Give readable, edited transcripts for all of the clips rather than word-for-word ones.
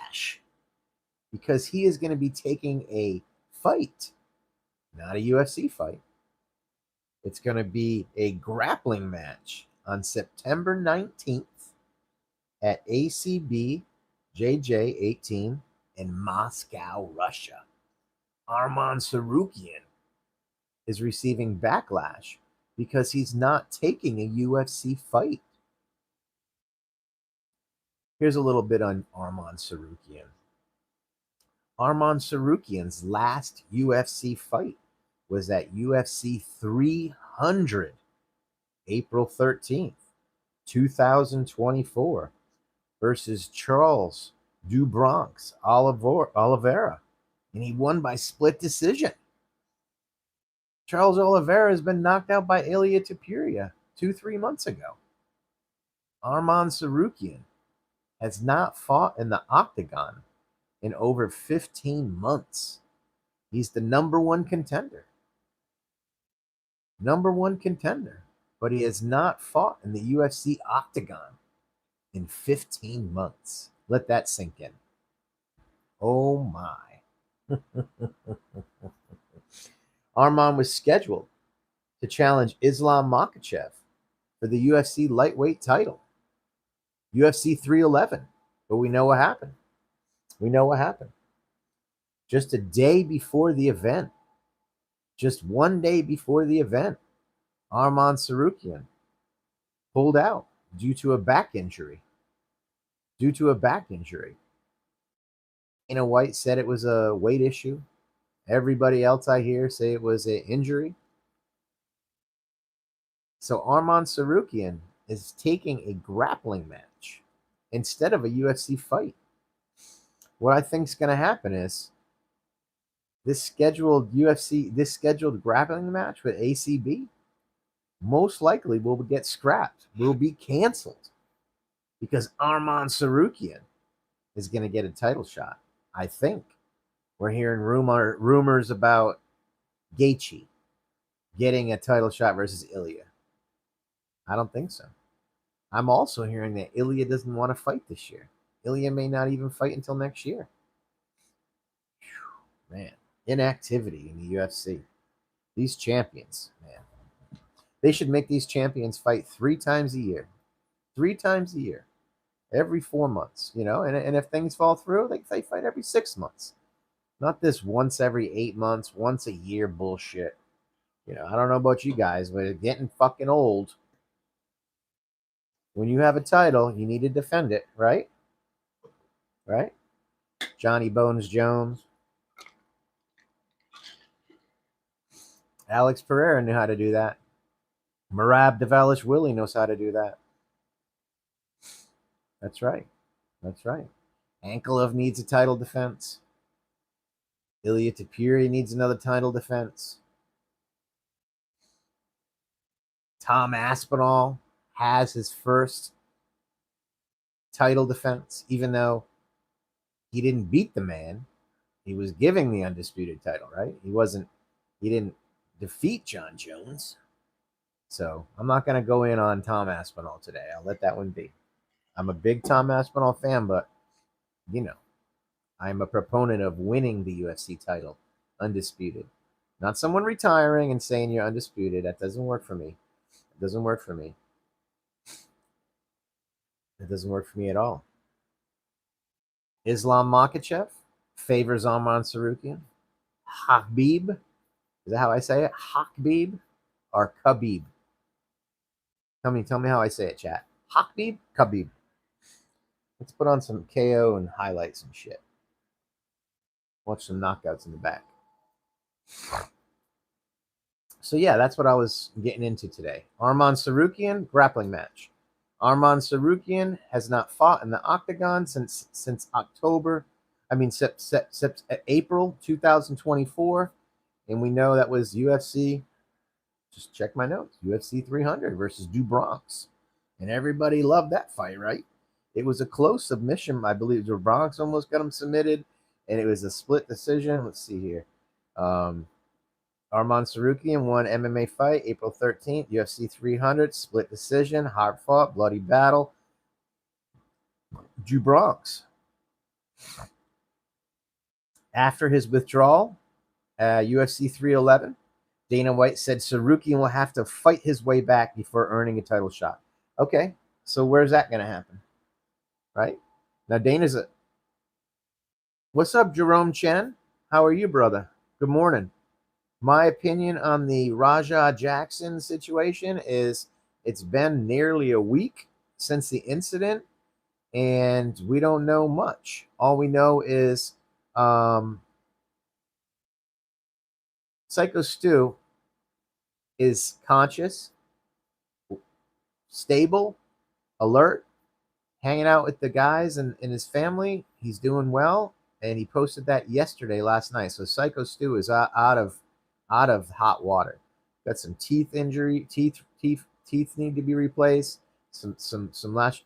backlash because he is going to be taking a fight, not a UFC fight. It's going to be a grappling match on September 19th at ACB JJ 18 in Moscow, Russia. Arman Tsarukyan is receiving backlash because he's not taking a UFC fight. Here's a little bit on Arman Tsarukyan. Arman Tsarukyan's last UFC fight was at UFC 300, April 13th, 2024, versus Charles do Bronx Oliveira, and he won by split decision. Charles Oliveira has been knocked out by Ilia Topuria 2-3 months ago. Arman Tsarukyan has not fought in the octagon in over 15 months. He's the number one contender. But he has not fought in the UFC octagon in 15 months. Let that sink in. Oh my. Arman was scheduled to challenge Islam Makhachev for the UFC lightweight title, UFC 311, but we know what happened. Just a day before the event, just 1 day before the event, Arman Tsarukyan pulled out due to a back injury. Dana White said it was a weight issue. Everybody else I hear say it was an injury. So Arman Tsarukyan is taking a grappling match instead of a UFC fight. What I think is going to happen is this scheduled grappling match with ACB most likely will get scrapped, will be canceled, because Arman Tsarukyan is going to get a title shot. I think we're hearing rumors about Gaethje getting a title shot versus Ilia. I don't think so. I'm also hearing that Ilia doesn't want to fight this year. Ilia may not even fight until next year. Whew, man, inactivity in the UFC. These champions, man. They should make these champions fight 3 times a year. 3 times a year. Every 4 months, and if things fall through, they fight every 6 months. Not this once every 8 months, once a year bullshit. I don't know about you guys, but it's getting fucking old. When you have a title, you need to defend it, right? Right? Johnny Bones Jones. Alex Pereira knew how to do that. Merab Develishvili knows how to do that. That's right. Ankalaev needs a title defense. Ilia Topuria needs another title defense. Tom Aspinall has his first title defense, even though he didn't beat the man. He was giving the undisputed title, right? He didn't defeat John Jones. So I'm not going to go in on Tom Aspinall today. I'll let that one be. I'm a big Tom Aspinall fan, but, I'm a proponent of winning the UFC title undisputed. Not someone retiring and saying you're undisputed. That doesn't work for me. It doesn't work for me. It doesn't work for me at all. Islam Makhachev favors Arman Tsarukyan. Khabib, is that how I say it? Khabib or Khabib? Tell me how I say it, chat. Khabib. Let's put on some KO and highlight some shit. Watch some knockouts in the back. So yeah, that's what I was getting into today. Arman Tsarukyan, grappling match. Arman Tsarukyan has not fought in the octagon since April 2024. And we know that was UFC, just check my notes, UFC 300 versus do Bronx. And everybody loved that fight, right? It was a close submission. I believe do Bronx almost got him submitted, and it was a split decision. Let's see here. Arman Tsarukyan won MMA fight April 13th, UFC 300, split decision, hard fought, bloody battle. Drew Bronx. After his withdrawal, UFC 311, Dana White said Tsarukyan will have to fight his way back before earning a title shot. Okay, so where's that going to happen? Right? Now, Dana's a... What's up, Jerome Chen? How are you, brother? Good morning. My opinion on the Raja Jackson situation is it's been nearly a week since the incident, and we don't know much. All we know is Psycho Stu is conscious, stable, alert, hanging out with the guys and his family. He's doing well, and he posted that last night. So Psycho Stu is out of hot water. Got some teeth injury, teeth need to be replaced. Some last.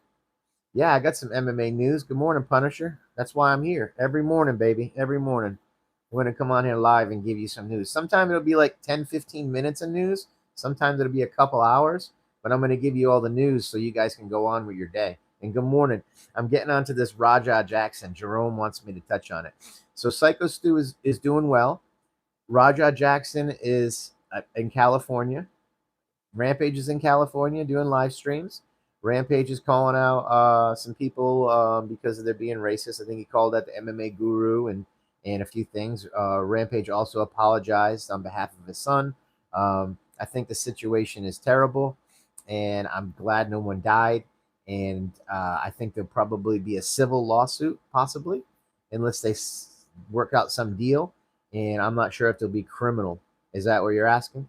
Yeah, I got some MMA news. Good morning, Punisher. That's why I'm here every morning, baby. Every morning. I'm going to come on here live and give you some news. Sometimes it'll be like 10, 15 minutes of news. Sometimes it'll be a couple hours. But I'm going to give you all the news so you guys can go on with your day. And good morning. I'm getting onto this Raja Jackson. Jerome wants me to touch on it. So Psycho Stu is doing well. Raja Jackson is in California. Rampage is in California doing live streams. Rampage is calling out some people because of their being racist. I think he called out the MMA guru and a few things. Rampage also apologized on behalf of his son. I think the situation is terrible, and I'm glad no one died. And I think there'll probably be a civil lawsuit, possibly, unless they work out some deal. And I'm not sure if there'll be criminal. Is that what you're asking?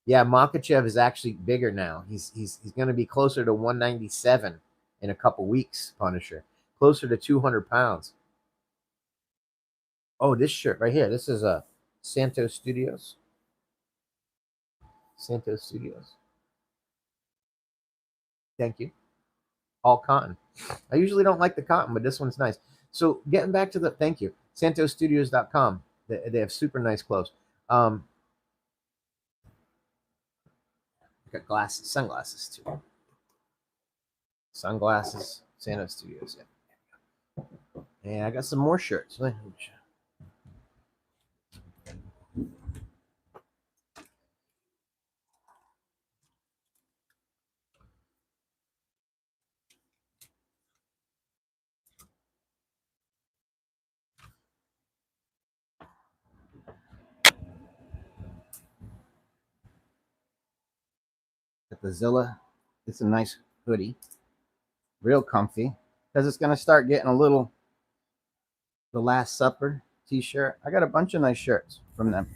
Yeah, Makachev is actually bigger now. He's going to be closer to 197 in a couple weeks, Punisher. Closer to 200 pounds. Oh, this shirt right here. This is a Santos Studios. Santos Studios. Thank you. All cotton. I usually don't like the cotton, but this one's nice. So getting back to the... Thank you. SantosStudios.com. They have super nice clothes. Got glasses, sunglasses too. Sunglasses, Santos Studios. Yeah. And I got some more shirts. Got the Zilla. It's a nice hoodie. Real comfy. Because it's going to start getting a little... The Last Supper t-shirt. I got a bunch of nice shirts from them.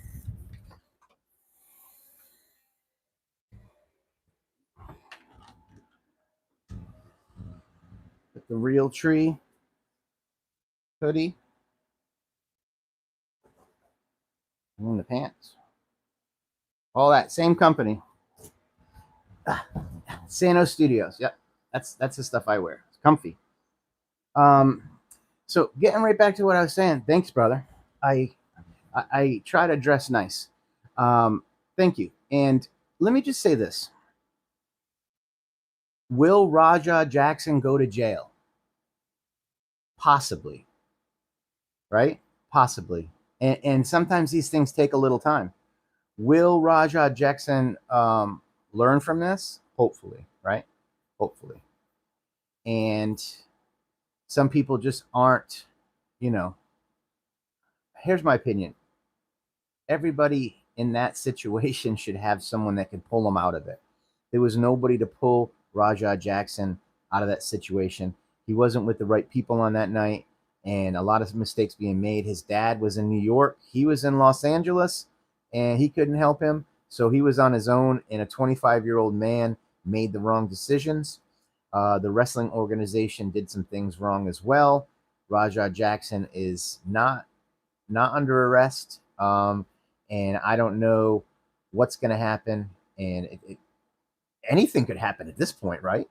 Got the Real Tree hoodie. And the pants. All that. Same company. Santos Studios. Yep. That's the stuff I wear. It's comfy. So getting right back to what I was saying. Thanks, brother. I try to dress nice. Thank you. And let me just say this. Will Raja Jackson go to jail? Possibly. Right? Possibly. And sometimes these things take a little time. Will Raja Jackson learn from this? Hopefully, right? Hopefully. And some people just aren't, here's my opinion. Everybody in that situation should have someone that can pull them out of it. There was nobody to pull Raja Jackson out of that situation. He wasn't with the right people on that night, and a lot of mistakes being made. His dad was in New York. He was in Los Angeles, and he couldn't help him. So he was on his own, and a 25-year-old man made the wrong decisions. The wrestling organization did some things wrong as well. Raja Jackson is not under arrest, and I don't know what's going to happen. And anything could happen at this point, right?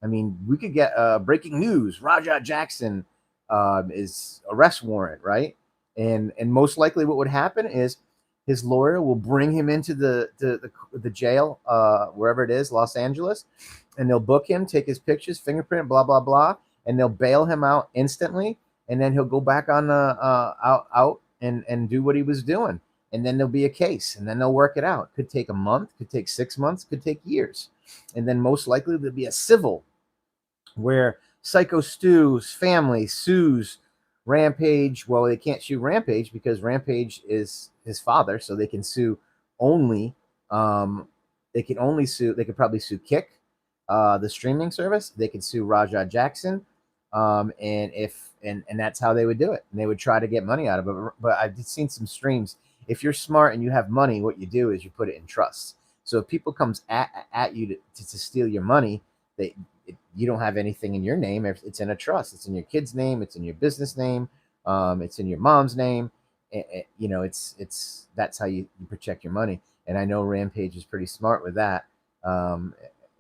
I mean, we could get breaking news: Raja Jackson is arrest warrant, right? And most likely, what would happen is his lawyer will bring him into the jail, wherever it is, Los Angeles, and they'll book him, take his pictures, fingerprint, blah, blah, blah, and they'll bail him out instantly, and then he'll go back on the out and do what he was doing, and then there'll be a case, and then they'll work it out. Could take a month, could take 6 months, could take years, and then most likely there'll be a civil where Psycho Stu's family sues Rampage. Well, they can't sue Rampage because Rampage is his father, so they can sue only. They can only sue. They could probably sue Kick, the streaming service. They could sue Raja Jackson, and that's how they would do it. And they would try to get money out of it. But I've seen some streams. If you're smart and you have money, what you do is you put it in trusts. So if people comes at you to steal your money, you don't have anything in your name. It's in a trust. It's in your kid's name. It's in your business name. It's in your mom's name. It's that's how you protect your money. And I know Rampage is pretty smart with that.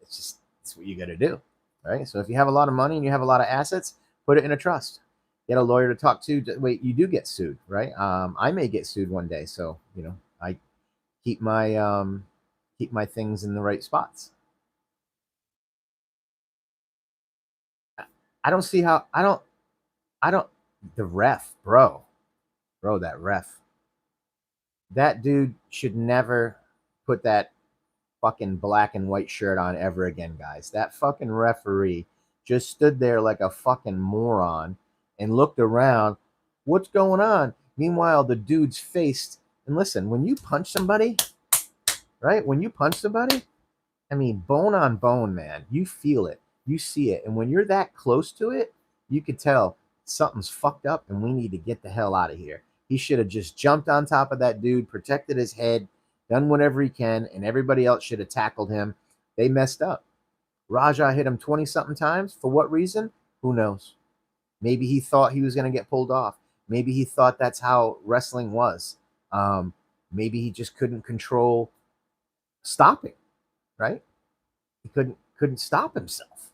It's what you got to do, right? So if you have a lot of money and you have a lot of assets, put it in a trust. Get a lawyer to talk to. Wait, you do get sued, right? I may get sued one day, so I keep my things in the right spots. I don't see how I don't the ref, bro, that ref. That dude should never put that fucking black and white shirt on ever again, guys. That fucking referee just stood there like a fucking moron and looked around. What's going on? Meanwhile, the dude's faced. And listen, when you punch somebody, right? When you punch somebody, I mean, bone on bone, man. You feel it. You see it. And when you're that close to it, you could tell something's fucked up and we need to get the hell out of here. He should have just jumped on top of that dude, protected his head, done whatever he can, and everybody else should have tackled him. They messed up. Raja hit him 20-something times. For what reason? Who knows? Maybe he thought he was going to get pulled off. Maybe he thought that's how wrestling was. Maybe he just couldn't control stopping, right? He couldn't stop himself.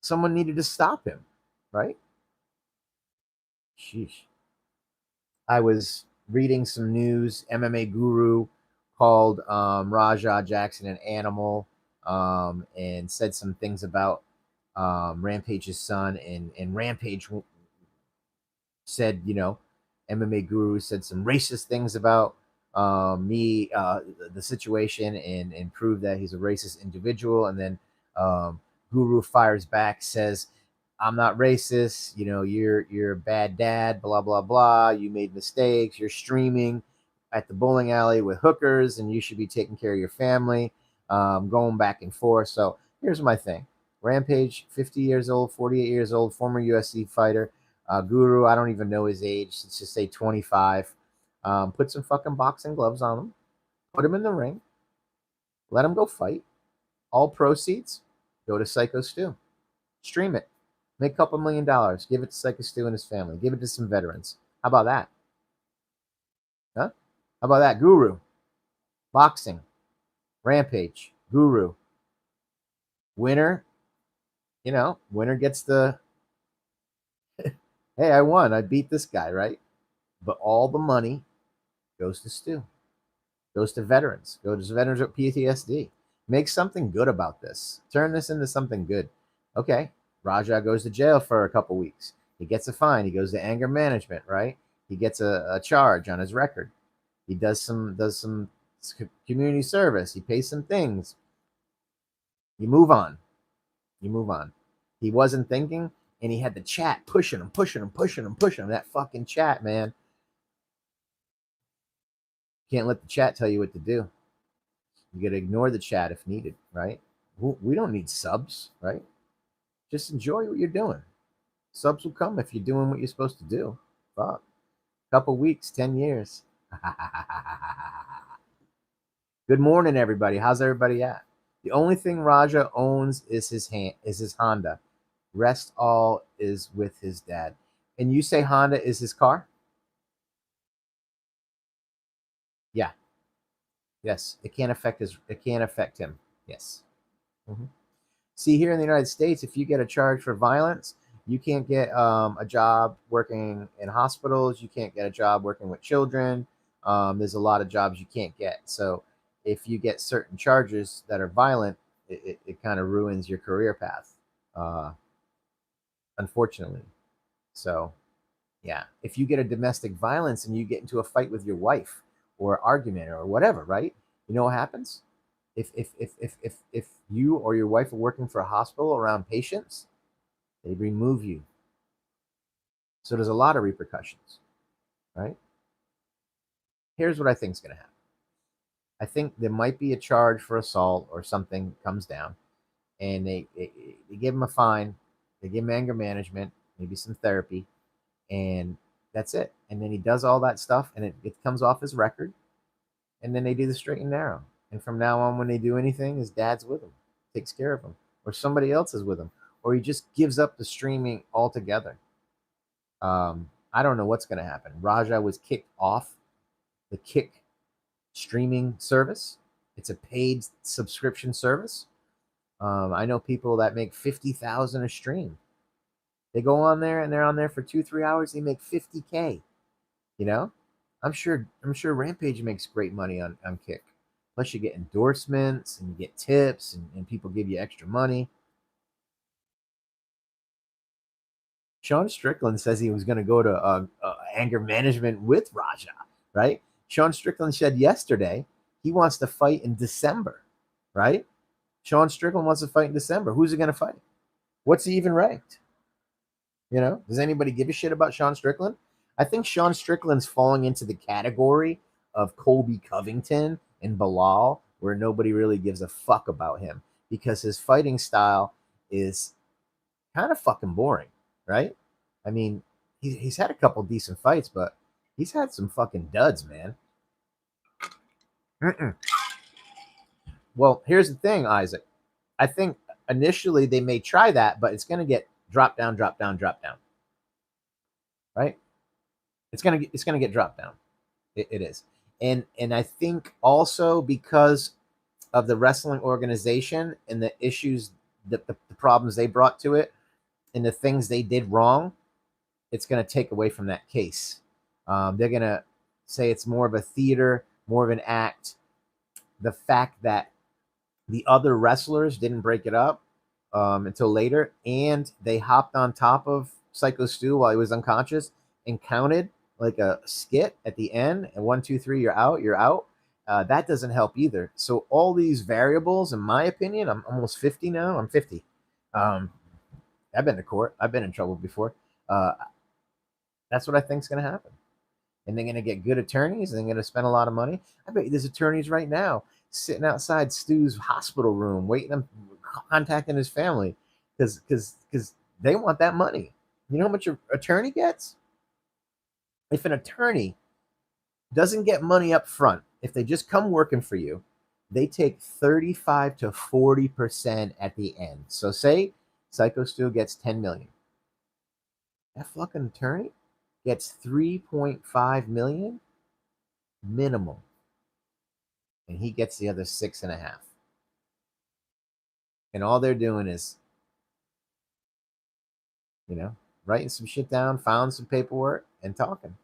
Someone needed to stop him, right? Sheesh. I was reading some news. MMA Guru called Raja Jackson an animal, and said some things about Rampage's son, and Rampage said, MMA Guru said some racist things about the situation, and proved that he's a racist individual. And then Guru fires back, says, I'm not racist. You're a bad dad, blah, blah, blah. You made mistakes. You're streaming at the bowling alley with hookers, and you should be taking care of your family, going back and forth. So here's my thing. Rampage, 50 years old, 48 years old, former UFC fighter. Guru, I don't even know his age. Let's just say 25. Put some fucking boxing gloves on him. Put him in the ring. Let him go fight. All proceeds go to Psycho Stu. Stream it. Make a couple $1 million. Give it to Psycho Stu and his family. Give it to some veterans. How about that? Huh? How about that? Guru. Boxing. Rampage. Guru. Winner. Winner gets the... hey, I won. I beat this guy, right? But all the money goes to Stu. Goes to veterans. Goes to veterans with PTSD. Make something good about this. Turn this into something good. Okay. Raja goes to jail for a couple weeks. He gets a fine. He goes to anger management, right? He gets a charge on his record. He does some community service. He pays some things. You move on. He wasn't thinking, and he had the chat pushing him. That fucking chat, man. Can't let the chat tell you what to do. You got to ignore the chat if needed, right? We don't need subs, right? Just enjoy what you're doing. Subs will come if you're doing what you're supposed to do. Fuck. Couple weeks, 10 years. Good morning, everybody. How's everybody at? The only thing Raja owns is his Honda. Rest all is with his dad. And you say Honda is his car? Yeah. Yes. It can't affect him. Yes. Mm-hmm. See, here in the United States, if you get a charge for violence, you can't get a job working in hospitals. You can't get a job working with children. There's a lot of jobs you can't get. So if you get certain charges that are violent, it kind of ruins your career path, unfortunately. So, yeah, if you get a domestic violence and you get into a fight with your wife or argument or whatever, right? You know what happens? If you or your wife are working for a hospital around patients, they remove you. So there's a lot of repercussions, right? Here's what I think is going to happen. I think there might be a charge for assault or something comes down, and they give him a fine, they give him anger management, maybe some therapy, and that's it. And then he does all that stuff, and it comes off his record, and then they do the straight and narrow. And from now on, when they do anything, his dad's with him, takes care of him, or somebody else is with him, or he just gives up the streaming altogether. I don't know what's going to happen. Raja was kicked off the Kick streaming service. It's a paid subscription service. I know people that make 50,000 a stream. They go on there and they're on there for 2-3 hours. They make 50K. You know, I'm sure Rampage makes great money on Kick. Plus, you get endorsements and you get tips, and people give you extra money. Sean Strickland says he was going to go to anger management with Raja, right? Sean Strickland said yesterday he wants to fight in December, right? Sean Strickland wants to fight in December. Who's he going to fight? What's he even ranked? You know, does anybody give a shit about Sean Strickland? I think Sean Strickland's falling into the category of Colby Covington and Bilal, where nobody really gives a fuck about him because his fighting style is kind of fucking boring, right? I mean, he's had a couple decent fights, but he's had some fucking duds, man. Mm-mm. Well, here's the thing, Isaac. I think initially they may try that, but it's going to get drop down, right? It's gonna get dropped down. It is, and I think also because of the wrestling organization and the issues, the problems they brought to it, and the things they did wrong, it's gonna take away from that case. They're gonna say it's more of a theater, more of an act. The fact that the other wrestlers didn't break it up until later, and they hopped on top of Psycho Stu while he was unconscious and counted like a skit at the end, and 1, 2, 3, you're out, you're out. That doesn't help either. So all these variables, in my opinion, I'm almost 50 now. I'm 50. Um, I've been to court. I've been in trouble before. Uh, that's what I think is going to happen. And they're going to get good attorneys, and they're going to spend a lot of money. I bet there's attorneys right now sitting outside Stu's hospital room, waiting, them contacting his family because they want that money. You know how much an attorney gets? If an attorney doesn't get money up front, if they just come working for you, they take 35 to 40% at the end. So say Psycho Stu gets 10 million. That fucking attorney gets 3.5 million minimum. And he gets the other 6.5. And all they're doing is, writing some shit down, filing some paperwork, and talking.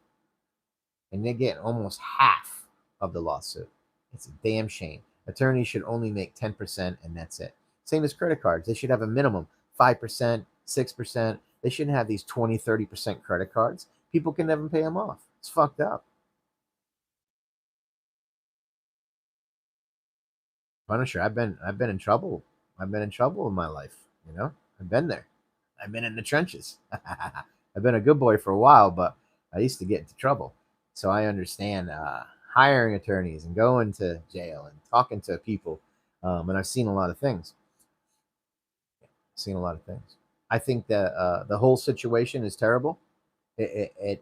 And they're getting almost half of the lawsuit. It's a damn shame. Attorneys should only make 10%, and that's it. Same as credit cards. They should have a minimum 5%, 6%. They shouldn't have these 20, 30% credit cards. People can never pay them off. It's fucked up. Punisher, I've been in trouble. I've been in trouble in my life. I've been there. I've been in the trenches. I've been a good boy for a while, but I used to get into trouble. So I understand hiring attorneys and going to jail and talking to people. And I've seen a lot of things. I think that the whole situation is terrible. It's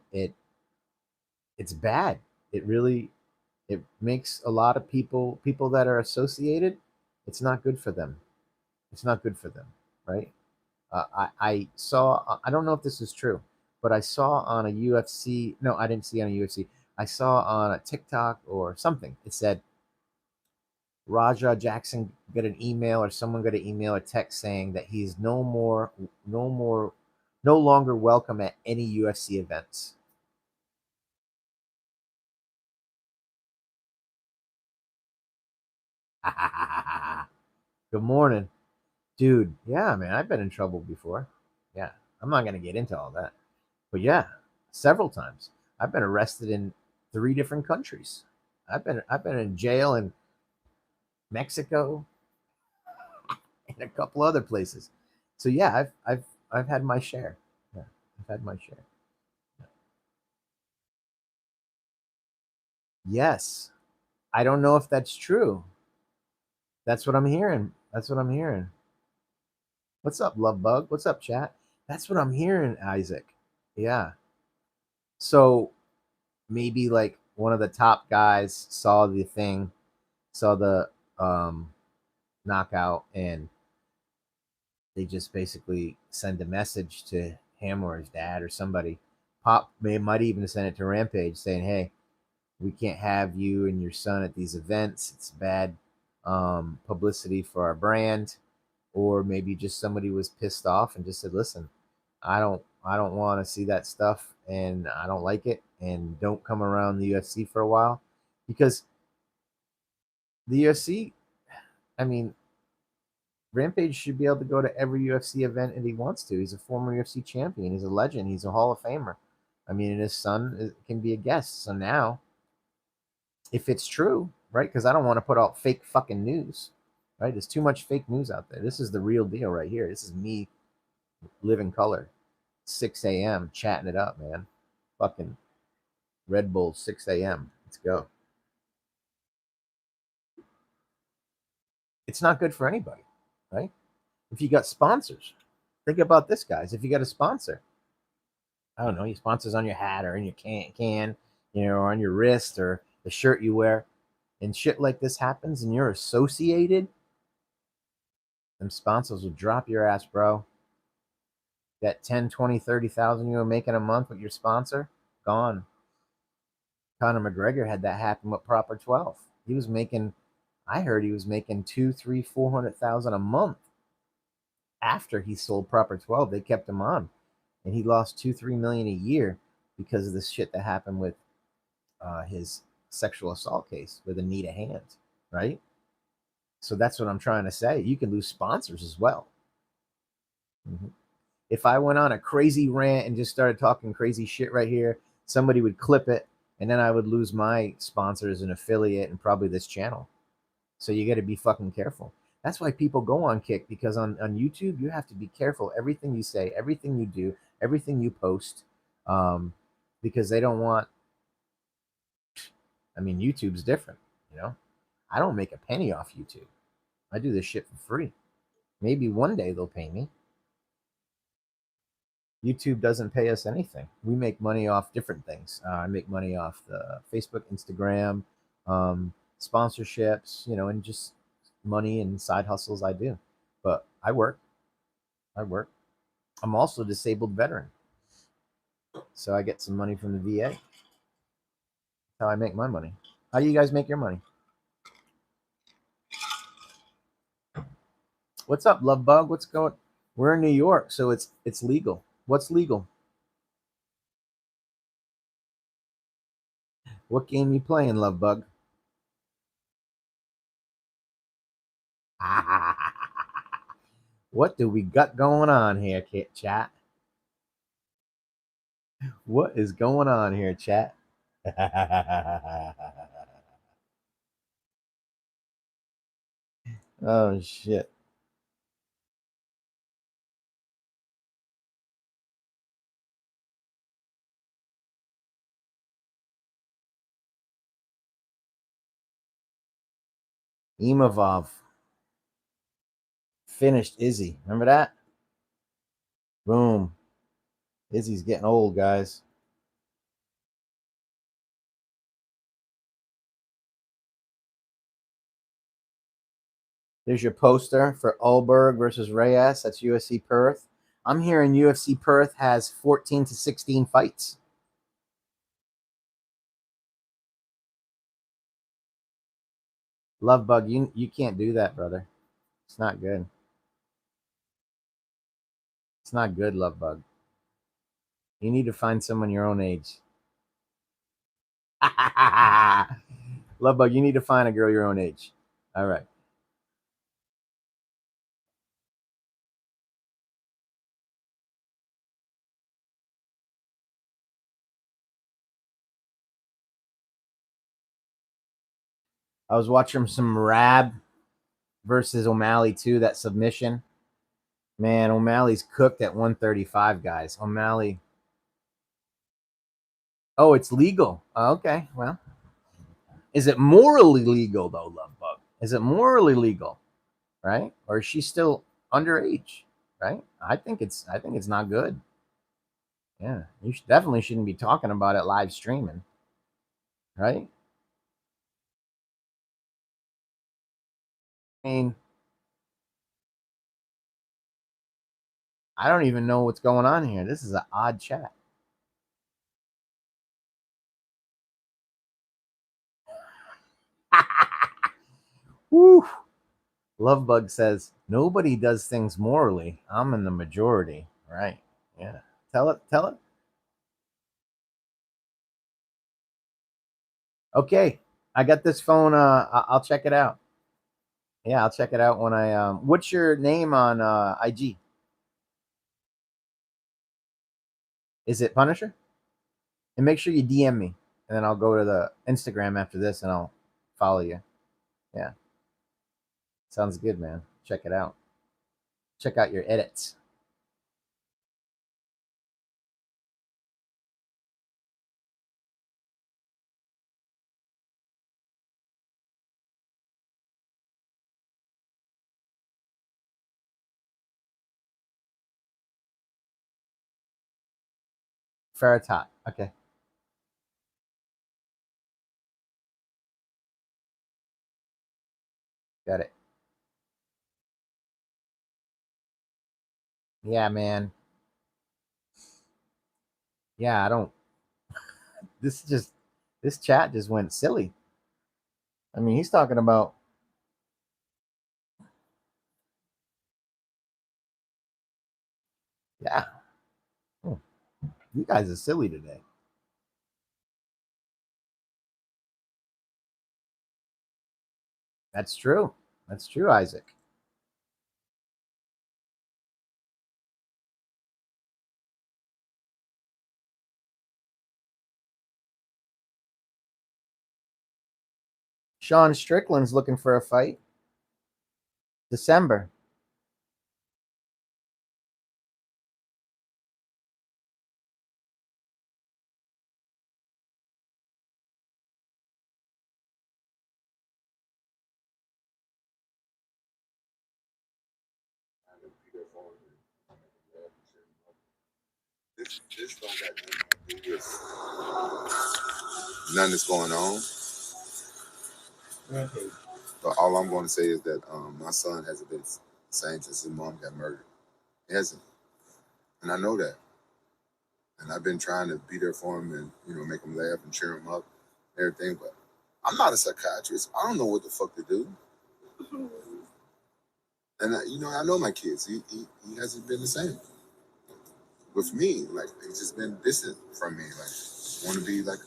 bad. It makes a lot of people that are associated. It's not good for them. It's not good for them, right? I saw. I don't know if this is true, but I saw on a UFC. No, I didn't see on a UFC. I saw on a TikTok or something. It said Raja Jackson got an email, or someone got an email or text saying that he's no longer welcome at any UFC events. Good morning, dude. Yeah, man, I've been in trouble before. Yeah, I'm not gonna get into all that, But yeah, several times. I've been arrested in 3 different countries. I've been in jail in Mexico and a couple other places. So yeah, I've had my share. Yeah, I've had my share. Yes. I don't know if that's true. That's what I'm hearing. That's what I'm hearing. What's up, love bug? What's up, chat? That's what I'm hearing, Isaac. Yeah. So maybe like one of the top guys saw the thing, saw the knockout, and they just basically send a message to him or his dad or somebody. Pop might even send it to Rampage saying, "Hey, we can't have you and your son at these events. It's bad publicity for our brand." Or maybe just somebody was pissed off and just said, "Listen, I don't want to see that stuff, and I don't like it, and don't come around the UFC for a while," because the UFC, I mean, Rampage should be able to go to every UFC event that he wants to. He's a former UFC champion. He's a legend. He's a Hall of Famer. I mean, and his son can be a guest. So now, if it's true, right? Because I don't want to put out fake fucking news, right? There's too much fake news out there. This is the real deal right here. This is me, living color, 6 a.m. chatting it up, man. Fucking Red Bull, 6 a.m. Let's go. It's not good for anybody, right? If you got sponsors, think about this, guys. If you got a sponsor, I don't know, your sponsors on your hat or in your can, or on your wrist or the shirt you wear, and shit like this happens and you're associated, them sponsors will drop your ass, bro. That 10, 20, 30,000 you were making a month with your sponsor, gone. Conor McGregor had that happen with Proper 12. He was making, I heard he was making 2, 3, 400,000 a month. After he sold Proper 12, they kept him on, and he lost 2, 3 million a year because of this shit that happened with his sexual assault case with Anita Hand, right? So that's what I'm trying to say. You can lose sponsors as well. Mm-hmm. If I went on a crazy rant and just started talking crazy shit right here, somebody would clip it, and then I would lose my sponsors and affiliate and probably this channel. So you got to be fucking careful. That's why people go on Kick, because on YouTube, you have to be careful. Everything you say, everything you do, everything you post, because they don't want, I mean, YouTube's different, you know? I don't make a penny off YouTube. I do this shit for free. Maybe one day they'll pay me. YouTube doesn't pay us anything. We make money off different things. I make money off the Facebook, Instagram, sponsorships, and just money and side hustles I do. But I work. I work. I'm also a disabled veteran, so I get some money from the VA. That's how I make my money. How do you guys make your money? What's up, Love Bug? What's going? We're in New York, so it's legal. What's legal? What game you playing, Love Bug? What do we got going on here, chat? What is going on here, chat? Oh shit. Imavov finished Izzy. Remember that? Boom. Izzy's getting old, guys. There's your poster for Ulberg versus Reyes. That's UFC Perth. I'm hearing UFC Perth has 14 to 16 fights. Love Bug, you can't do that, brother. It's not good. It's not good, Love Bug. You need to find someone your own age. Love Bug, you need to find a girl your own age. All right. I was watching some Rab versus O'Malley too. That submission, man. O'Malley's cooked at 135, guys. O'Malley. Oh, it's legal. Okay, well, is it morally legal though, Love Bug? Is it morally legal, right? Or is she still underage, right? I think it's not good. Yeah, you definitely shouldn't be talking about it live streaming, right? I mean, I don't even know what's going on here. This is an odd chat. Woo. Lovebug says, nobody does things morally. I'm in the majority. Right. Yeah. Tell it. Tell it. Okay. I got this phone. I'll check it out. Yeah, I'll check it out when I what's your name on IG? Is it Punisher? And make sure you DM me. And then I'll go to the Instagram after this and I'll follow you. Yeah. Sounds good, man. Check it out. Check out your edits. Faratot. Okay. Got it. Yeah, man. Yeah, I don't. This chat just went silly. I mean, he's talking about. Yeah. Oh, you guys are silly today. That's true. That's true, Isaac. Sean Strickland's looking for a fight. December. This don't got nothing to do with nothing that's going on. Rampage. But all I'm going to say is that my son hasn't been the same since his mom got murdered. He hasn't, and I know that. And I've been trying to be there for him and make him laugh and cheer him up, and everything. But I'm not a psychiatrist. I don't know what the fuck to do. And I know my kids. He hasn't been the same with me. Like he's just been distant from me. Like want to be like.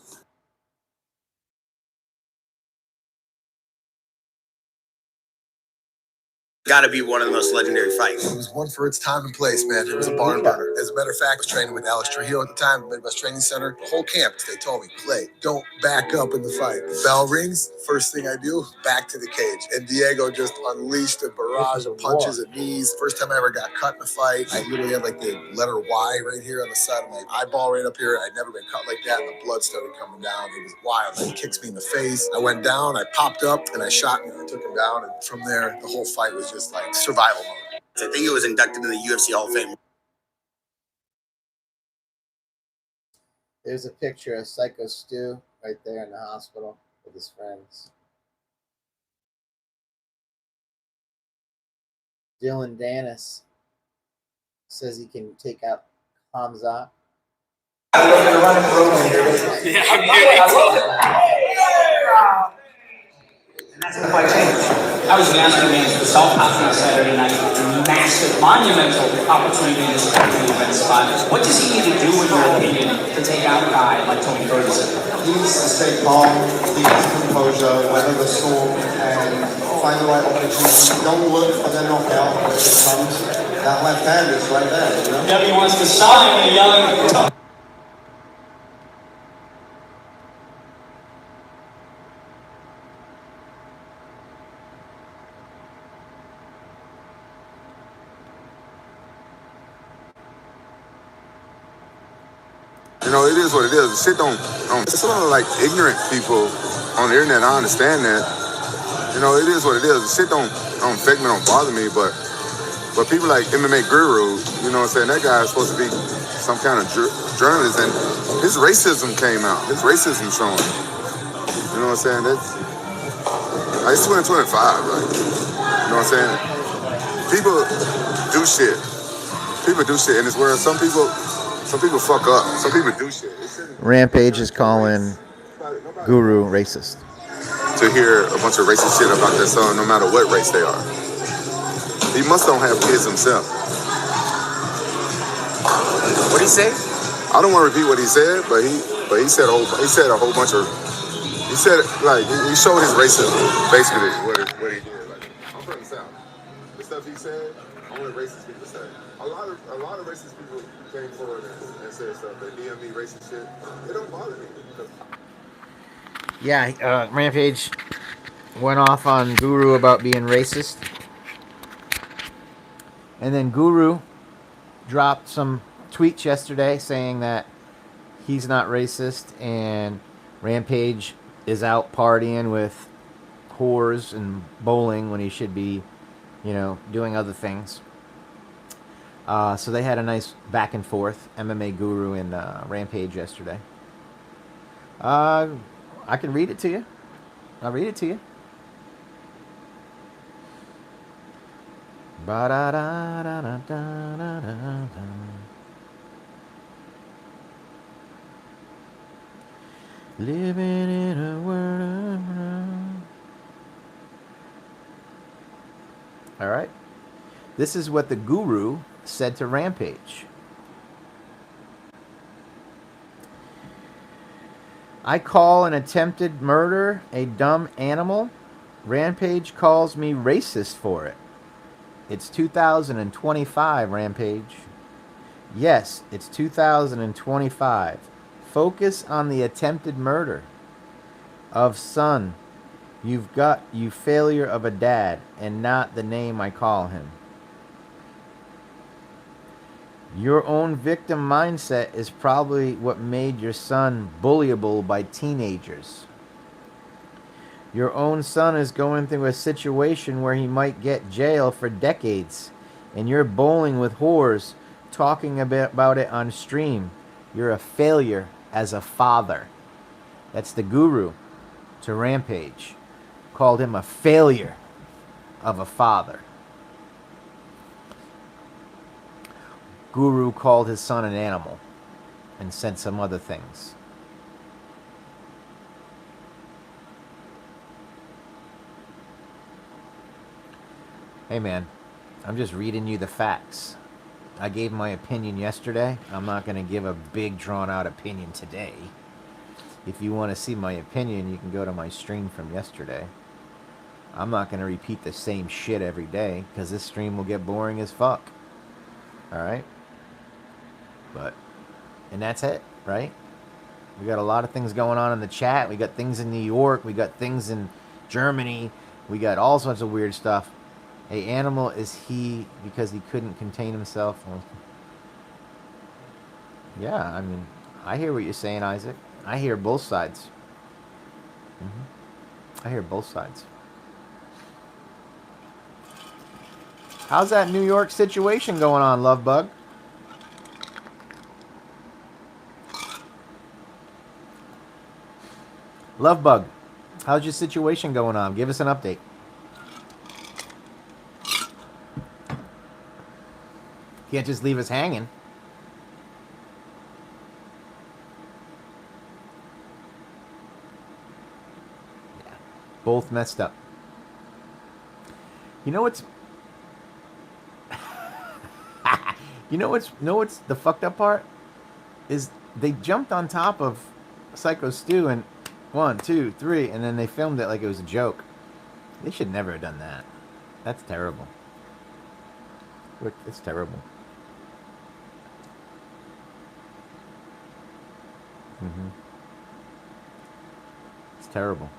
Got to be one of the most legendary fights. It was one for its time and place, man. It was a barn burner. As a matter of fact, I was training with Alex Trujillo at the time, Midwest Training Center. The whole camp, they told me, Clay, don't back up in the fight. The bell rings, first thing I do, back to the cage. And Diego just unleashed a barrage of punches and knees. First time I ever got cut in a fight, I literally had like the letter Y right here on the side of my eyeball right up here. I'd never been cut like that, and the blood started coming down. It was wild. He kicks me in the face. I went down, I popped up, and I shot him, and I took him down. And from there, the whole fight was just like survival. I think he was inducted in the UFC Hall of Fame. There's a picture of Psycho Stu right there in the hospital with his friends. Dylan Dennis says he can take out Hamza. That's the fight change. I was mastermind for South Africa Saturday night. Massive, monumental opportunity in this country event spot. What does he need to do, in your opinion, to take out a guy like Tony Ferguson? He needs to stay calm, keep his composure, weather the storm, and find the right opportunity. Don't look for the knockout when it comes. That left hand is right there, Debbie wants to sign a young. You know, it is what it is. The shit don't. It's a lot of like ignorant people on the internet. I understand that. You know, it is what it is. The shit don't affect me, don't bother me. But people like MMA Guru, you know what I'm saying? That guy is supposed to be some kind of journalist, and his racism came out. His racism showing. You know what I'm saying? It's 2025, right? You know what I'm saying? People do shit. People do shit in this world. Some people fuck up. Some people do shit. Rampage is calling Guru racist. To hear a bunch of racist shit about their son, no matter what race they are. He must don't have kids himself. What'd he say? I don't want to repeat what he said, but he said a whole bunch of. He said like he showed his racism, basically what he did. Like, I'm from the South. The stuff he said, only racist people say. A lot of racist people came forward and said stuff. They DM me racist shit. It don't bother me. Yeah, Rampage went off on Guru about being racist. And then Guru dropped some tweets yesterday saying that he's not racist and Rampage is out partying with whores and bowling when he should be, doing other things. So they had a nice back and forth, MMA Guru and Rampage yesterday. I can read it to you. I'll read it to you. Living in a world. All right. This is what the Guru said to Rampage. I call an attempted murder a dumb animal. Rampage calls me racist for it. It's 2025, Rampage. Yes, it's 2025. Focus on the attempted murder of son. You've got you failure of a dad, and not the name I call him. Your own victim mindset is probably what made your son bullyable by teenagers. Your own son is going through a situation where he might get jail for decades, and you're bowling with whores, talking about it on stream. You're a failure as a father. That's the Guru to Rampage. Called him a failure of a father. Guru called his son an animal and said some other things. Hey man, I'm just reading you the facts. I gave my opinion yesterday. I'm not going to give a big drawn out opinion today. If you want to see my opinion, you can go to my stream from yesterday. I'm not going to repeat the same shit every day because this stream will get boring as fuck. Alright? And that's it, right? We got a lot of things going on in the chat. We got things in New York. We got things in Germany. We got all sorts of weird stuff. A animal is he because he couldn't contain himself. Yeah, I mean, I hear what you're saying, Isaac. I hear both sides. I hear both sides. How's that New York situation going on, Lovebug? Lovebug, how's your situation going on? Give us an update. Can't just leave us hanging. Yeah, both messed up. You know what's what's the fucked up part? Is they jumped on top of Psycho Stu and 1, 2, 3, and then they filmed it like it was a joke. They should never have done that. That's terrible. It's terrible. It's terrible.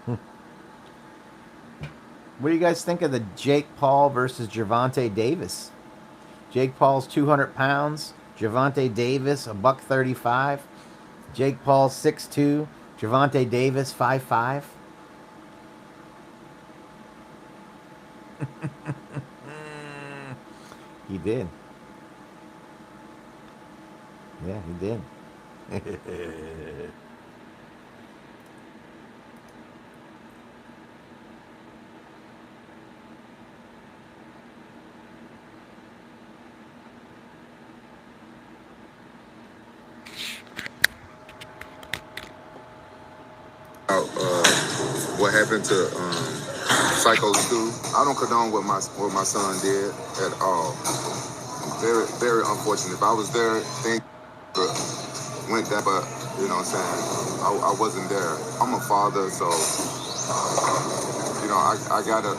What do you guys think of the Jake Paul versus Gervonta Davis? Jake Paul's 200 pounds. Javante Davis, $135. Jake Paul, 6'2". Javante Davis, 5'5". He did. Yeah, he did. What happened to Psycho Stu? I don't condone what my son did at all. Very, very unfortunate. If I was there, things went down, but you know what I'm saying? I wasn't there. I'm a father, so you know I gotta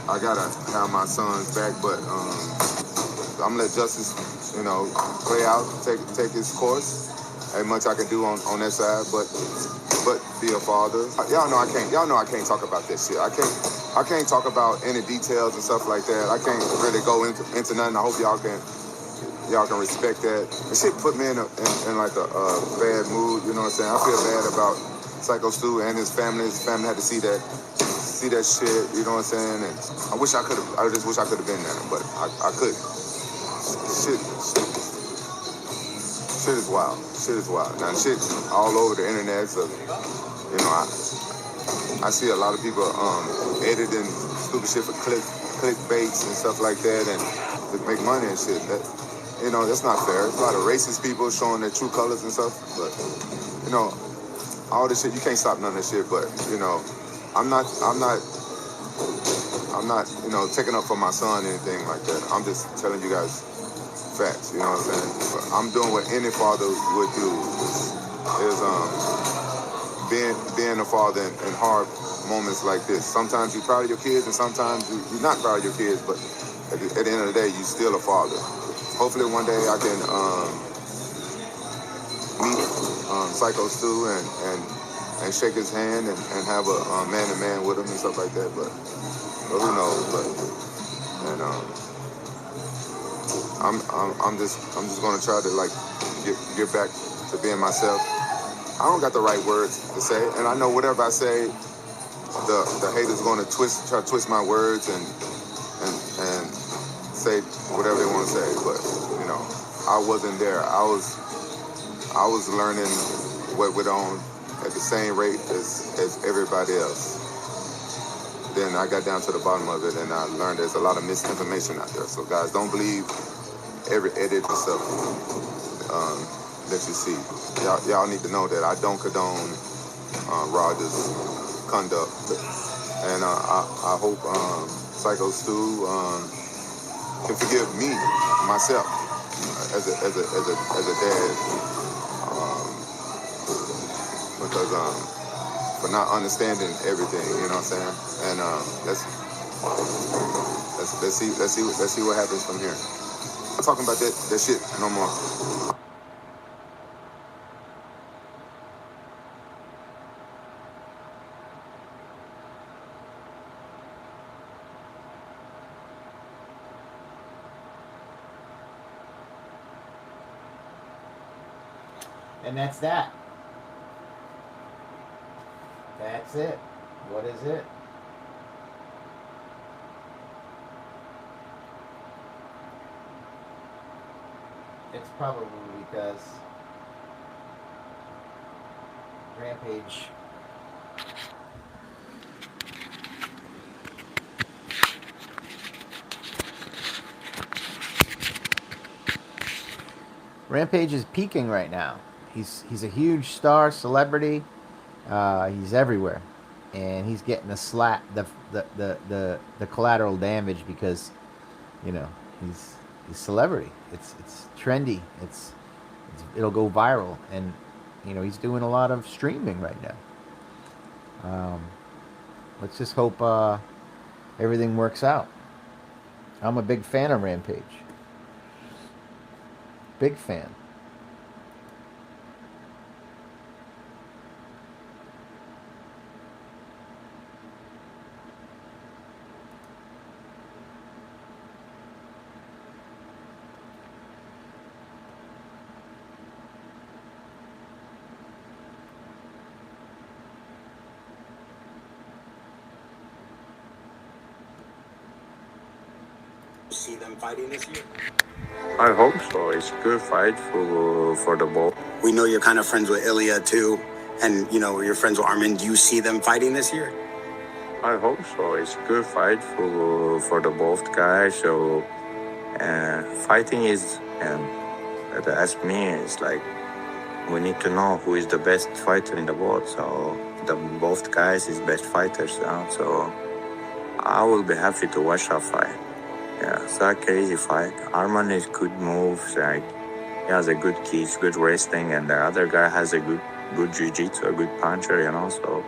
have my son's back, but I'm gonna let justice, you know, play out, take its course. Ain't much I can do on that side, but be a father. Y'all know I can't talk about that shit. I can't talk about any details and stuff like that. I can't really go into nothing. I hope y'all can respect that. The shit put me in like a bad mood. You know what I'm saying? I feel bad about Psycho Stu and his family. His family had to see that shit. You know what I'm saying? And I just wish I could have been there, but I couldn't. Shit is wild. Shit is wild. Now shit all over the internet. So you know I see a lot of people editing stupid shit for clickbaits and stuff like that, and to make money and shit. That, you know, that's not fair. There's a lot of racist people showing their true colors and stuff, but you know, all this shit, you can't stop none of this shit. But you know, I'm not, you know, taking up for my son or anything like that. I'm just telling you guys facts. You know what I'm saying? But I'm doing what any father would do. Is being a father in hard moments like this. Sometimes you're proud of your kids, and sometimes you're not proud of your kids. But at the end of the day, you're still a father. Hopefully, one day I can meet Psycho Stu and shake his hand and have a man-to-man with him and stuff like that. But who knows? But and I'm just gonna try to like get back to being myself. I don't got the right words to say, and I know whatever I say, the haters gonna try to twist my words and say whatever they want to say. But you know, I wasn't there. I was learning what went on at the same rate as everybody else. Then I got down to the bottom of it, and I learned there's a lot of misinformation out there. So guys, don't believe every edit and stuff that you see. Y'all need to know that I don't condone Rogers' conduct, and I hope Psycho Stu can forgive me, myself, as a dad, because for not understanding everything. You know what I'm saying? And let's see what happens from here. I'm talking about that shit no more. And that's that. That's it. What is it? It's probably because Rampage is peaking right now. He's a huge star, celebrity. He's everywhere, and he's getting the collateral damage because, you know, he's celebrity. It's trendy. It'll go viral, and you know he's doing a lot of streaming right now. Let's just hope everything works out. I'm a big fan of Rampage. Big fan. see them fighting this year? I hope so. It's a good fight for the both. We know you're kind of friends with Ilya too, and you know you're friends with Arman. Do you see them fighting this year? I hope so. It's a good fight for the both guys. So fighting is, ask me, it's like we need to know who is the best fighter in the world. So the both guys is best fighters now. So I will be happy to watch that fight. Yeah, it's a crazy fight. Arman is good moves. Like he has a good kicks, good wrestling, and the other guy has a good jiu-jitsu, a good puncher. You know, so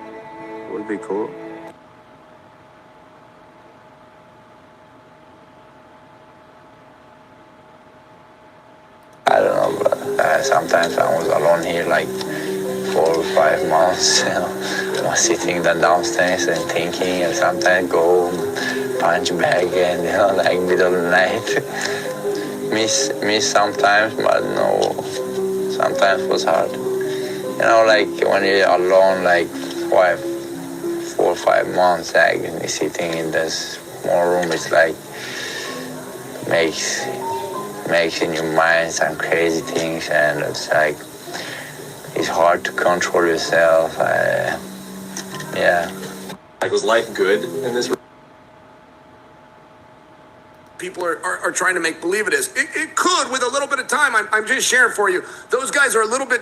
it will be cool. I don't know, but sometimes I was alone here like 4 or 5 months, I was sitting downstairs and thinking, and sometimes go punch bag and, like middle of the night. miss sometimes, but no, sometimes it was hard. Like when you're alone, like 4 or 5 months, like sitting in this small room, it's like makes in your mind some crazy things, and it's like it's hard to control yourself. Yeah. Like, was life good in this? People are trying to make believe it is. It could with a little bit of time. I'm just sharing for you. Those guys are a little bit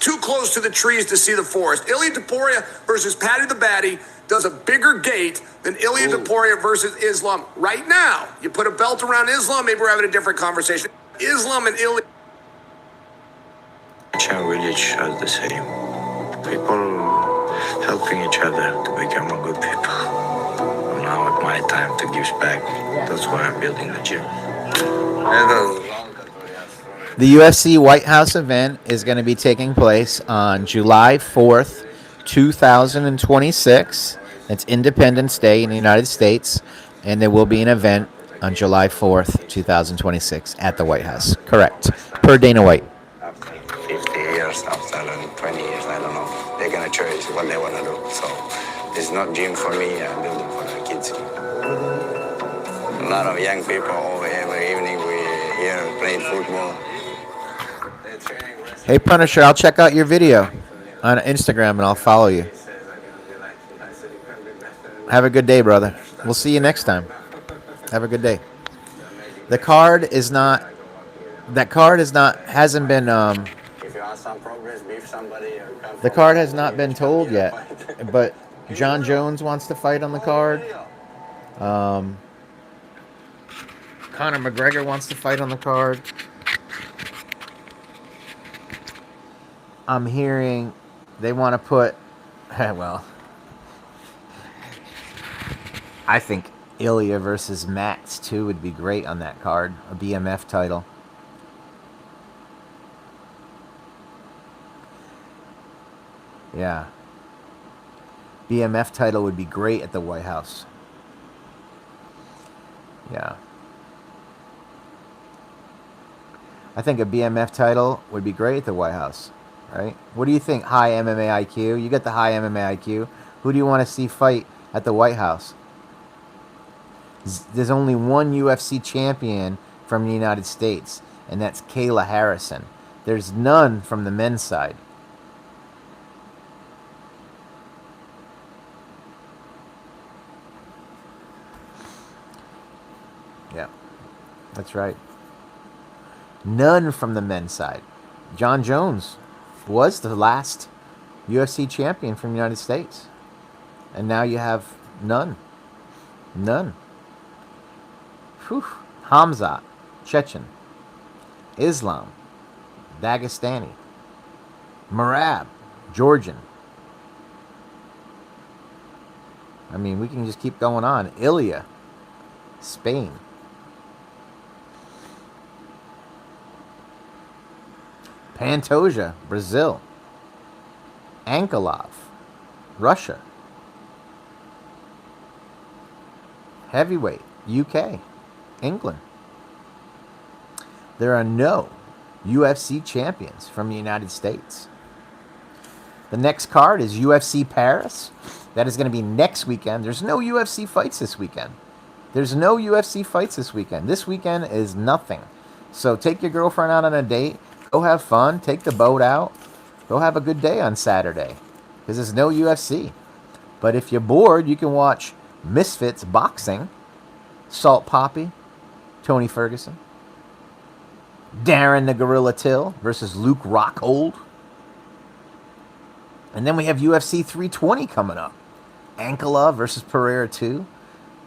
too close to the trees to see the forest. Ilya Topuria versus Paddy the Baddy does a bigger gate than Ilya Topuria versus Islam. Right now, you put a belt around Islam, maybe we're having a different conversation. Islam and Ilya. Each village has the same. People helping each other to become a good people. Now it's my time to give back. That's why I'm building the gym. The UFC White House event is going to be taking place on July 4th, 2026. It's Independence Day in the United States, and there will be an event on July 4th, 2026 at the White House. Correct. Per Dana White. After 50 years, after 20 years, I don't know. They're going to choose what they want to do. So it's not gym for me, I'm building for the kids. A lot of young people over every evening we're here playing football. Hey, Punisher, I'll check out your video on Instagram and I'll follow you. Have a good day, brother. We'll see you next time. Have a good day. The card is not. That card is not. Hasn't been. The card has not been told yet, but John Jones wants to fight on the card. Conor McGregor wants to fight on the card. I'm hearing they want to put. Well, I think Ilya versus Max too would be great on that card. A BMF title. Yeah. BMF title would be great at the White House. Yeah. I think a BMF title would be great at the White House. Right? What do you think? High MMA IQ. You got the high MMA IQ. Who do you want to see fight at the White House? There's only one UFC champion from the United States, and that's Kayla Harrison. There's none from the men's side. Yeah, that's right. None from the men's side. John Jones was the last UFC champion from the United States. And now you have none. None. Whew. Hamzat, Chechen. Islam, Dagestani. Merab, Georgian. I mean, we can just keep going on. Ilya, Spain. Pantoja, Brazil. Ankalaev, Russia. Heavyweight, UK, England. There are no UFC champions from the United States. The next card is UFC Paris. That is going to be next weekend. There's no UFC fights this weekend. There's no UFC fights this weekend. This weekend is nothing. So take your girlfriend out on a date. Go have fun. Take the boat out. Go have a good day on Saturday. Because there's no UFC. But if you're bored, you can watch Misfits Boxing. Salt Poppy. Tony Ferguson. Darren the Gorilla Till versus Luke Rockhold. And then we have UFC 320 coming up. Ankala versus Pereira 2.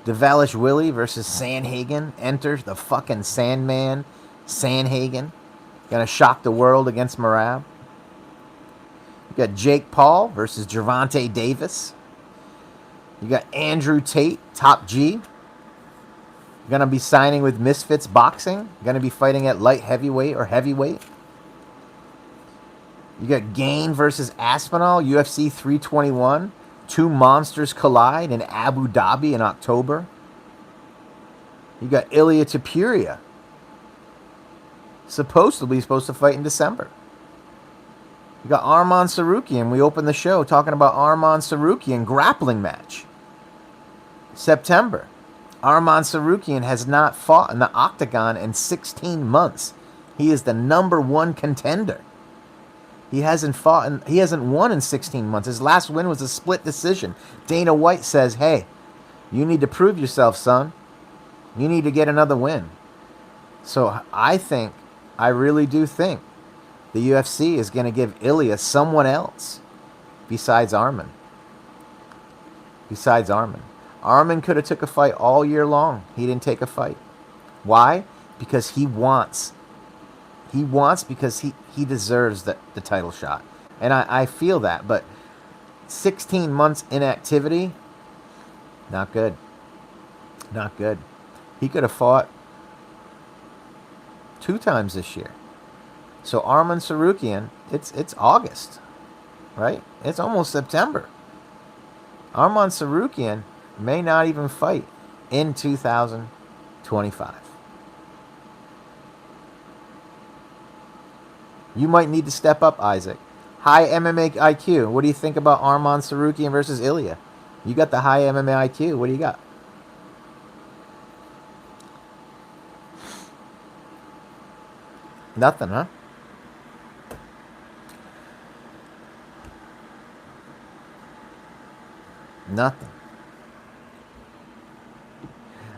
Devalish Willie versus Sandhagen. Enters the fucking Sandman. Sandhagen. Gonna shock the world against Marab. You got Jake Paul versus Gervonta Davis. You got Andrew Tate, Top G. Gonna be signing with Misfits Boxing. Gonna be fighting at light heavyweight or heavyweight. You got Gain versus Aspinall, UFC 321. Two monsters collide in Abu Dhabi in October. You got Ilia Topuria. Supposed to fight in December. You got Arman Tsarukyan. We opened the show talking about Arman Tsarukyan grappling match. September. Arman Tsarukyan has not fought in the octagon in 16 months. He is the number one contender. He hasn't won in 16 months. His last win was a split decision. Dana White says, hey, you need to prove yourself, son. You need to get another win. So I really do think the UFC is going to give Ilya someone else besides Arman. Arman could have took a fight all year long. He didn't take a fight. Why? Because he wants. He wants because he deserves the title shot. And I feel that. But 16 months inactivity, not good. Not good. He could have fought 2 times this year. So Arman Tsarukyan, it's August, right? It's almost September. Arman Tsarukyan may not even fight in 2025. You might need to step up, Isaac. High MMA IQ. What do you think about Arman Tsarukyan versus Ilya? You got the high MMA IQ. What do you got? Nothing, huh? Nothing.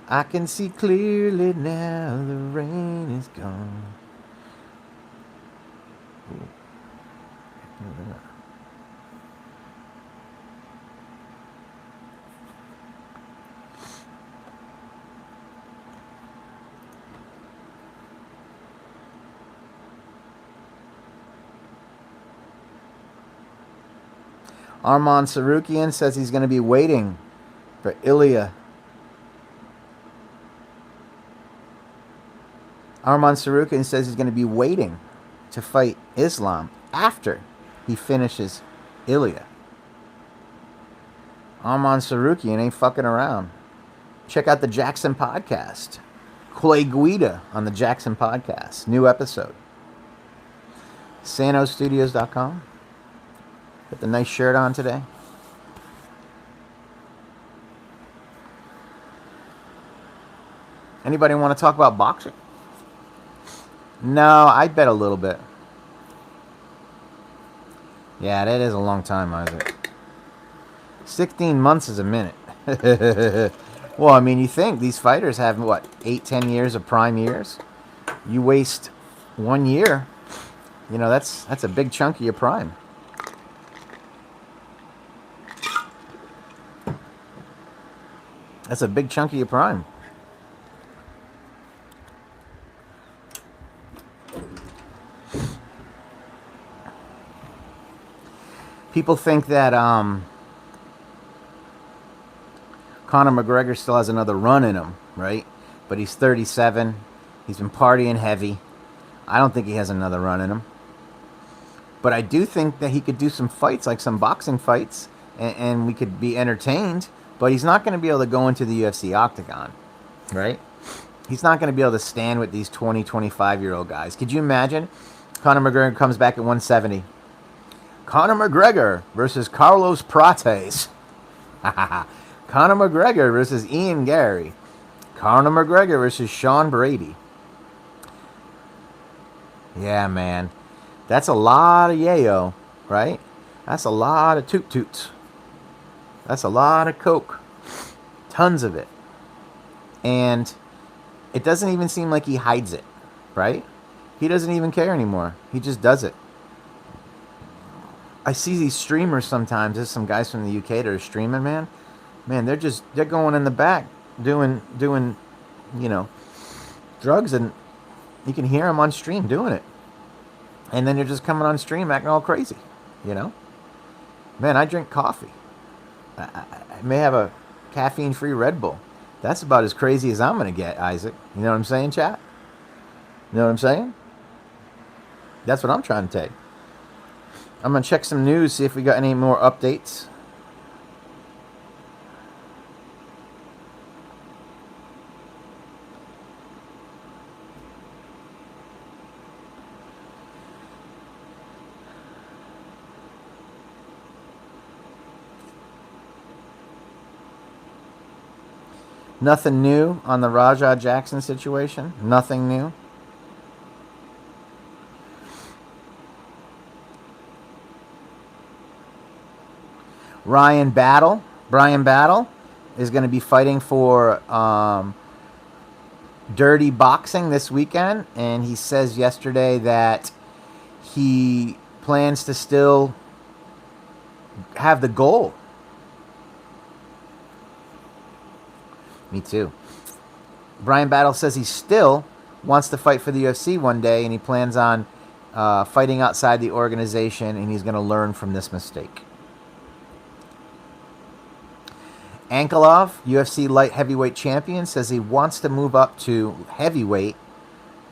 I can see clearly now the rain is gone. Arman Tsarukyan says he's going to be waiting for Ilya. Arman Tsarukyan says he's going to be waiting to fight Islam after he finishes Ilya. Arman Tsarukyan ain't fucking around. Check out the Jackson podcast. Clay Guida on the Jackson podcast. New episode. SanosStudios.com. Got the nice shirt on today. Anybody want to talk about boxing? No, I bet a little bit. Yeah, that is a long time, Isaac. 16 months is a minute. Well, I mean, you think these fighters have, 8-10 years of prime years? You waste 1 year, that's a big chunk of your prime. That's a big chunk of your prime. People think that Conor McGregor still has another run in him, right? But he's 37. He's been partying heavy. I don't think he has another run in him. But I do think that he could do some fights, like some boxing fights, and we could be entertained. But he's not going to be able to go into the UFC octagon, right? He's not going to be able to stand with these 20, 25-year-old guys. Could you imagine? Conor McGregor comes back at 170. Conor McGregor versus Carlos Prates. Conor McGregor versus Ian Gary. Conor McGregor versus Sean Brady. Yeah, man. That's a lot of yayo, right? That's a lot of toot toots. That's a lot of coke. Tons of it. And it doesn't even seem like he hides it, right? He doesn't even care anymore. He just does it. I see these streamers sometimes. There's some guys from the UK that are streaming, man. Man, they're going in the back doing drugs, and you can hear them on stream doing it. And then they're just coming on stream acting all crazy, Man, I drink coffee. I may have a caffeine-free Red Bull. That's about as crazy as I'm going to get, Isaac. You know what I'm saying, chat? You know what I'm saying? That's what I'm trying to take. I'm going to check some news, see if we got any more updates. Nothing new on the Rajah Jackson situation. Nothing new. Brian Battle is going to be fighting for Dirty Boxing this weekend, and he says yesterday that he plans to still have the goal. Me too. Brian Battle says he still wants to fight for the UFC one day, and he plans on fighting outside the organization, and he's going to learn from this mistake. Ankalaev, UFC light heavyweight champion, says he wants to move up to heavyweight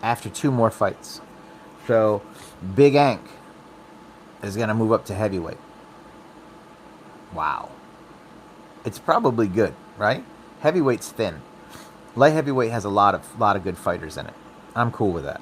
after 2 more fights. So, Big Ank is going to move up to heavyweight. Wow. It's probably good, right? Heavyweight's thin. Light heavyweight has a lot of good fighters in it. I'm cool with that.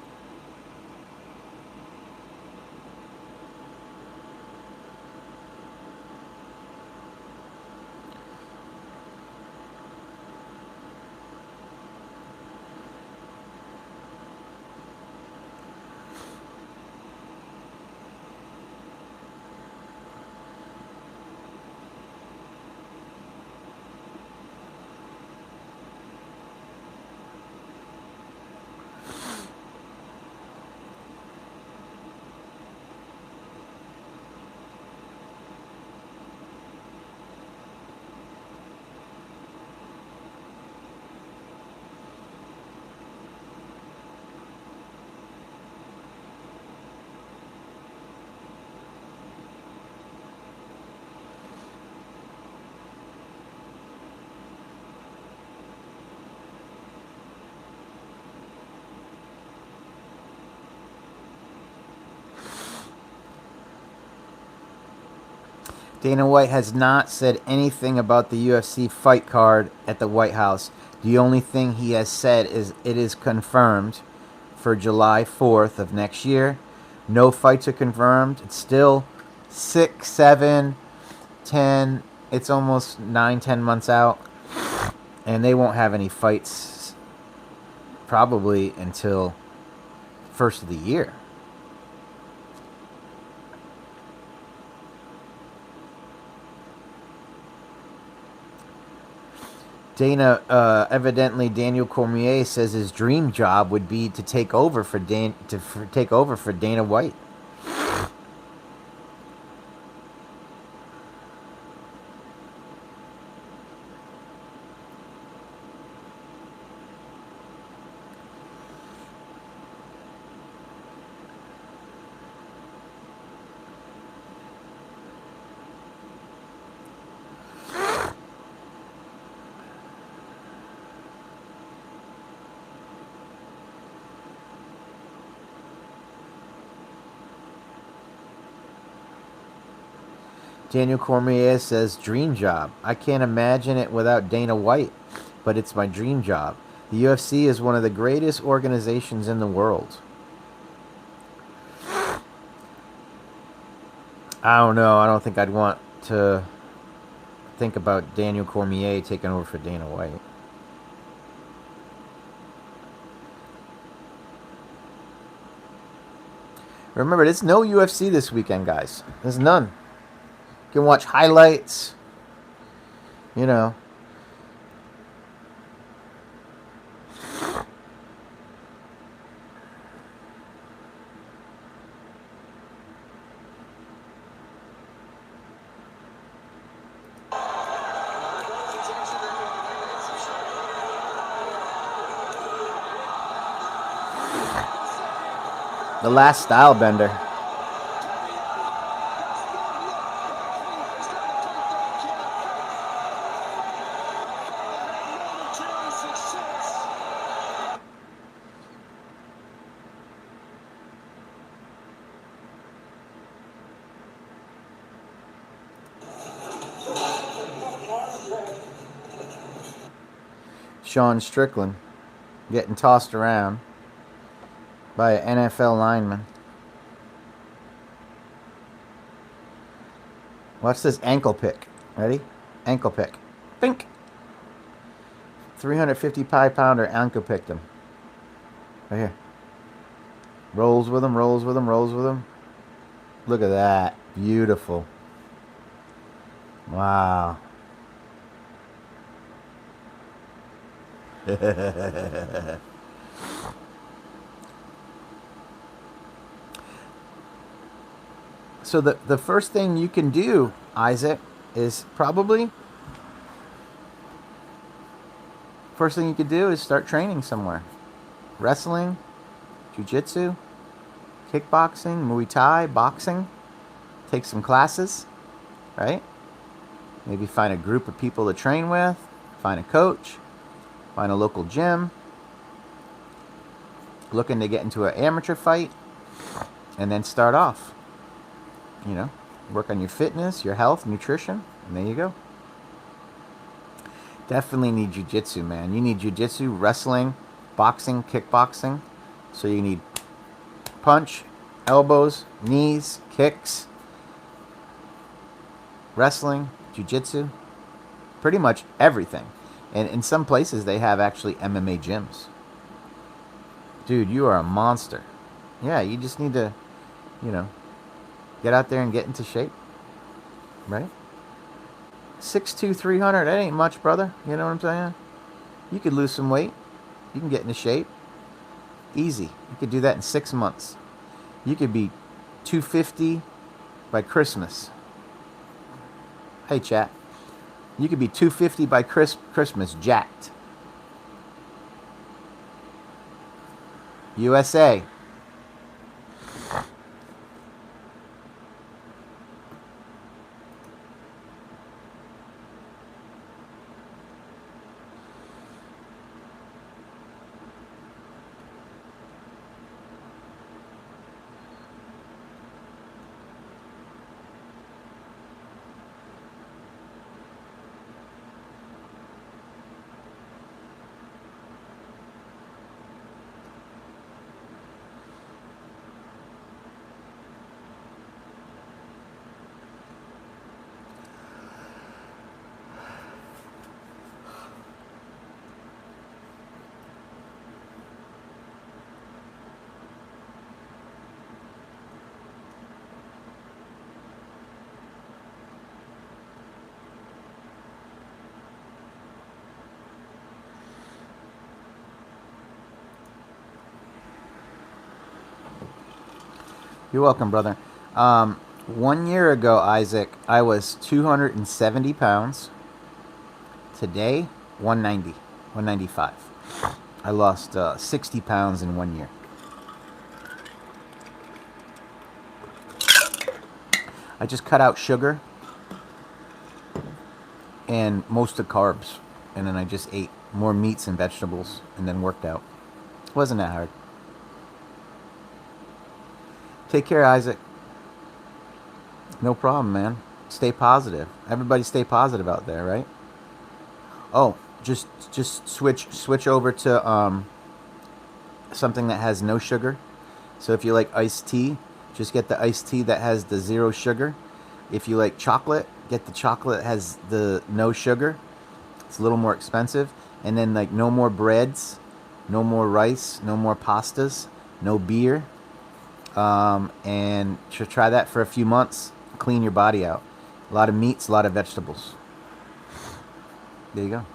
Dana White has not said anything about the UFC fight card at the White House. The only thing he has said is it is confirmed for July 4th of next year. No fights are confirmed. It's still 6, 7, 10. It's almost 9, 10 months out. And they won't have any fights probably until first of the year. Evidently Daniel Cormier says his dream job would be to take over for Dana White. Daniel Cormier says, dream job. I can't imagine it without Dana White, but it's my dream job. The UFC is one of the greatest organizations in the world. I don't know. I don't think I'd want to think about Daniel Cormier taking over for Dana White. Remember, there's no UFC this weekend, guys. There's none. You can watch highlights. You know. The last style bender. Sean Strickland getting tossed around by an NFL lineman. Watch this ankle pick. Ready? Ankle pick. Pink. 355-pounder ankle picked him. Right here. Rolls with him, rolls with him, rolls with him. Look at that. Beautiful. Wow. So the first thing you can do, Isaac, is probably start training somewhere. Wrestling, jiu-jitsu, kickboxing, Muay Thai, boxing. Take some classes, right? Maybe find a group of people to train with, find a coach, find a local gym, looking to get into an amateur fight, and then start off. You know, work on your fitness, your health, nutrition, and there you go. Definitely need jiu-jitsu, man. You need jiu-jitsu, wrestling, boxing, kickboxing. So you need punch, elbows, knees, kicks, wrestling, jiu-jitsu, pretty much everything. And in some places, they have actually MMA gyms. Dude, you are a monster. Yeah, you just need to, you know, get out there and get into shape, right? 6'2", 300, that ain't much, brother. You know what I'm saying? You could lose some weight. You can get into shape. Easy. You could do that in 6 months. You could be 250 by Christmas. Hey, chat. You could be 250 by Christmas, jacked. USA. You're welcome, brother. 1 year ago, Isaac, I was 270 pounds. Today, 190, 195. I lost 60 pounds in 1 year. I just cut out sugar and most of the carbs. And then I just ate more meats and vegetables and then worked out. It wasn't that hard. Take care, Isaac. No problem, man. Stay positive. Everybody stay positive out there, right? Oh, just switch over to something that has no sugar. So if you like iced tea, just get the iced tea that has the 0 sugar. If you like chocolate, get the chocolate that has the no sugar. It's a little more expensive. And then like no more breads, no more rice, no more pastas, no beer. And should try that for a few months. Clean your body out. A lot of meats, a lot of vegetables. There you go.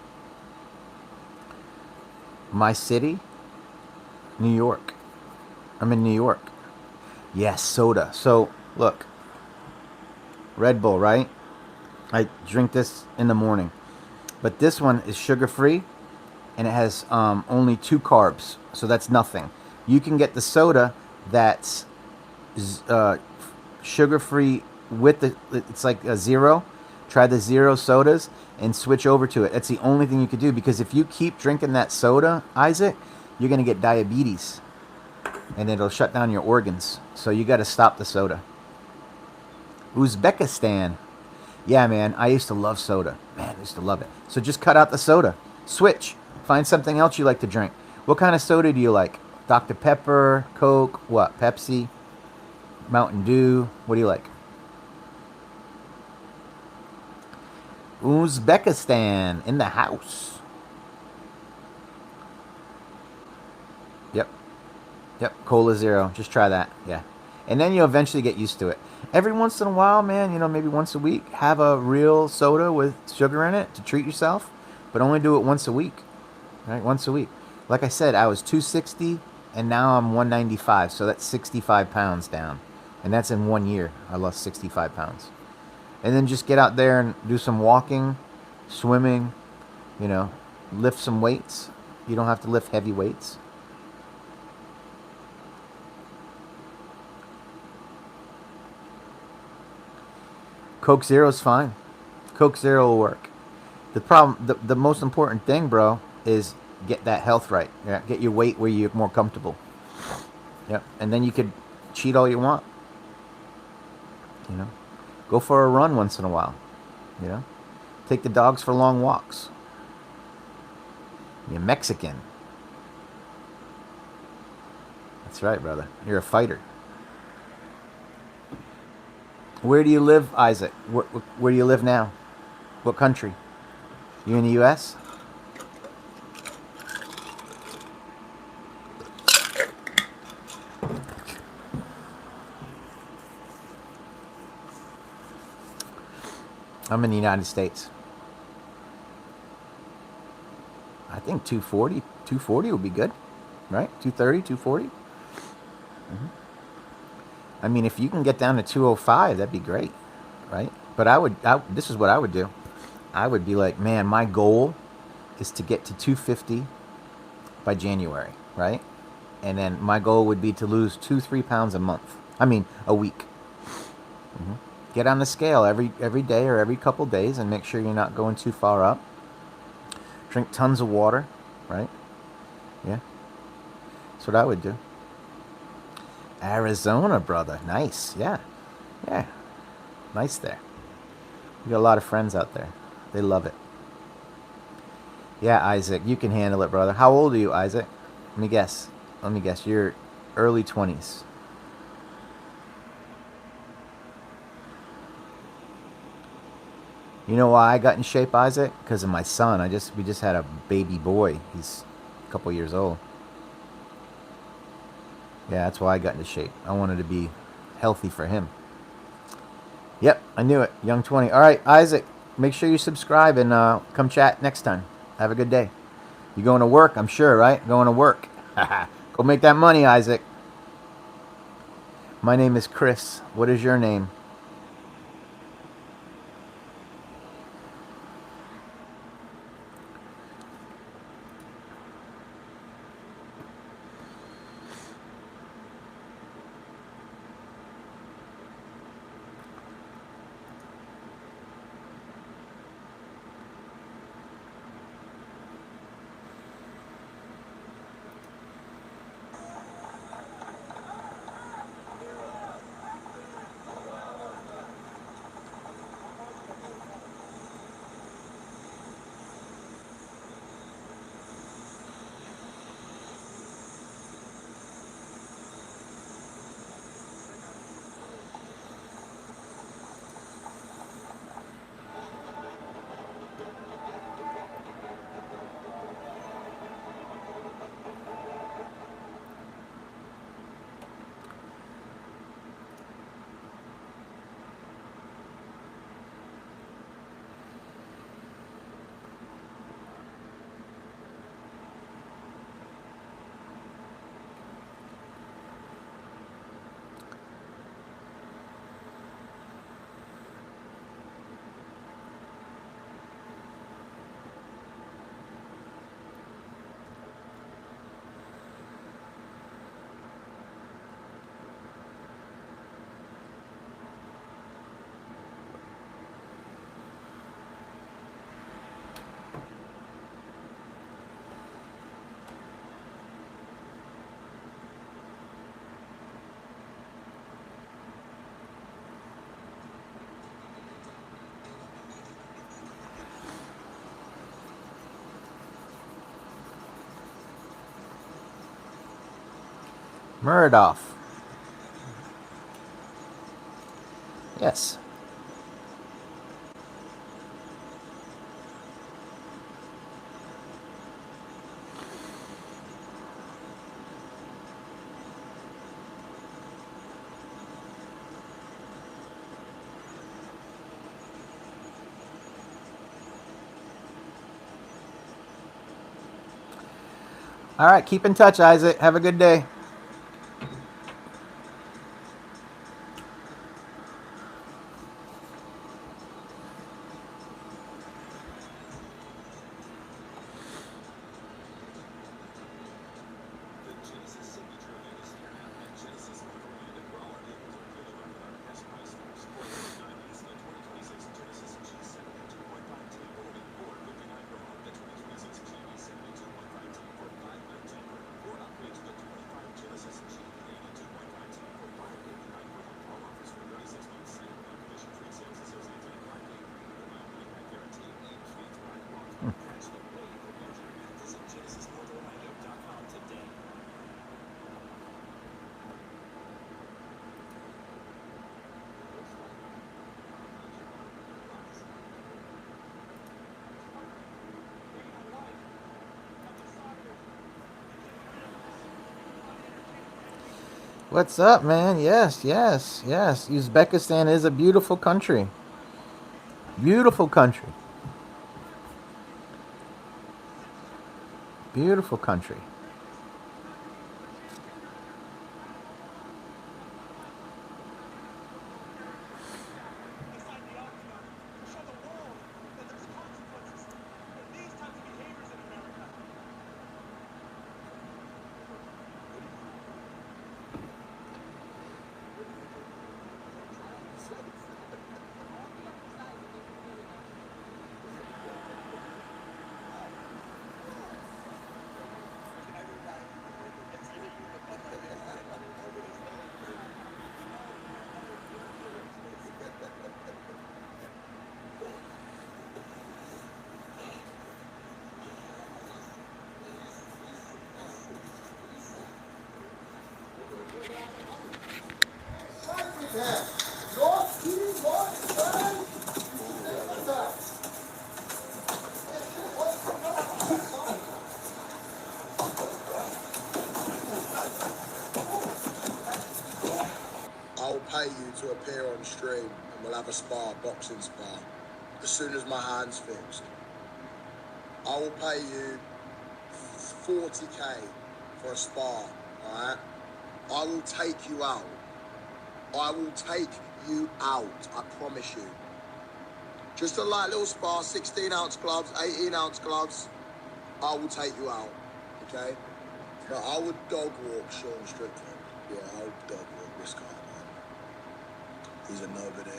My city, New York. I'm in New York. Yes, soda. So, look. Red Bull, right? I drink this in the morning. But this one is sugar-free, and it has only 2 carbs. So that's nothing. You can get the soda that's sugar-free with it's like a zero. Try the zero sodas and switch over to it. That's the only thing you could do, because if you keep drinking that soda, Isaac, you're going to get diabetes, and it'll shut down your organs. So you got to stop the soda. Uzbekistan. Yeah, man, I used to love soda. Man, I used to love it. So just cut out the soda. Switch. Find something else you like to drink. What kind of soda do you like? Dr. Pepper, Coke, what? Pepsi, Mountain Dew. What do you like? Uzbekistan in the house. Yep. Yep. Cola Zero. Just try that. Yeah. And then you'll eventually get used to it. Every once in a while, man, maybe once a week, have a real soda with sugar in it to treat yourself, but only do it once a week. Right? Once a week. Like I said, I was 260 and now I'm 195. So that's 65 pounds down. And that's in 1 year. I lost 65 pounds. And then just get out there and do some walking, swimming, lift some weights. You don't have to lift heavy weights. Coke Zero's fine. Coke Zero will work. The problem, the most important thing, bro, is get that health right. Yeah, get your weight where you're more comfortable. Yep. And then you could cheat all you want. Go for a run once in a while. Take the dogs for long walks. You're Mexican. That's right, brother. You're a fighter. Where do you live, Isaac? Where do you live now? What country? You in the U.S.? I'm in the United States. I think 240 would be good, right? 230, 240. Mm-hmm. I mean, if you can get down to 205, that'd be great, right? But this is what I would do. I would be like, man, my goal is to get to 250 by January, right? And then my goal would be to lose 2-3 pounds a week. Mm-hmm. Get on the scale every day or every couple days and make sure you're not going too far up. Drink tons of water, right? Yeah. That's what I would do. Arizona, brother. Nice. Yeah. Yeah. Nice there. You got a lot of friends out there. They love it. Yeah, Isaac, you can handle it, brother. How old are you, Isaac? Let me guess. You're early 20s. You know why I got in shape, Isaac? Because of my son. We just had a baby boy. He's a couple years old. Yeah, that's why I got into shape. I wanted to be healthy for him. Yep, I knew it. Young 20. All right, Isaac, make sure you subscribe and come chat next time. Have a good day. You going to work, I'm sure, right? Going to work. Go make that money, Isaac. My name is Chris. What is your name? Muradov. Yes. All right, keep in touch, Isaac. Have a good day. What's up, man? Yes, yes, yes. Uzbekistan is a beautiful country. Beautiful country. Beautiful country. I'll pay you to appear on stream and we'll have a boxing spar, as soon as my hand's fixed. I will pay you 40k for a spar, alright? I will take you out. I will take you out, I promise you. Just a light little spar, 16-ounce gloves, 18-ounce gloves. I will take you out, okay? But I would dog walk Sean Strickland. Yeah, I would dog walk this guy, man. He's a nobody.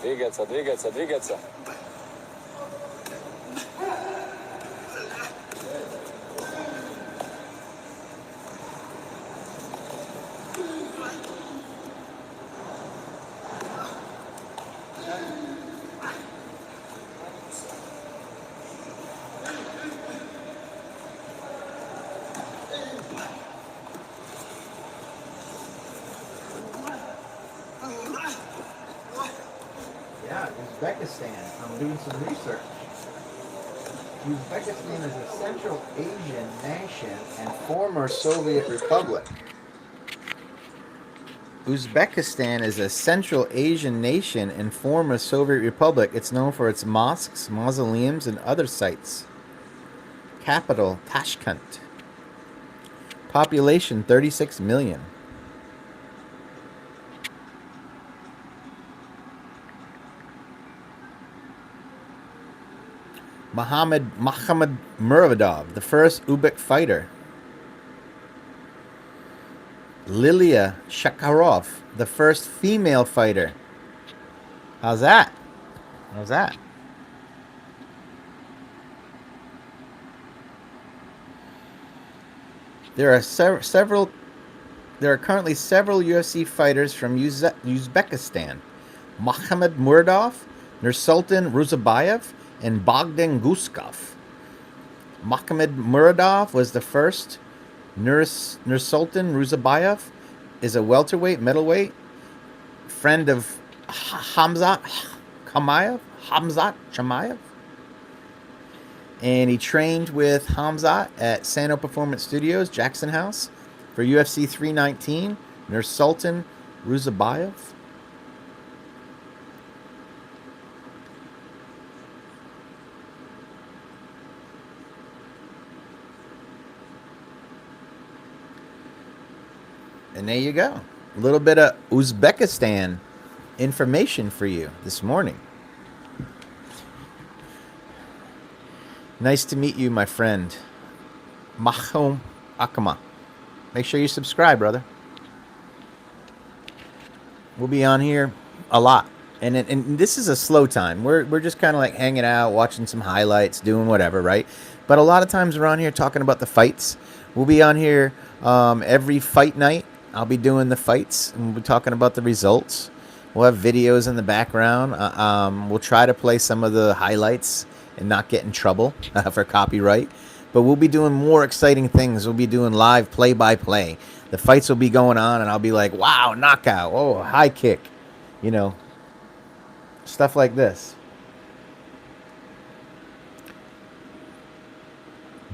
Двигаться, двигаться, двигаться. Yeah, Uzbekistan. I'm doing some research. Uzbekistan is a Central Asian nation and former Soviet republic. Uzbekistan is a Central Asian nation and former Soviet republic. It's known for its mosques, mausoleums, and other sites. Capital, Tashkent. Population, 36 million. Mohammad Muradov, the first Uzbek fighter. Lilia Shakarov, the first female fighter. How's that? How's that? There are currently several UFC fighters from Uzbekistan. Mohammad Muradov, Nursultan Ruzabayev, and Bogdan Guskov. Makhmed Muradov was the first. Nursultan Ruzabayev is a welterweight, middleweight, friend of Hamzat Chimaev. And he trained with Hamzat at Sano Performance Studios, Jackson House, for UFC 319, Nursultan Ruzabayev. And there you go. A little bit of Uzbekistan information for you this morning. Nice to meet you, my friend. Mahom Akama. Make sure you subscribe, brother. We'll be on here a lot. And this is a slow time. We're just kind of like hanging out, watching some highlights, doing whatever, right? But a lot of times we're on here talking about the fights. We'll be on here every fight night. I'll be doing the fights, and we'll be talking about the results. We'll have videos in the background. We'll try to play some of the highlights and not get in trouble for copyright. But we'll be doing more exciting things. We'll be doing live play-by-play. The fights will be going on, and I'll be like, wow, knockout. Oh, high kick. You know, stuff like this.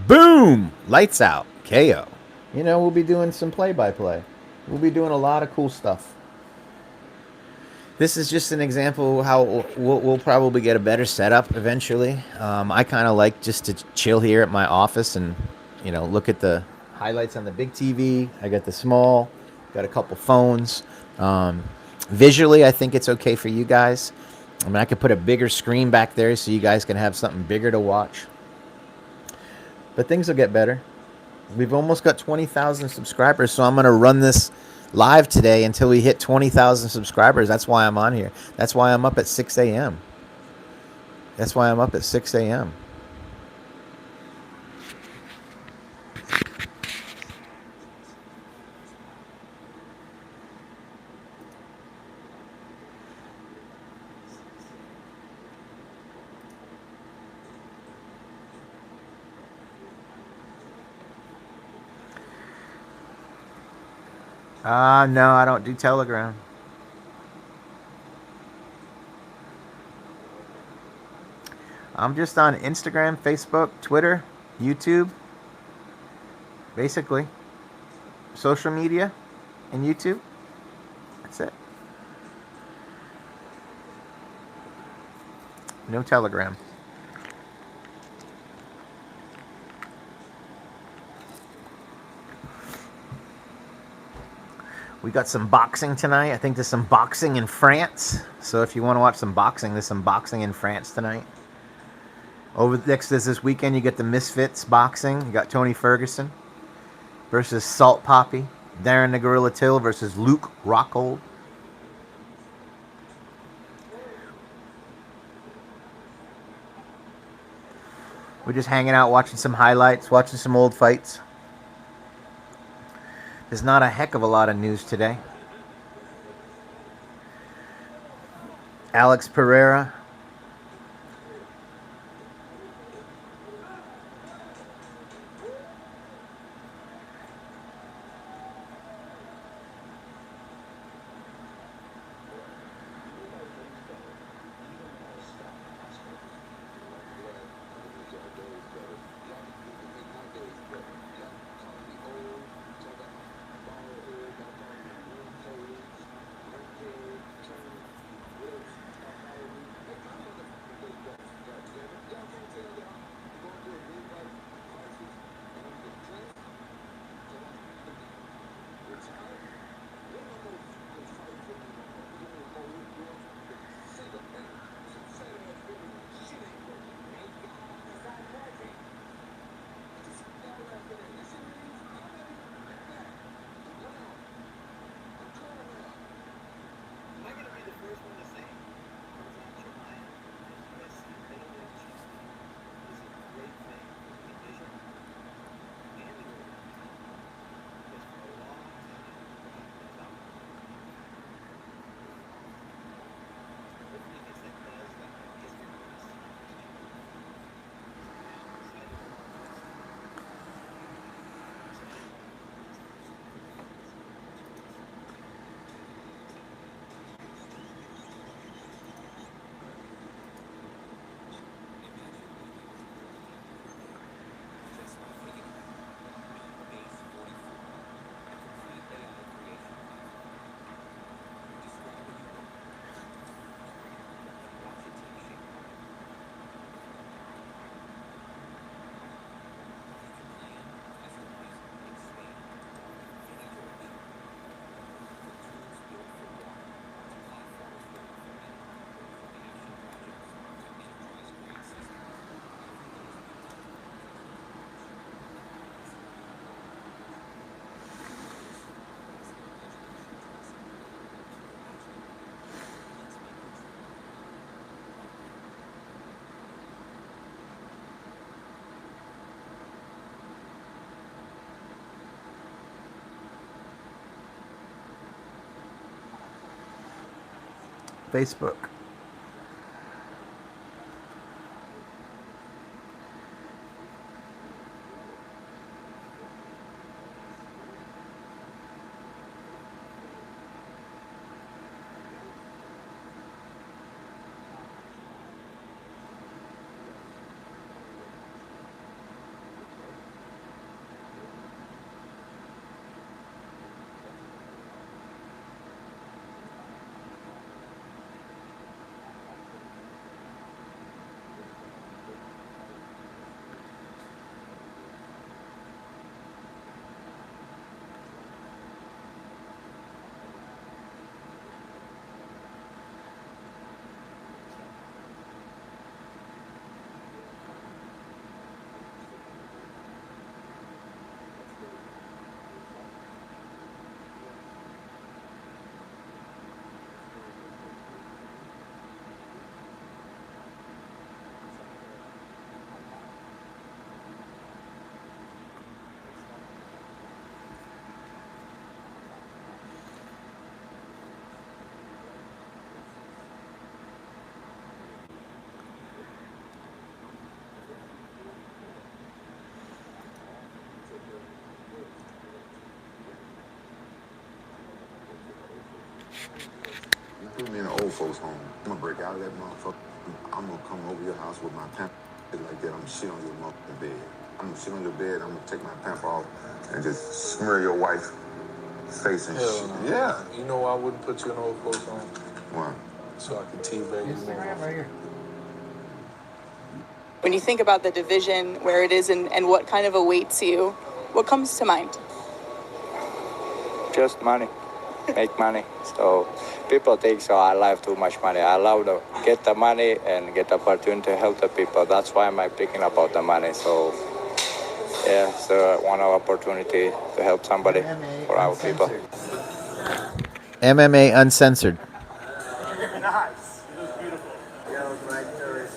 Boom! Lights out. KO. You know, we'll be doing some play-by-play. We'll be doing a lot of cool stuff. This is just an example of how we'll probably get a better setup eventually. I kind of like just to chill here at my office and, you know, look at the highlights on the big TV. I got the small, got a couple phones. Visually, I think it's okay for you guys. I mean, I could put a bigger screen back there so you guys can have something bigger to watch. But things will get better. We've almost got 20,000 subscribers, so I'm going to run this live today until we hit 20,000 subscribers. That's why I'm on here. That's why I'm up at 6 a.m. That's why I'm up at 6 a.m. No, I don't do Telegram. I'm just on Instagram, Facebook, Twitter, YouTube. Basically. Social media and YouTube. That's it. No Telegram. We got some boxing tonight. I think there's some boxing in France. So if you want to watch some boxing, there's some boxing in France tonight. Over next is this weekend, you get the Misfits boxing. You got Tony Ferguson versus Salt Poppy. Darren the Gorilla Till versus Luke Rockhold. We're just hanging out, watching some highlights, watching some old fights. There's not a heck of a lot of news today. Alex Pereira. Facebook. You put me in an old folks' home. I'm gonna break out of that motherfucker. I'm gonna come over your house with my pamper like that. I'm gonna shit on your motherfucking bed. I'm gonna shit on your bed. I'm gonna take my pamper off and just smear your wife's face and shit. No. Yeah. You know why I wouldn't put you in old folks' home? Why? So I can teabag you more. When you think about the division, where it is, and what kind of awaits you, what comes to mind? Just money. Make money. So people think so I love too much money. I love to get the money and get the opportunity to help the people. That's why I'm picking about the money. So yeah, so one opportunity to help somebody for our people. MMA Uncensored. Nice. It was beautiful. Yeah, it was right there.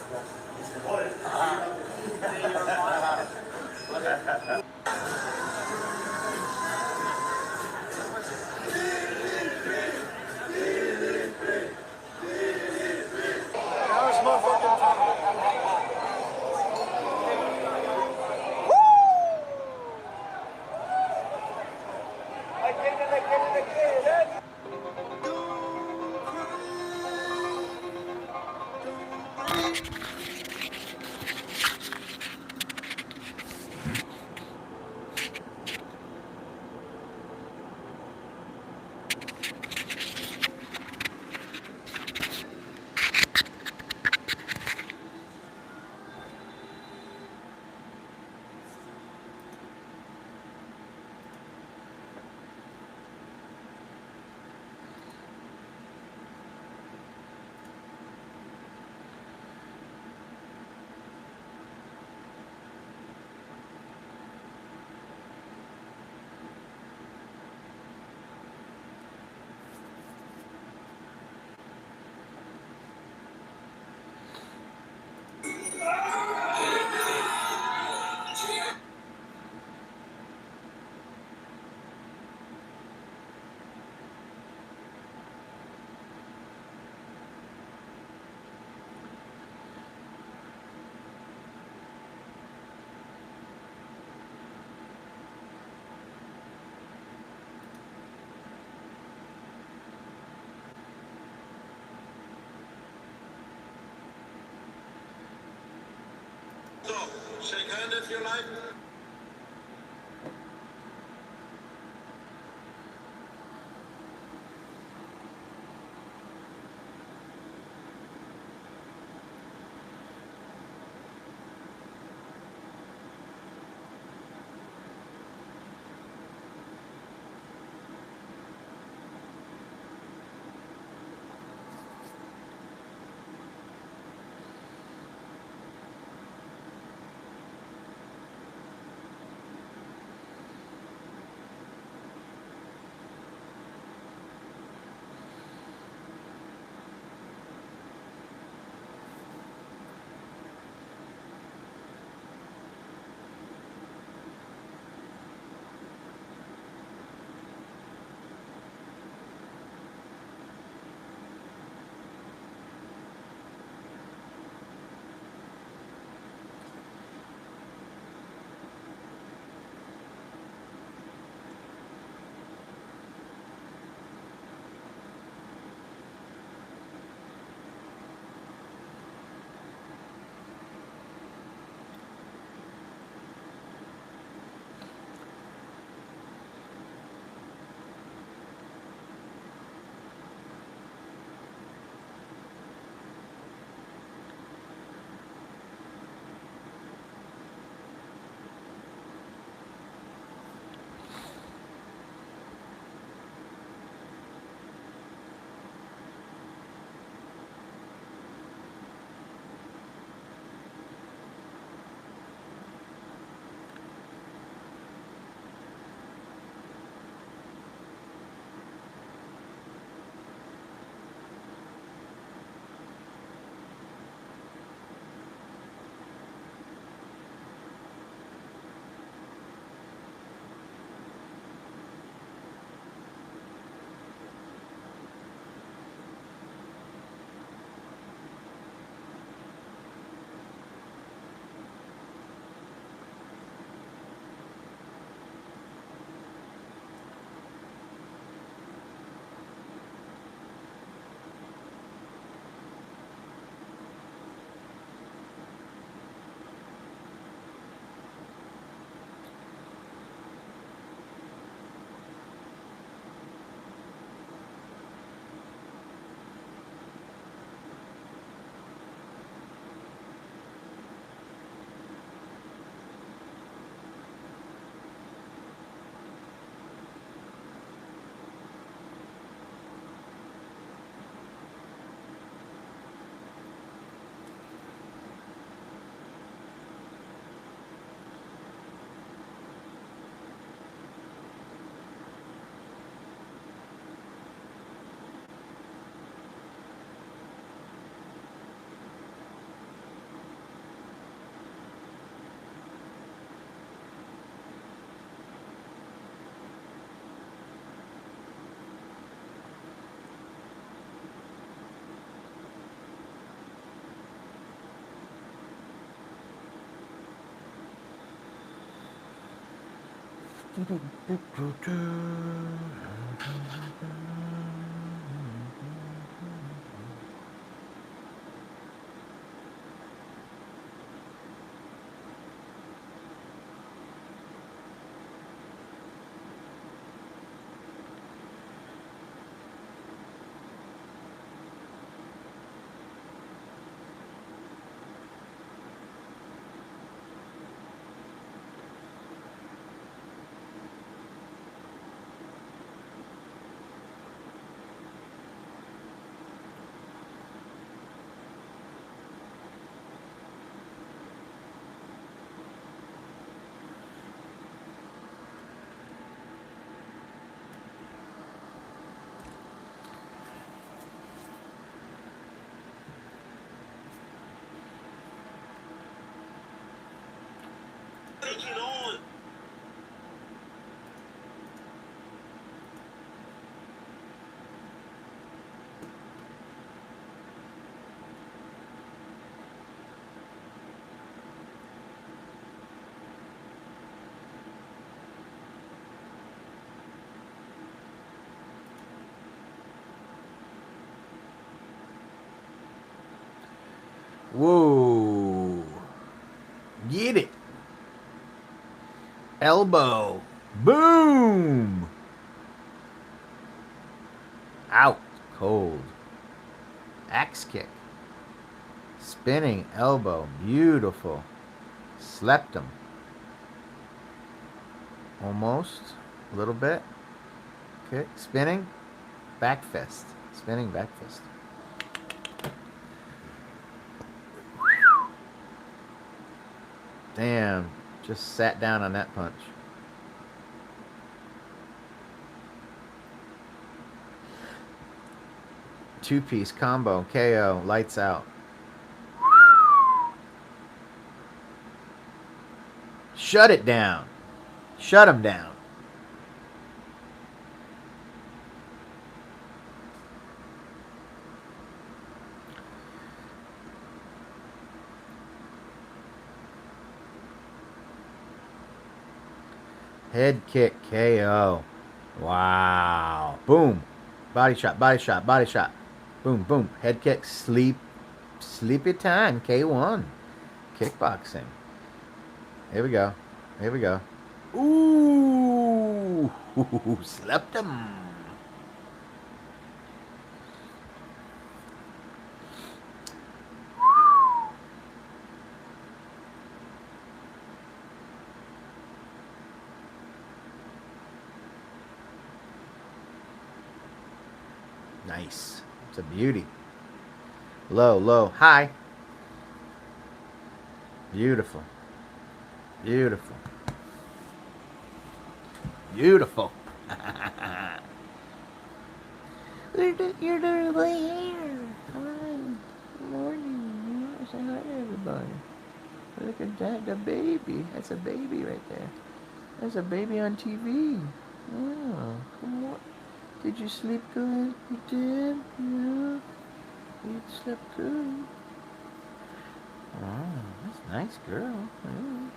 Shake hand if you like. Whoa. Get it. Elbow. Boom. Out. Cold. Axe kick. Spinning elbow. Beautiful. Slept him. Almost. A little bit. Okay. Spinning. Back fist. Spinning back fist. Damn. Just sat down on that punch. Two-piece combo. KO. Lights out. Shut it down. Shut him down. Head kick KO. Wow. Boom. Body shot, body shot, body shot. Boom, boom. Head kick. Sleepy time. K1. Kickboxing. Here we go. Here we go. Ooh. Slept him. Nice. It's a beauty. Low, low, high. Beautiful. Beautiful. Beautiful. You're doing my hair. Hi. Good morning. Say hi to everybody. Look at that, the baby. That's a baby right there. That's a baby on TV. Oh, come on. Did you sleep good? You did? Yeah. You slept good. Oh, that's a nice girl. Oh.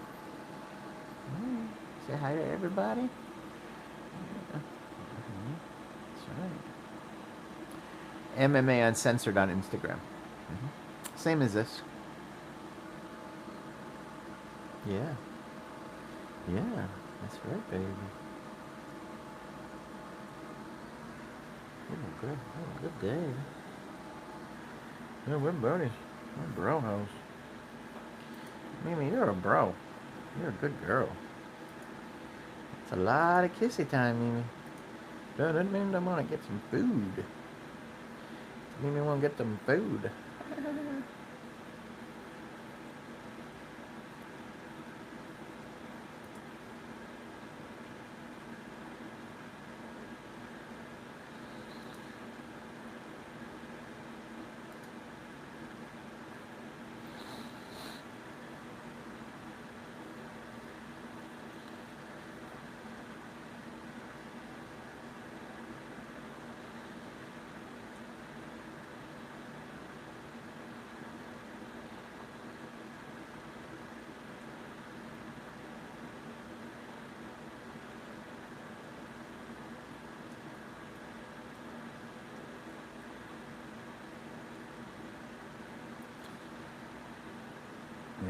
Oh. Say hi to everybody. Yeah. That's right. MMA Uncensored on Instagram. Same as this. Yeah. Yeah, that's right, baby. Good. Oh, good day. Yeah, we're buddies. We're bro house. Mimi, you're a bro. You're a good girl. It's a lot of kissy time, Mimi. Doesn't mean I want to get some food. Mimi want to get some food.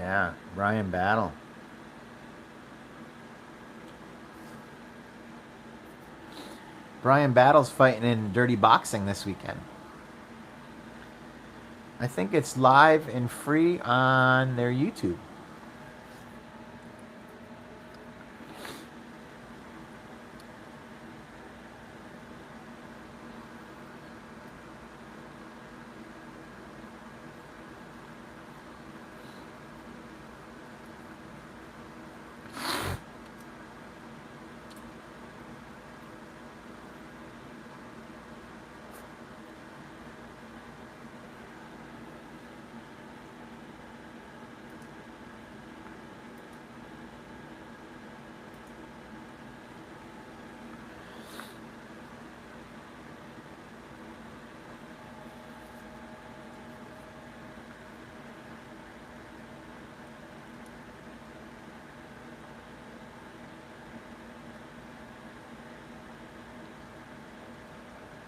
Yeah, Brian Battle. Brian Battle's fighting in Dirty Boxing this weekend. I think it's live and free on their YouTube.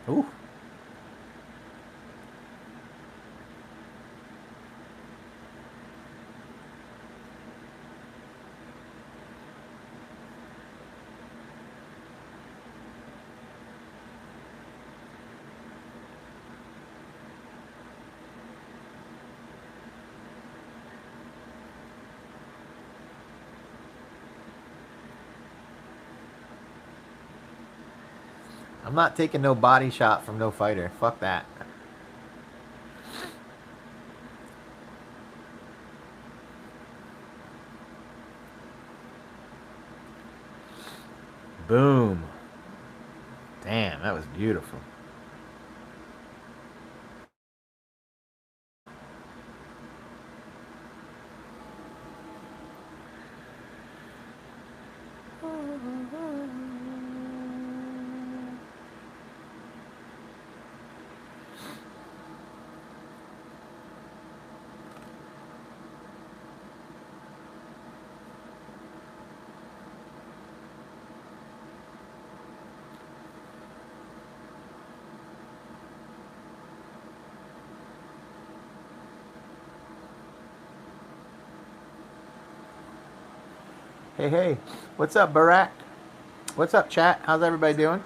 Ooh. I'm not taking no body shot from no fighter. Fuck that. Boom. Damn, that was beautiful. Hey, hey. What's up, Barack? What's up, chat? How's everybody doing?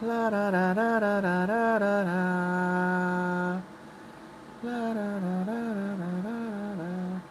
La da da da da da da da da. La da da da da da da da.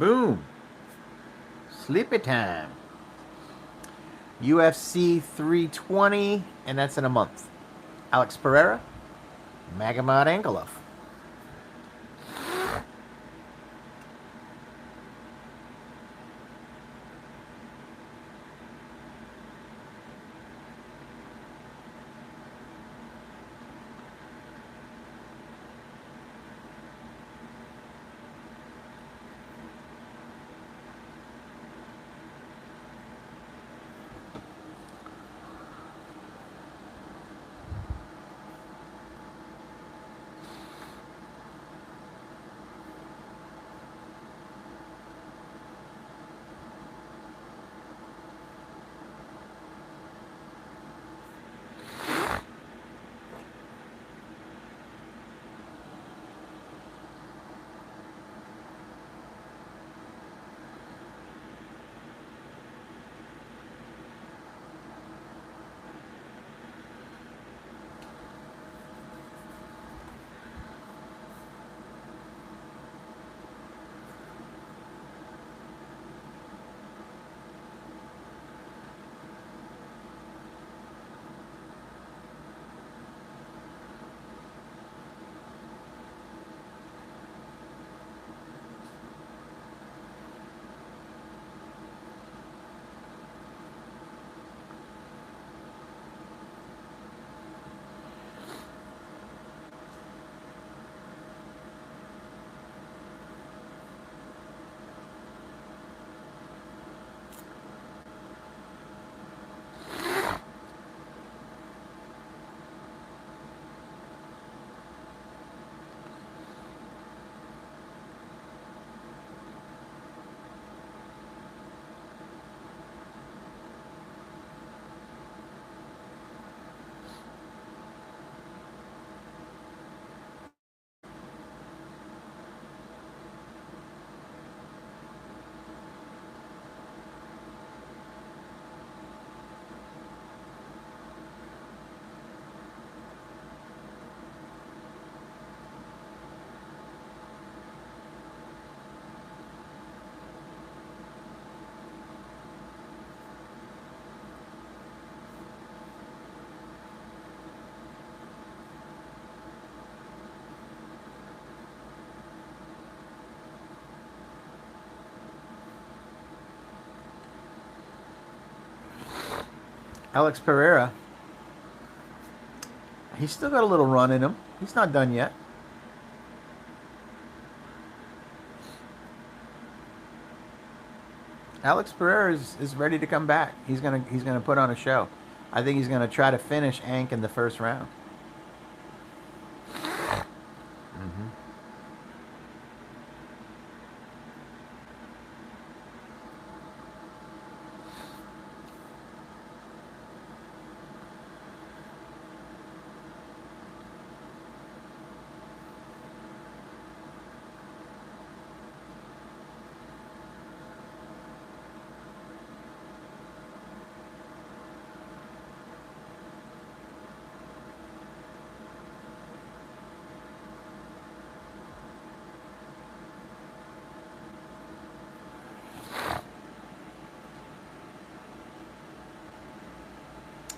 Boom. Sleepy time. UFC 320, and that's in a month. Alex Pereira, Magomed Ankalaev. Alex Pereira, he's still got a little run in him. He's not done yet. Alex Pereira is ready to come back. He's gonna put on a show. I think he's gonna try to finish Ank in the first round. Mm-hmm.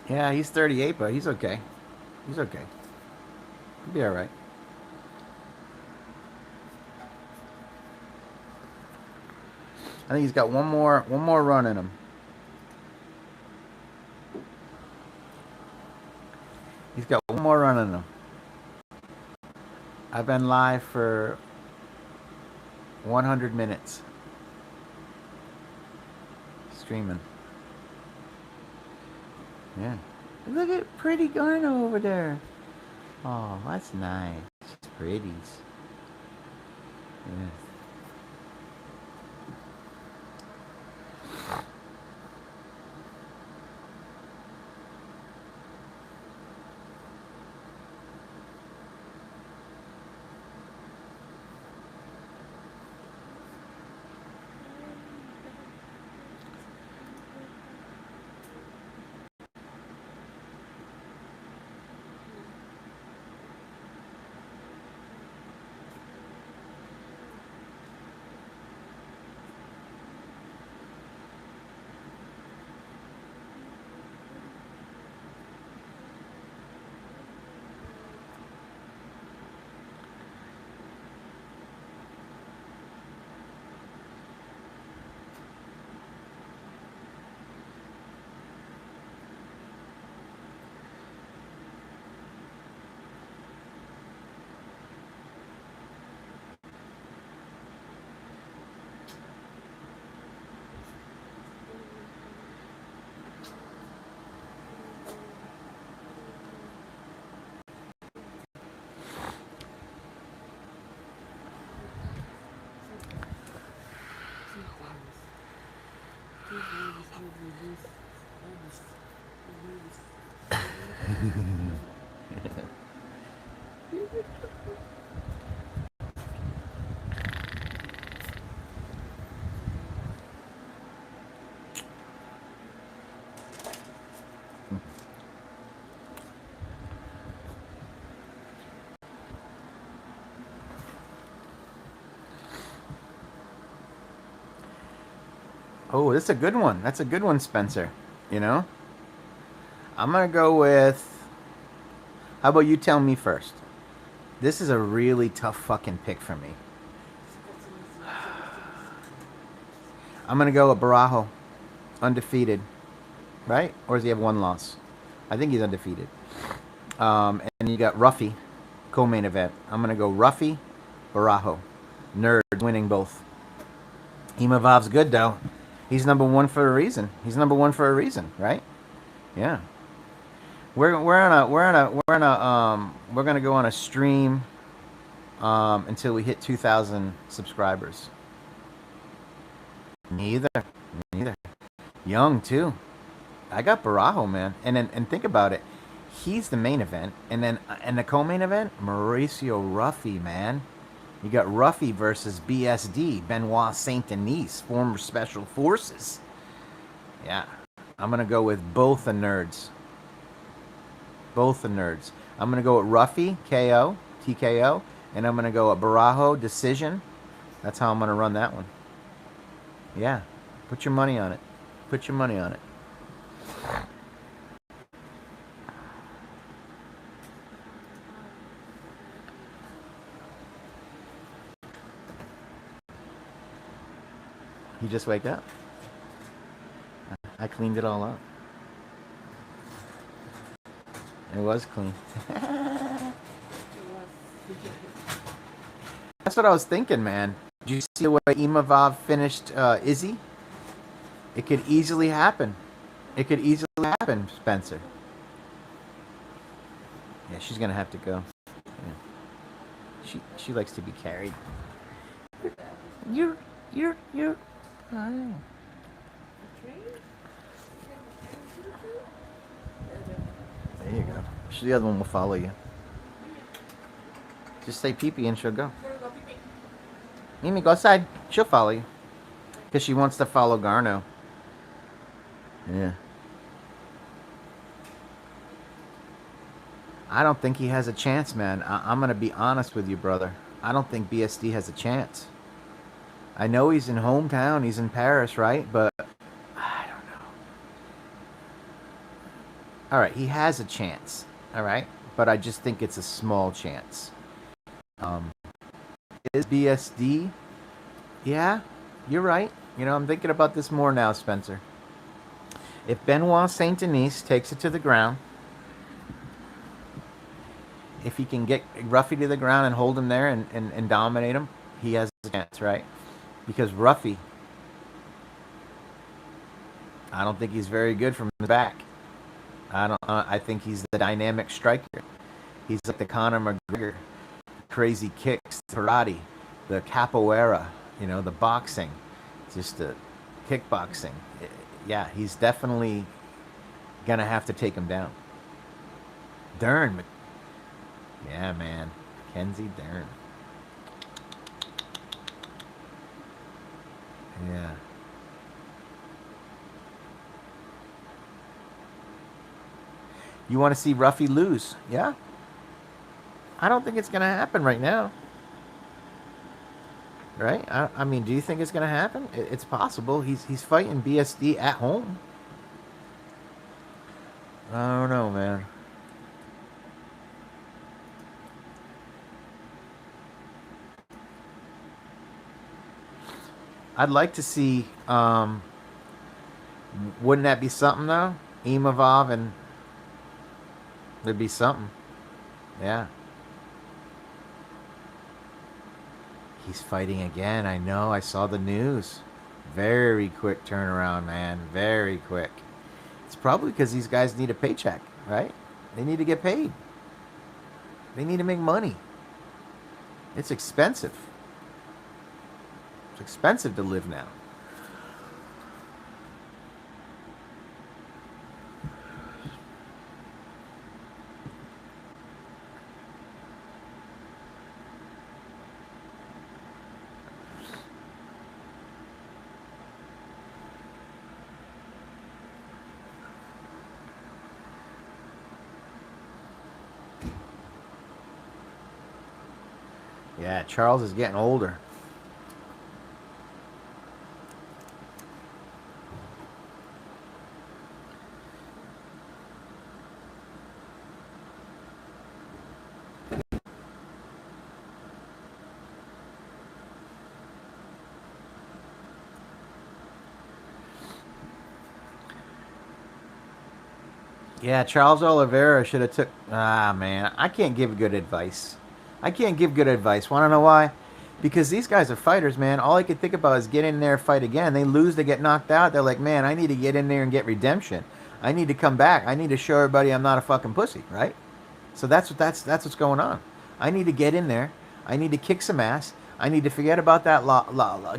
Yeah, he's 38, but he's okay. He's okay. He'll be all right. I think he's got one more run in him. He's got one more run in him. I've been live for 100 minutes. Streaming. Yeah. Look at pretty Garno over there. Oh, that's nice. She's pretty. Yeah. Oh, that's a good one. That's a good one, Spencer. You know? I'm going to go with... How about you tell me first? This is a really tough fucking pick for me. I'm going to go with Barajo. Undefeated. Right? Or does he have one loss? I think he's undefeated. And you got Ruffy, co-main event. I'm going to go Ruffy, Barajo. Nerd winning both. Imavov's good, though. He's number one for a reason. He's number one for a reason, right? Yeah. We're gonna go on a stream until we hit 2,000 subscribers. Neither. Young too. I got Barajo, man. And think about it. He's the main event, and then in the co-main event, Mauricio Ruffy, man. You got Ruffy versus BSD, Benoit Saint Denis, former Special Forces. Yeah. I'm going to go with both the nerds. Both the nerds. I'm going to go with Ruffy, KO, TKO, and I'm going to go with Barajo, decision. That's how I'm going to run that one. Yeah. Put your money on it. Put your money on it. You just wake up. I cleaned it all up. It was clean. That's what I was thinking, man. Did you see the way Imavov finished Izzy? It could easily happen. It could easily happen, Spencer. Yeah, she's gonna have to go. Yeah. She likes to be carried. You're. There you go. The other one will follow you. Just say pee-pee and she'll go. Mimi, go outside. She'll follow you. Because she wants to follow Garno. Yeah. I don't think he has a chance, man. I'm going to be honest with you, brother. I don't think BSD has a chance. I know he's in hometown. He's in Paris, right? But I don't know. All right, he has a chance. All right? But I just think it's a small chance. Is BSD? Yeah, you're right. You know, I'm thinking about this more now, Spencer. If Benoit Saint Denis takes it to the ground, if he can get Ruffy to the ground and hold him there and dominate him, he has a chance, right? Because Ruffy, I don't think he's very good from the back. I think he's the dynamic striker. He's like the Conor McGregor, crazy kicks, karate, the capoeira, you know, the boxing, just the kickboxing. Yeah, he's definitely gonna have to take him down. Dern, yeah, man, Kenzie Dern. Yeah. You want to see Ruffy lose? Yeah. I don't think it's going to happen right now. Right? I mean, do you think it's going to happen? It's possible. He's fighting BSD at home. I don't know, man. I'd like to see, wouldn't that be something, though? Imavov and... There'd be something. Yeah. He's fighting again. I know. I saw the news. Very quick turnaround, man. Very quick. It's probably because these guys need a paycheck, right? They need to get paid. They need to make money. It's expensive. It's expensive to live now. Yeah, Charles is getting older. Yeah, Charles Oliveira should have took... Ah, man, I can't give good advice. I can't give good advice. Want to know why? Because these guys are fighters, man. All I can think about is get in there, fight again. They lose, they get knocked out. They're like, man, I need to get in there and get redemption. I need to come back. I need to show everybody I'm not a fucking pussy, right? So that's what's going on. I need to get in there. I need to kick some ass. I need to forget about that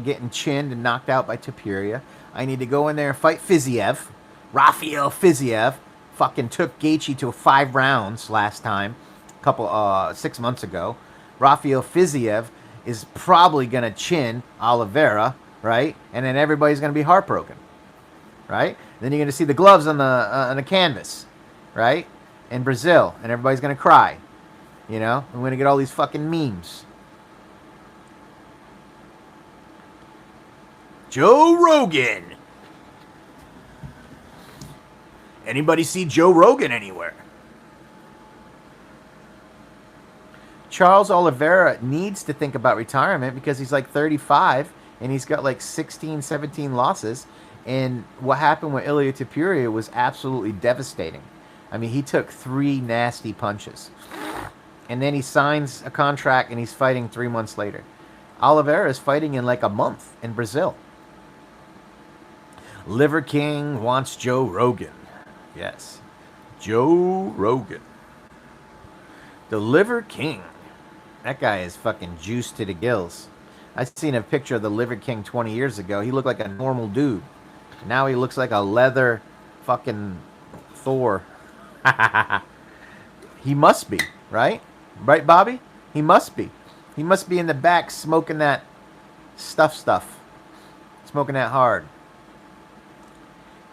getting chinned and knocked out by Tapiria. I need to go in there and fight Fiziev. Rafael Fiziev fucking took Gaethje to 5 rounds last time, 6 months ago. Rafael Fiziev is probably gonna chin Oliveira, right? And then everybody's gonna be heartbroken, right? Then you're gonna see the gloves on the canvas, right? In Brazil, and everybody's gonna cry. You know, we're gonna get all these fucking memes. Joe Rogan. Anybody see Joe Rogan anywhere? Charles Oliveira needs to think about retirement because he's like 35 and he's got like 16, 17 losses. And what happened with Ilia Topuria was absolutely devastating. I mean, he took 3 nasty punches. And then he signs a contract and he's fighting 3 months later. Oliveira is fighting in like a month in Brazil. Liver King wants Joe Rogan. Yes. Joe Rogan. The Liver King. That guy is fucking juiced to the gills. I seen a picture of the Liver King 20 years ago. He looked like a normal dude. Now he looks like a leather fucking Thor. He must be, right? Right, Bobby? He must be. He must be in the back smoking that stuff. Smoking that hard.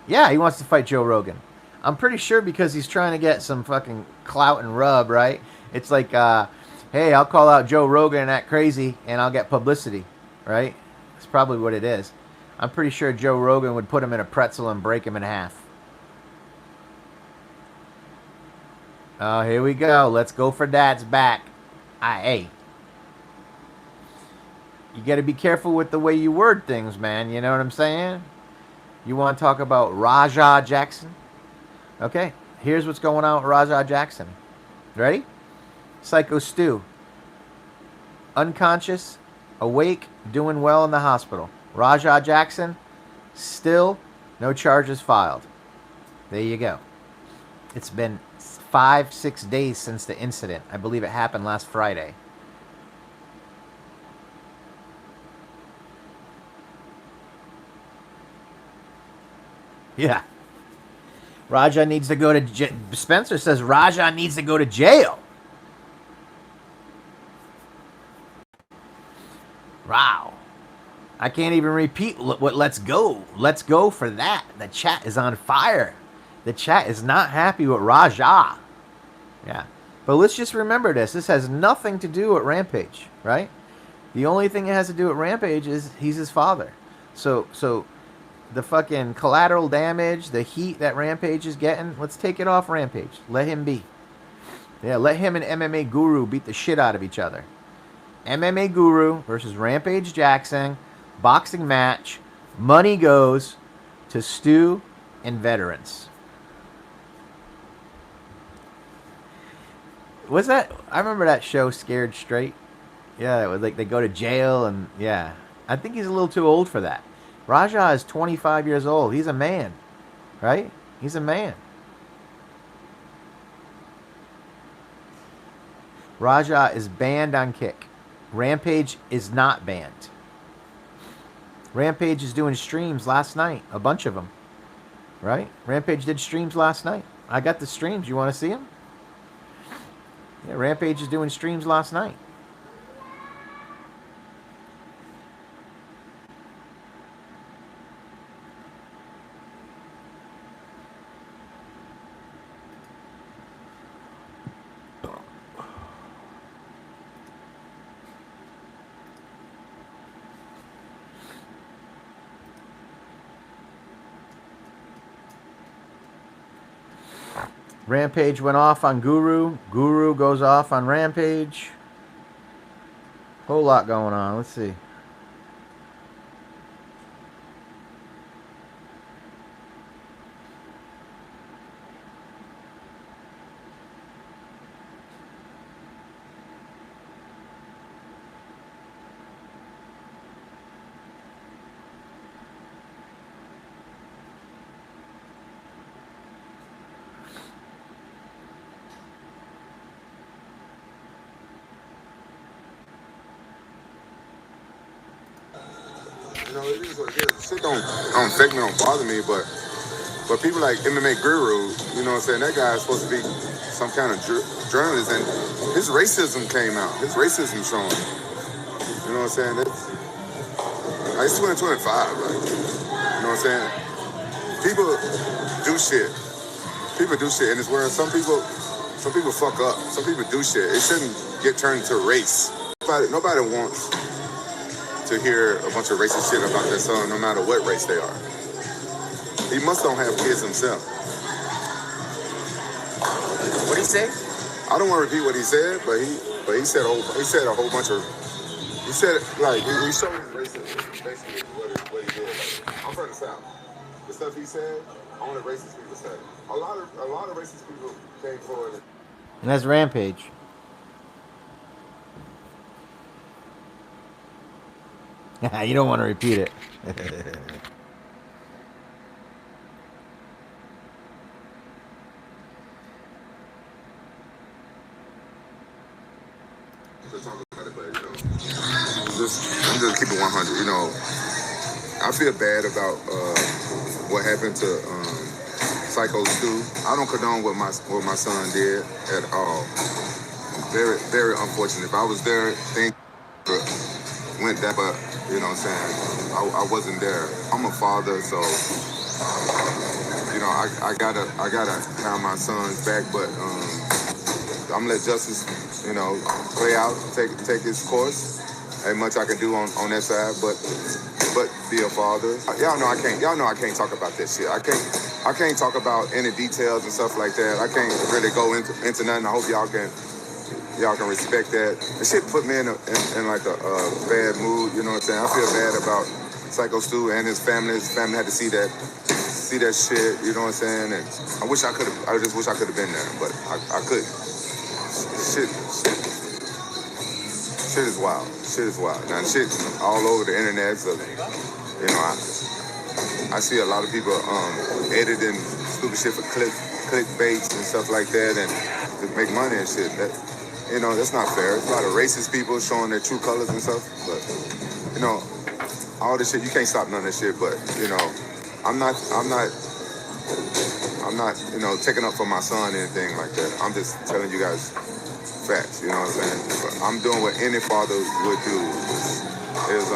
Yeah, he wants to fight Joe Rogan. I'm pretty sure because he's trying to get some fucking clout and rub, right? It's like, hey, I'll call out Joe Rogan and act crazy and I'll get publicity, right? That's probably what it is. I'm pretty sure Joe Rogan would put him in a pretzel and break him in half. Oh, here we go. Let's go for Dad's back. Hey. You got to be careful with the way you word things, man. You know what I'm saying? You want to talk about Raja Jackson? Okay, here's what's going on with Raja Jackson. Ready? Psycho Stu. Unconscious, awake, doing well in the hospital. Raja Jackson, still no charges filed. There you go. It's been 5-6 days since the incident. I believe it happened last Friday. Yeah. Raja needs to go to Spencer says Raja needs to go to jail. Wow. I can't even repeat what let's go. Let's go for that. The chat is on fire. The chat is not happy with Raja. Yeah. But let's just remember this. This has nothing to do with Rampage, right? The only thing it has to do with Rampage is he's his father. So the fucking collateral damage, the heat that Rampage is getting, let's take it off Rampage. Let him be. Yeah, let him and MMA Guru beat the shit out of each other. MMA Guru versus Rampage Jackson. Boxing match. Money goes to Stu and veterans. Was that? I remember that show, Scared Straight. Yeah, it was like they go to jail and yeah. I think he's a little too old for that. Raja is 25 years old. He's a man, right? He's a man. Raja is banned on Kick. Rampage is not banned. Rampage is doing streams last night. A bunch of them. Right? Rampage did streams last night. I got the streams. You want to see them? Yeah, Rampage is doing streams last night. Rampage went off on Guru. Guru goes off on Rampage. Whole lot going on. Let's see. You know, it is what it is. Shit don't affect me, don't bother me, but people like MMA Guru, you know what I'm saying, that guy is supposed to be some kind of journalist, and his racism came out. His racism showing. You know what I'm saying? It's 2025, right? You know what I'm saying? People do shit. People do shit in this world. Some people fuck up. Some people do shit. It shouldn't get turned to race. Nobody wants to hear a bunch of racist shit about their son, no matter what race they are. He must don't have kids himself. What did he say? I don't want to repeat what he said, but he said a whole bunch of. He said like he showed his racism, basically what he did. Like, I'm from the South. The stuff he said, Only racist people say. A lot of racist people came forward. And that's Rampage. You don't want to repeat it. I'm just keeping 100. You know, I feel bad about what happened to Psycho Stu. I don't condone what my son did at all. Very, very unfortunate. If I was there, things went that, but you know what I'm saying? I wasn't there. I'm a father, so you know I gotta have my son's back, but I'm gonna let justice, you know, play out, take its course. Ain't much I can do on that side, but be a father. Y'all know I can't talk about that shit. I can't talk about any details and stuff like that. I can't really go into nothing. I hope y'all can respect that. The shit put me in like a bad mood. You know what I'm saying? I feel bad about Psycho Stu and his family. His family had to see that shit. You know what I'm saying? And I just wish I could have been there, but I couldn't. Shit is wild. Shit is wild. Now shit all over the internet. So, you know, I see a lot of people editing stupid shit for clickbaits and stuff like that, and to make money and shit. That, you know, that's not fair. There's a lot of racist people showing their true colors and stuff. But you know, all this shit, you can't stop none of this shit. But you know, I'm not, you know, taking up for my son or anything like that. I'm just telling you guys facts, you know what I'm saying? But I'm doing what any father would do is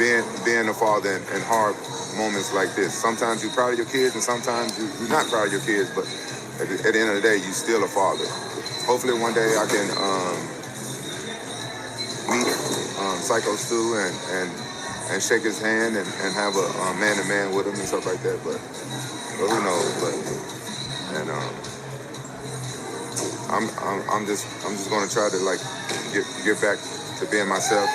being a father in hard moments like this. Sometimes you're proud of your kids and sometimes you're not proud of your kids, but at the end of the day, you're still a father. Hopefully one day I can meet Psycho Stu and shake his hand and have a man-to-man with him and stuff like that, but who knows? But I'm just gonna try to like get back to being myself.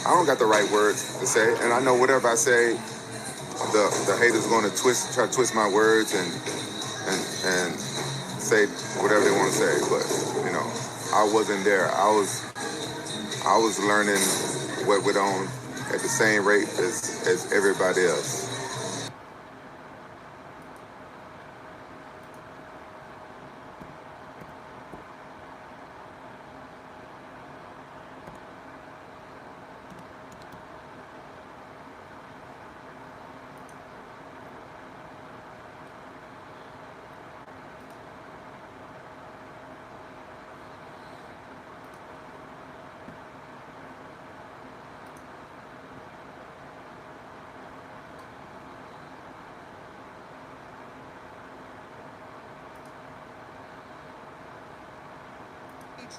I don't got the right words to say, and I know whatever I say, the haters gonna try to twist my words and say whatever they want to say. But you know, I wasn't there. I was learning what went on at the same rate as everybody else.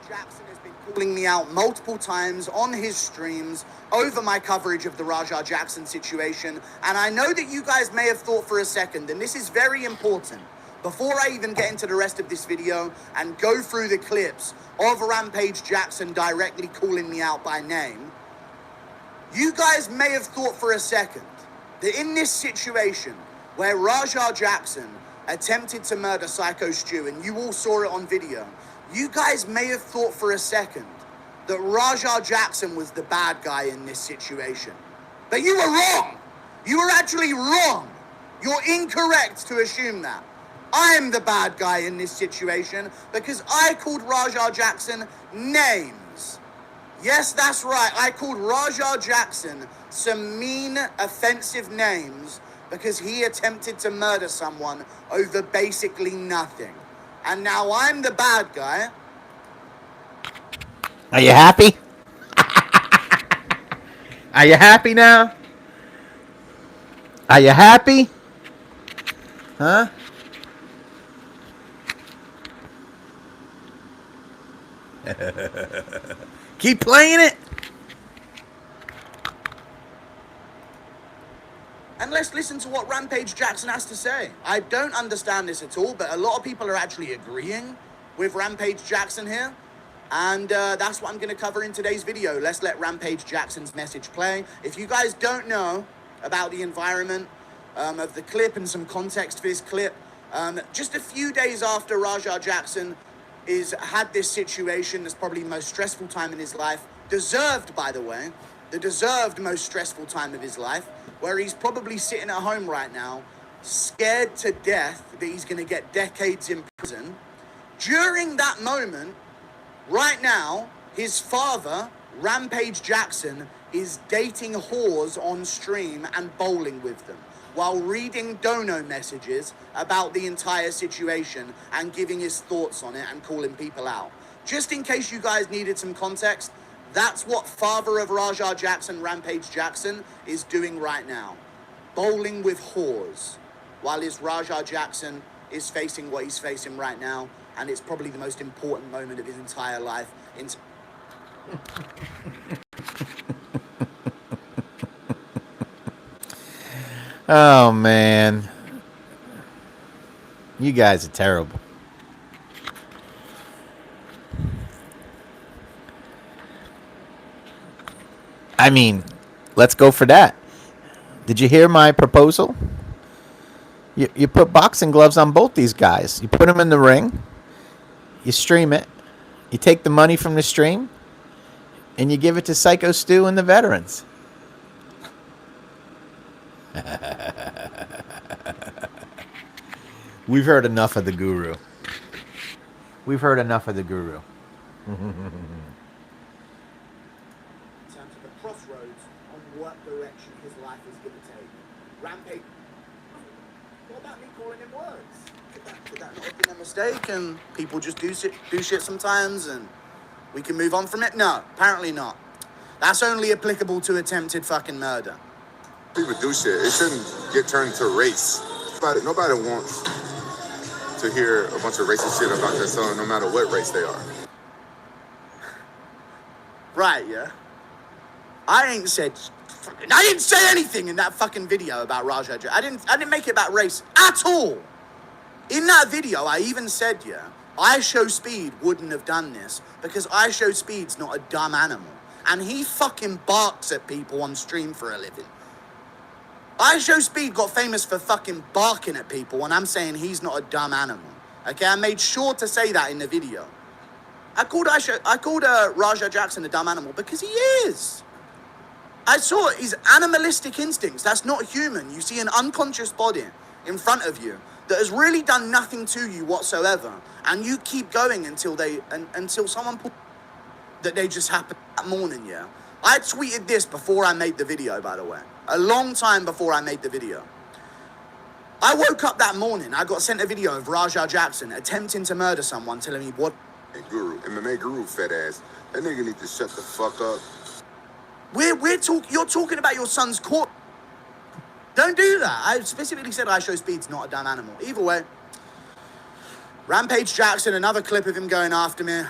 Jackson has been calling me out multiple times on his streams over my coverage of the Raja Jackson situation, and I know that you guys may have thought for a second, and this is very important, before I even get into the rest of this video and go through the clips of Rampage Jackson directly calling me out by name, you guys may have thought for a second that in this situation where Raja Jackson attempted to murder Psycho Stu, and you all saw it on video, you guys may have thought for a second that Raja Jackson was the bad guy in this situation. But you were wrong. You were actually wrong. You're incorrect to assume that. I'm the bad guy in this situation because I called Raja Jackson names. Yes, that's right. I called Raja Jackson some mean, offensive names because he attempted to murder someone over basically nothing. And now I'm the bad guy. Are you happy? Are you happy now? Are you happy? Huh? Keep playing it. And let's listen to what Rampage Jackson has to say. I don't understand this at all, but a lot of people are actually agreeing with Rampage Jackson here. And that's what I'm going to cover in today's video. Let's let Rampage Jackson's message play. If you guys don't know about the environment of the clip and some context for this clip. Just a few days after Raja Jackson had this situation, that's probably the most stressful time in his life, deserved, by the way, the deserved most stressful time of his life, where he's probably sitting at home right now, scared to death that he's going to get decades in prison. During that moment, right now, his father, Rampage Jackson, is dating whores on stream and bowling with them, while reading dono messages about the entire situation and giving his thoughts on it and calling people out. Just in case you guys needed some context, that's what father of Raja Jackson, Rampage Jackson, is doing right now. Bowling with whores, while his Raja Jackson is facing what he's facing right now, and it's probably the most important moment of his entire life. Oh, man. You guys are terrible. I mean, let's go for that. Did you hear my proposal? You put boxing gloves on both these guys. You put them in the ring. You stream it. You take the money from the stream. And you give it to Psycho Stu and the veterans. We've heard enough of the guru. We've heard enough of the guru. In terms of the crossroads on what direction his life is going to take. Rampage. What about me calling him words? Could that not have been a mistake? And people just do shit sometimes, and we can move on from it? No, apparently not. That's only applicable to attempted fucking murder. People do shit. It shouldn't get turned to race. Nobody wants to hear a bunch of racist shit about their son, no matter what race they are. Right, yeah. I didn't say anything in that fucking video about Raja. I didn't make it about race at all. In that video, I even said, yeah, I Show Speed wouldn't have done this because I Show Speed's not a dumb animal. And he fucking barks at people on stream for a living. I Show Speed got famous for fucking barking at people, and I'm saying he's not a dumb animal. Okay, I made sure to say that in the video. I called Raja Jackson a dumb animal because he is. I saw his animalistic instincts. That's not human. You see an unconscious body in front of you that has really done nothing to you whatsoever, and you keep going until someone that they just happened that morning. Yeah, I tweeted this before I made the video, by the way. A long time before I made the video. I woke up that morning, I got sent a video of Raja Jackson attempting to murder someone, telling me what... Hey, Guru, MMA Guru, fat ass. That nigga need to shut the fuck up. You're talking about your son's court. Don't do that. I specifically said I Show Speed's not a dumb animal. Either way. Rampage Jackson, another clip of him going after me.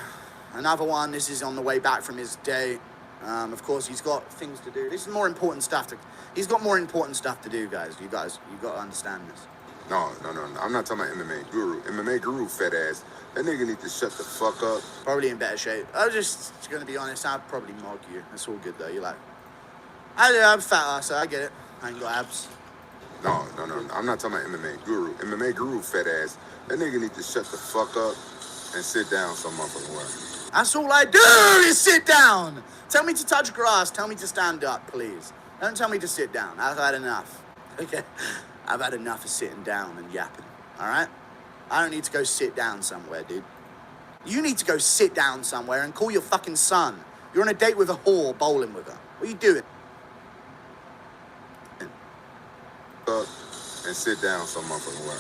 Another one, this is on the way back from his day. Of course, he's got things to do. This is more important stuff. He's got more important stuff to do, guys. You got to understand this. No. I'm not talking about MMA Guru. MMA Guru, fat ass. That nigga need to shut the fuck up. Probably in better shape. I'm just going to be honest. I'd probably mog you. It's all good, though. You're like... I'm fat, so I get it. I ain't got abs. No. I'm not talking about MMA Guru. MMA Guru, fat ass. That nigga need to shut the fuck up and sit down some motherfucking way. That's all I do is sit down. Tell me to touch grass. Tell me to stand up, please. Don't tell me to sit down. I've had enough. Okay? I've had enough of sitting down and yapping. All right? I don't need to go sit down somewhere, dude. You need to go sit down somewhere and call your fucking son. You're on a date with a whore bowling with her. What are you doing? Up and sit down some motherfucking way.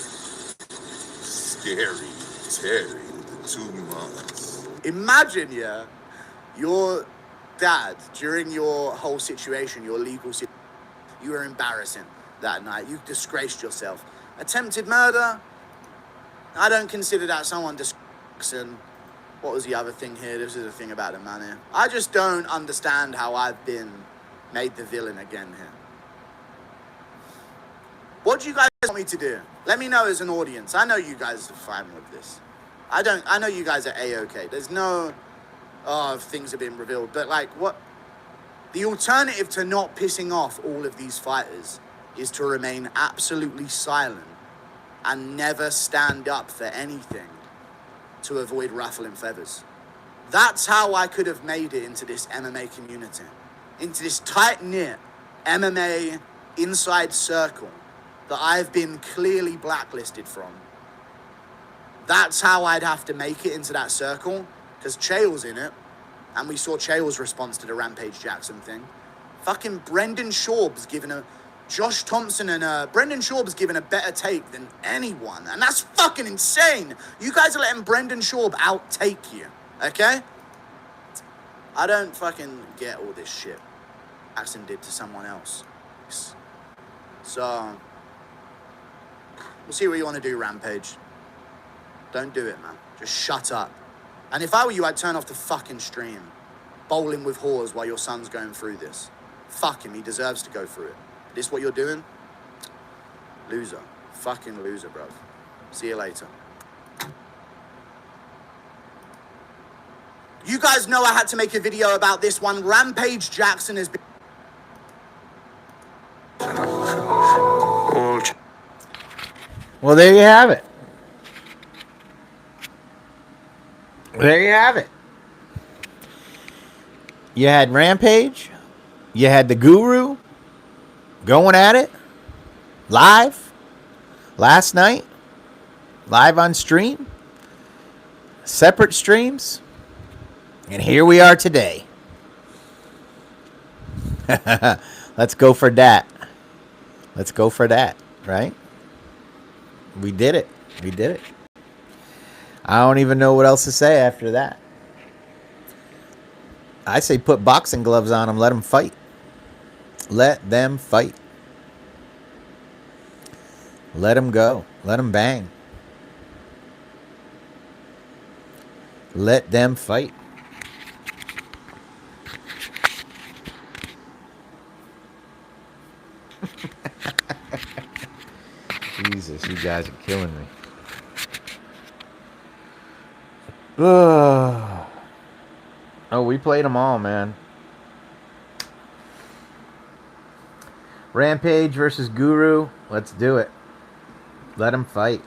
Scary Terry, the 2 months. Imagine, yeah, your dad, during your whole situation, your legal situation, you were embarrassing that night. You disgraced yourself. Attempted murder, I don't consider that someone disgracing. What was the other thing here? This is the thing about the man here. I just don't understand how I've been made the villain again here. What do you guys want me to do? Let me know as an audience. I know you guys are fine with this. I know you guys are A-okay. There's no, things have been revealed. But, like, what? The alternative to not pissing off all of these fighters, is to remain absolutely silent and never stand up for anything to avoid ruffling feathers. That's how I could have made it into this MMA community, into this tight-knit MMA inside circle that I've been clearly blacklisted from. That's how I'd have to make it into that circle, because Chael's in it, and we saw Chael's response to the Rampage Jackson thing. Fucking Brendan Schaub's given a... Josh Thompson and Brendan Schaub's given a better take than anyone, and that's fucking insane. You guys are letting Brendan Schaub outtake you, okay? I don't fucking get all this shit Jackson did to someone else. So, we'll see what you want to do, Rampage. Don't do it, man. Just shut up. And if I were you, I'd turn off the fucking stream. Bowling with whores while your son's going through this. Fuck him, he deserves to go through it. This what you're doing? Loser. Fucking loser, bro. See you later. You guys know I had to make a video about this one. Rampage Jackson has been... Well, there you have it. There you have it. You had Rampage. You had the Guru going at it live last night, live on stream, separate streams, and here we are today. Let's go for that. Let's go for that, right? We did it. We did it. I don't even know what else to say after that. I say put boxing gloves on them. Let them fight. Let them fight. Let them go. Let them bang. Let them fight. Jesus, you guys are killing me. Oh, we played them all, man. Rampage versus Guru. Let's do it. Let them fight.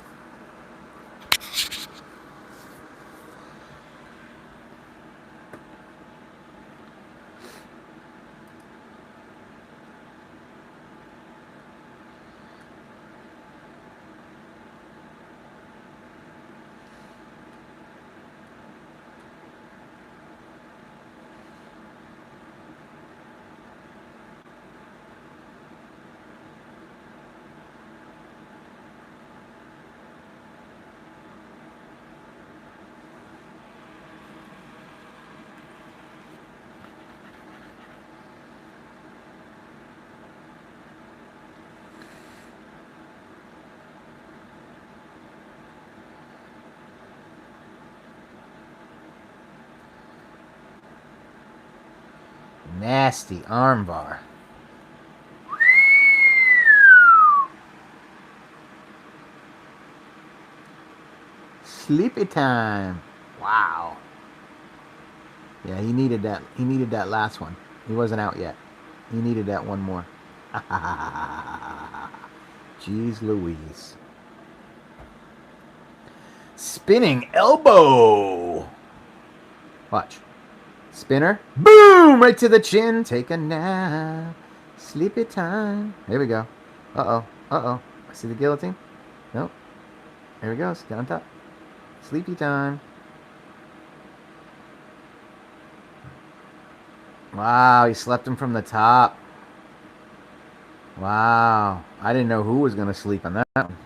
Nasty armbar. Sleepy time. Wow. Yeah, he needed that. He needed that last one. He wasn't out yet. He needed that one more. Jeez Louise. Spinning elbow. Watch. Spinner. Boom! Right to the chin. Take a nap. Sleepy time. Here we go. Uh-oh. Uh-oh. See the guillotine? Nope. Here he goes. Get on top. Sleepy time. Wow, he slept him from the top. Wow. I didn't know who was going to sleep on that one.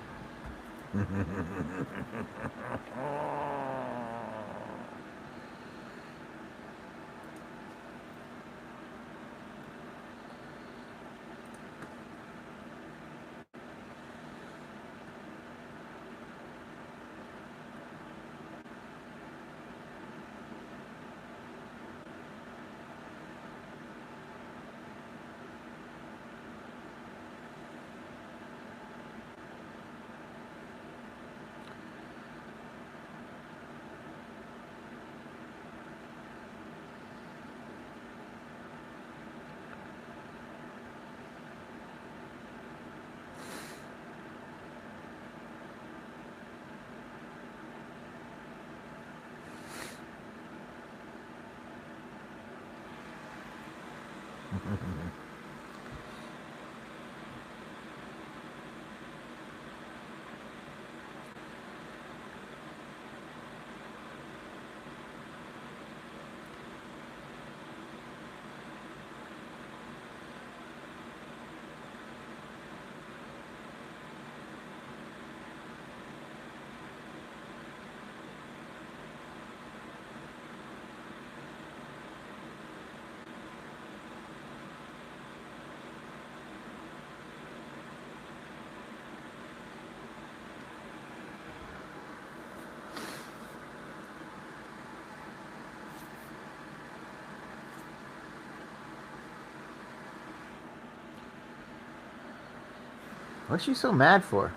What's she so mad for?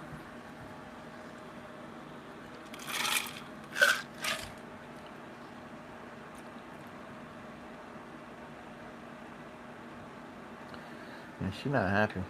Yeah, she's not happy.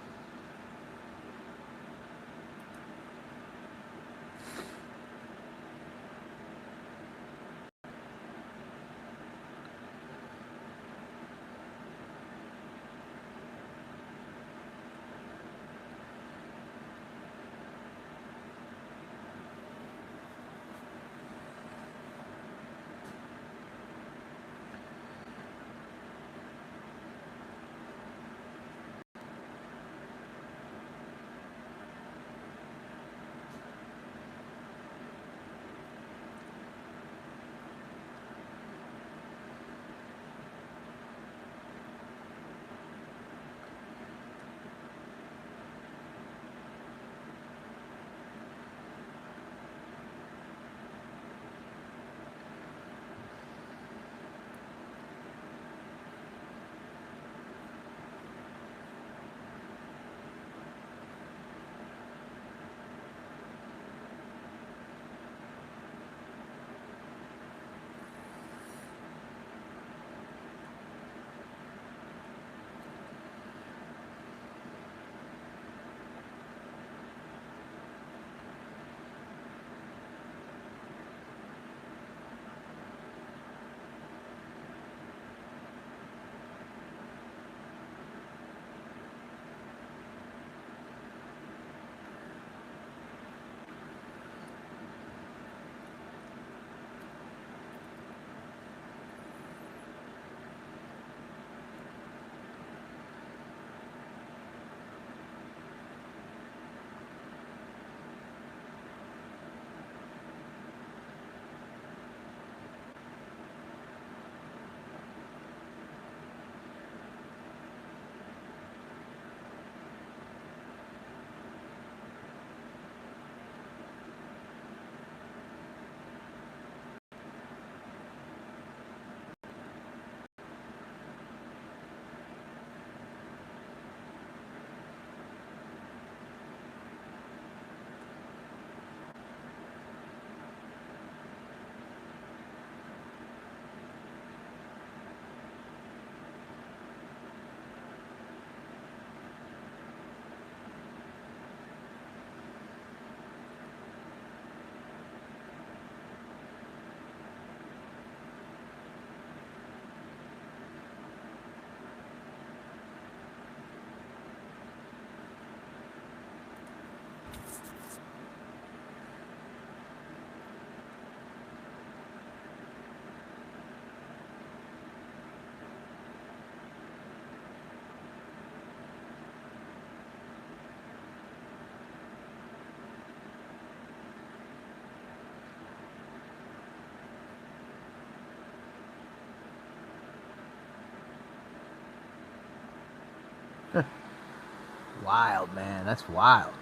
Wild, man. That's wild.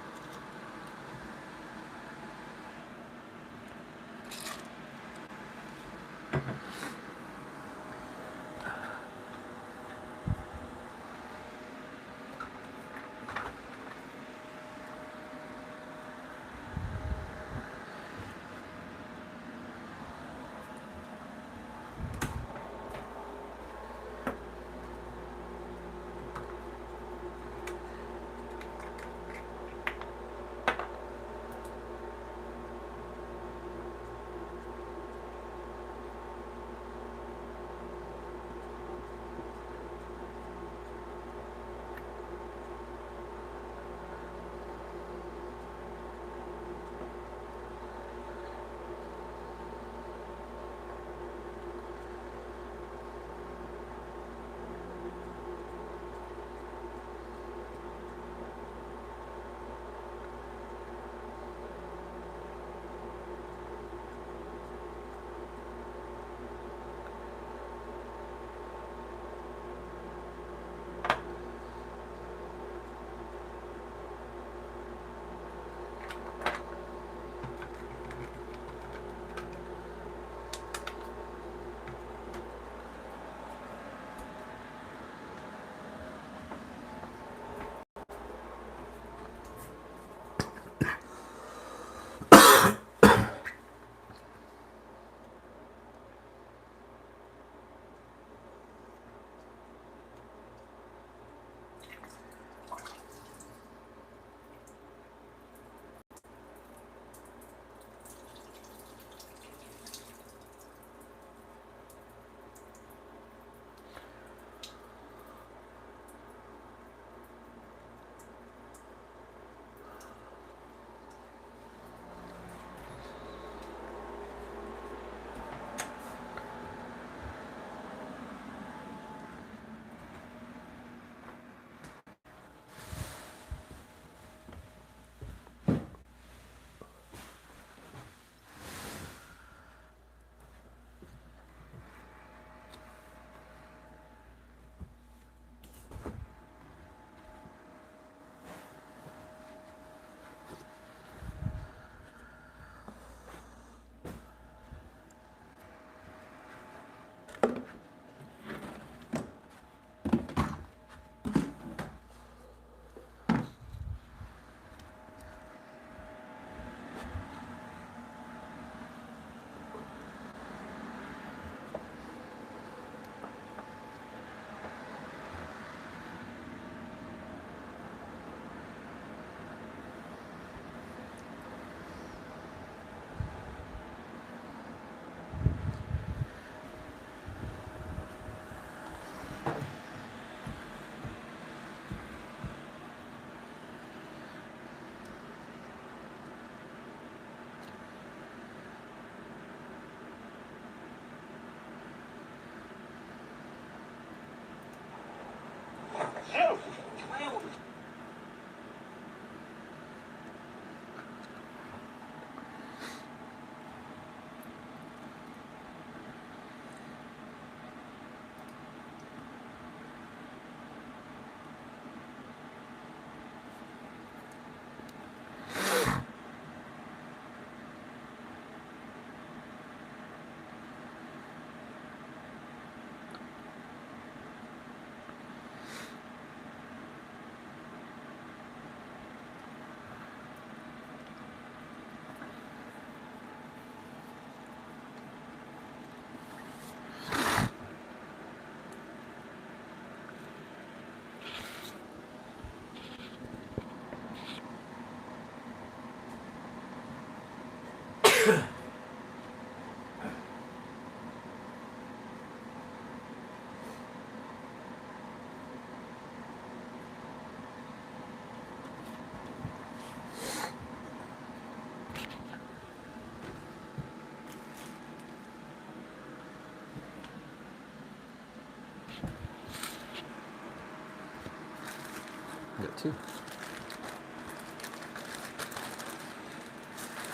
Got two.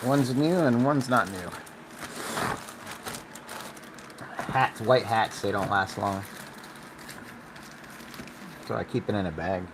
One's new and one's not new. Hats, white hats, they don't last long. So I keep it in a bag.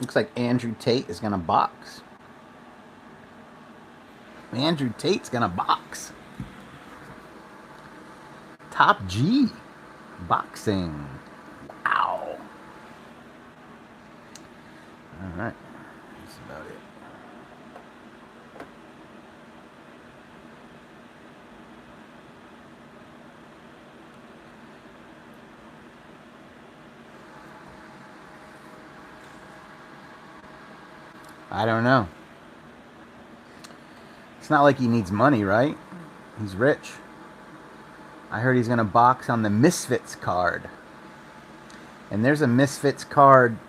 Looks like Andrew Tate is going to box. Andrew Tate's going to box. Top G. Boxing. Wow. All right. That's about it. I don't know. It's not like he needs money, right? He's rich. I heard he's going to box on the Misfits card. And there's a Misfits card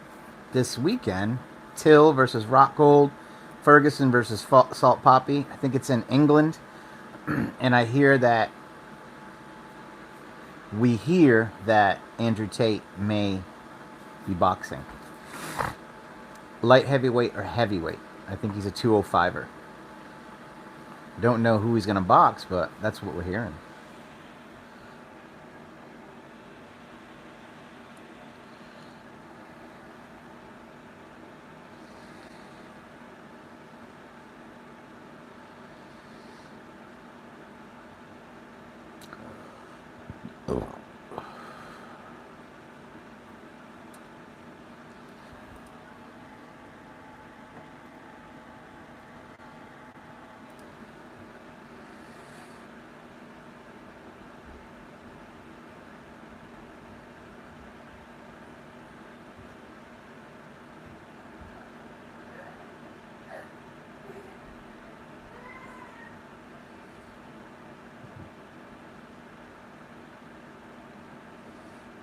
this weekend. Till versus Rockgold. Ferguson versus Salt Poppy. I think it's in England. And we hear that Andrew Tate may be boxing. Light heavyweight or heavyweight. I think he's a 205er. Don't know who he's going to box, but that's what we're hearing.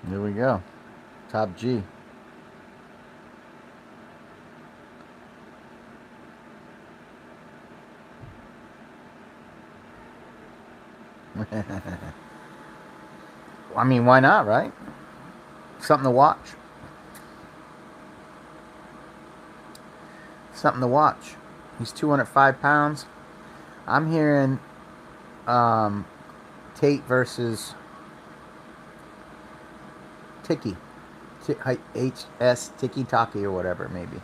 There we go. Top G. I mean, why not, right? Something to watch. Something to watch. He's 205 pounds. I'm hearing Tate versus Tiki. HS Tiki Taki or whatever, maybe.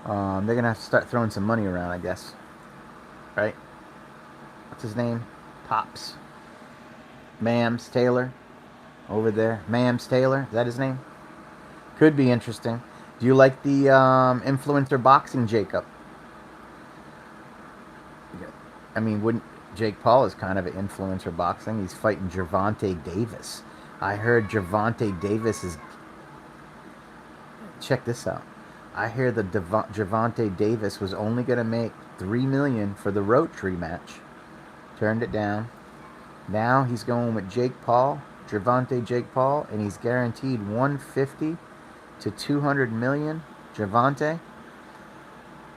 They're going to have to start throwing some money around, I guess. Right? What's his name? Pops. Mams Taylor. Over there. Mams Taylor. Is that his name? Could be interesting. Do you like the influencer boxing, Jacob? I mean, wouldn't Jake Paul is kind of an influencer boxing. He's fighting Gervonta Davis. I heard Gervonta Davis is... Check this out. I hear that Gervonta Davis was only going to make $3 million for the Roach match. Turned it down. Now he's going with Jake Paul, Gervonta Jake Paul, and he's guaranteed $150 to $200 million. Gervonta,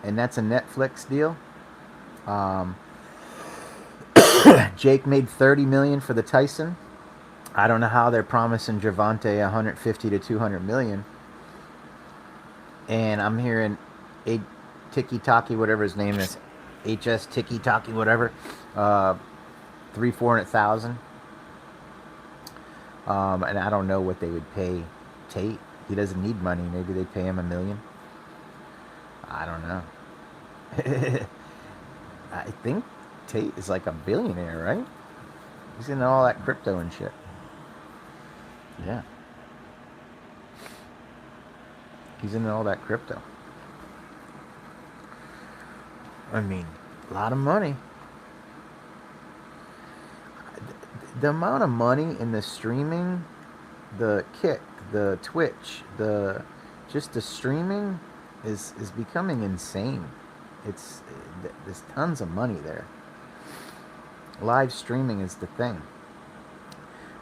and that's a Netflix deal. Jake made $30 million for the Tyson. I don't know how they're promising Gervonta $150 to $200 million. And I'm hearing a Tiki Taki, whatever his name is, HS Tiki Taki, whatever, 300,000-400,000. And I don't know what they would pay Tate. He doesn't need money. Maybe they pay him $1 million. I don't know. I think Tate is like a billionaire, right? He's into all that crypto and shit. Yeah. He's into all that crypto. I mean, a lot of money. The amount of money in the streaming, the Kick, the Twitch, just the streaming is becoming insane. There's tons of money there. Live streaming is the thing.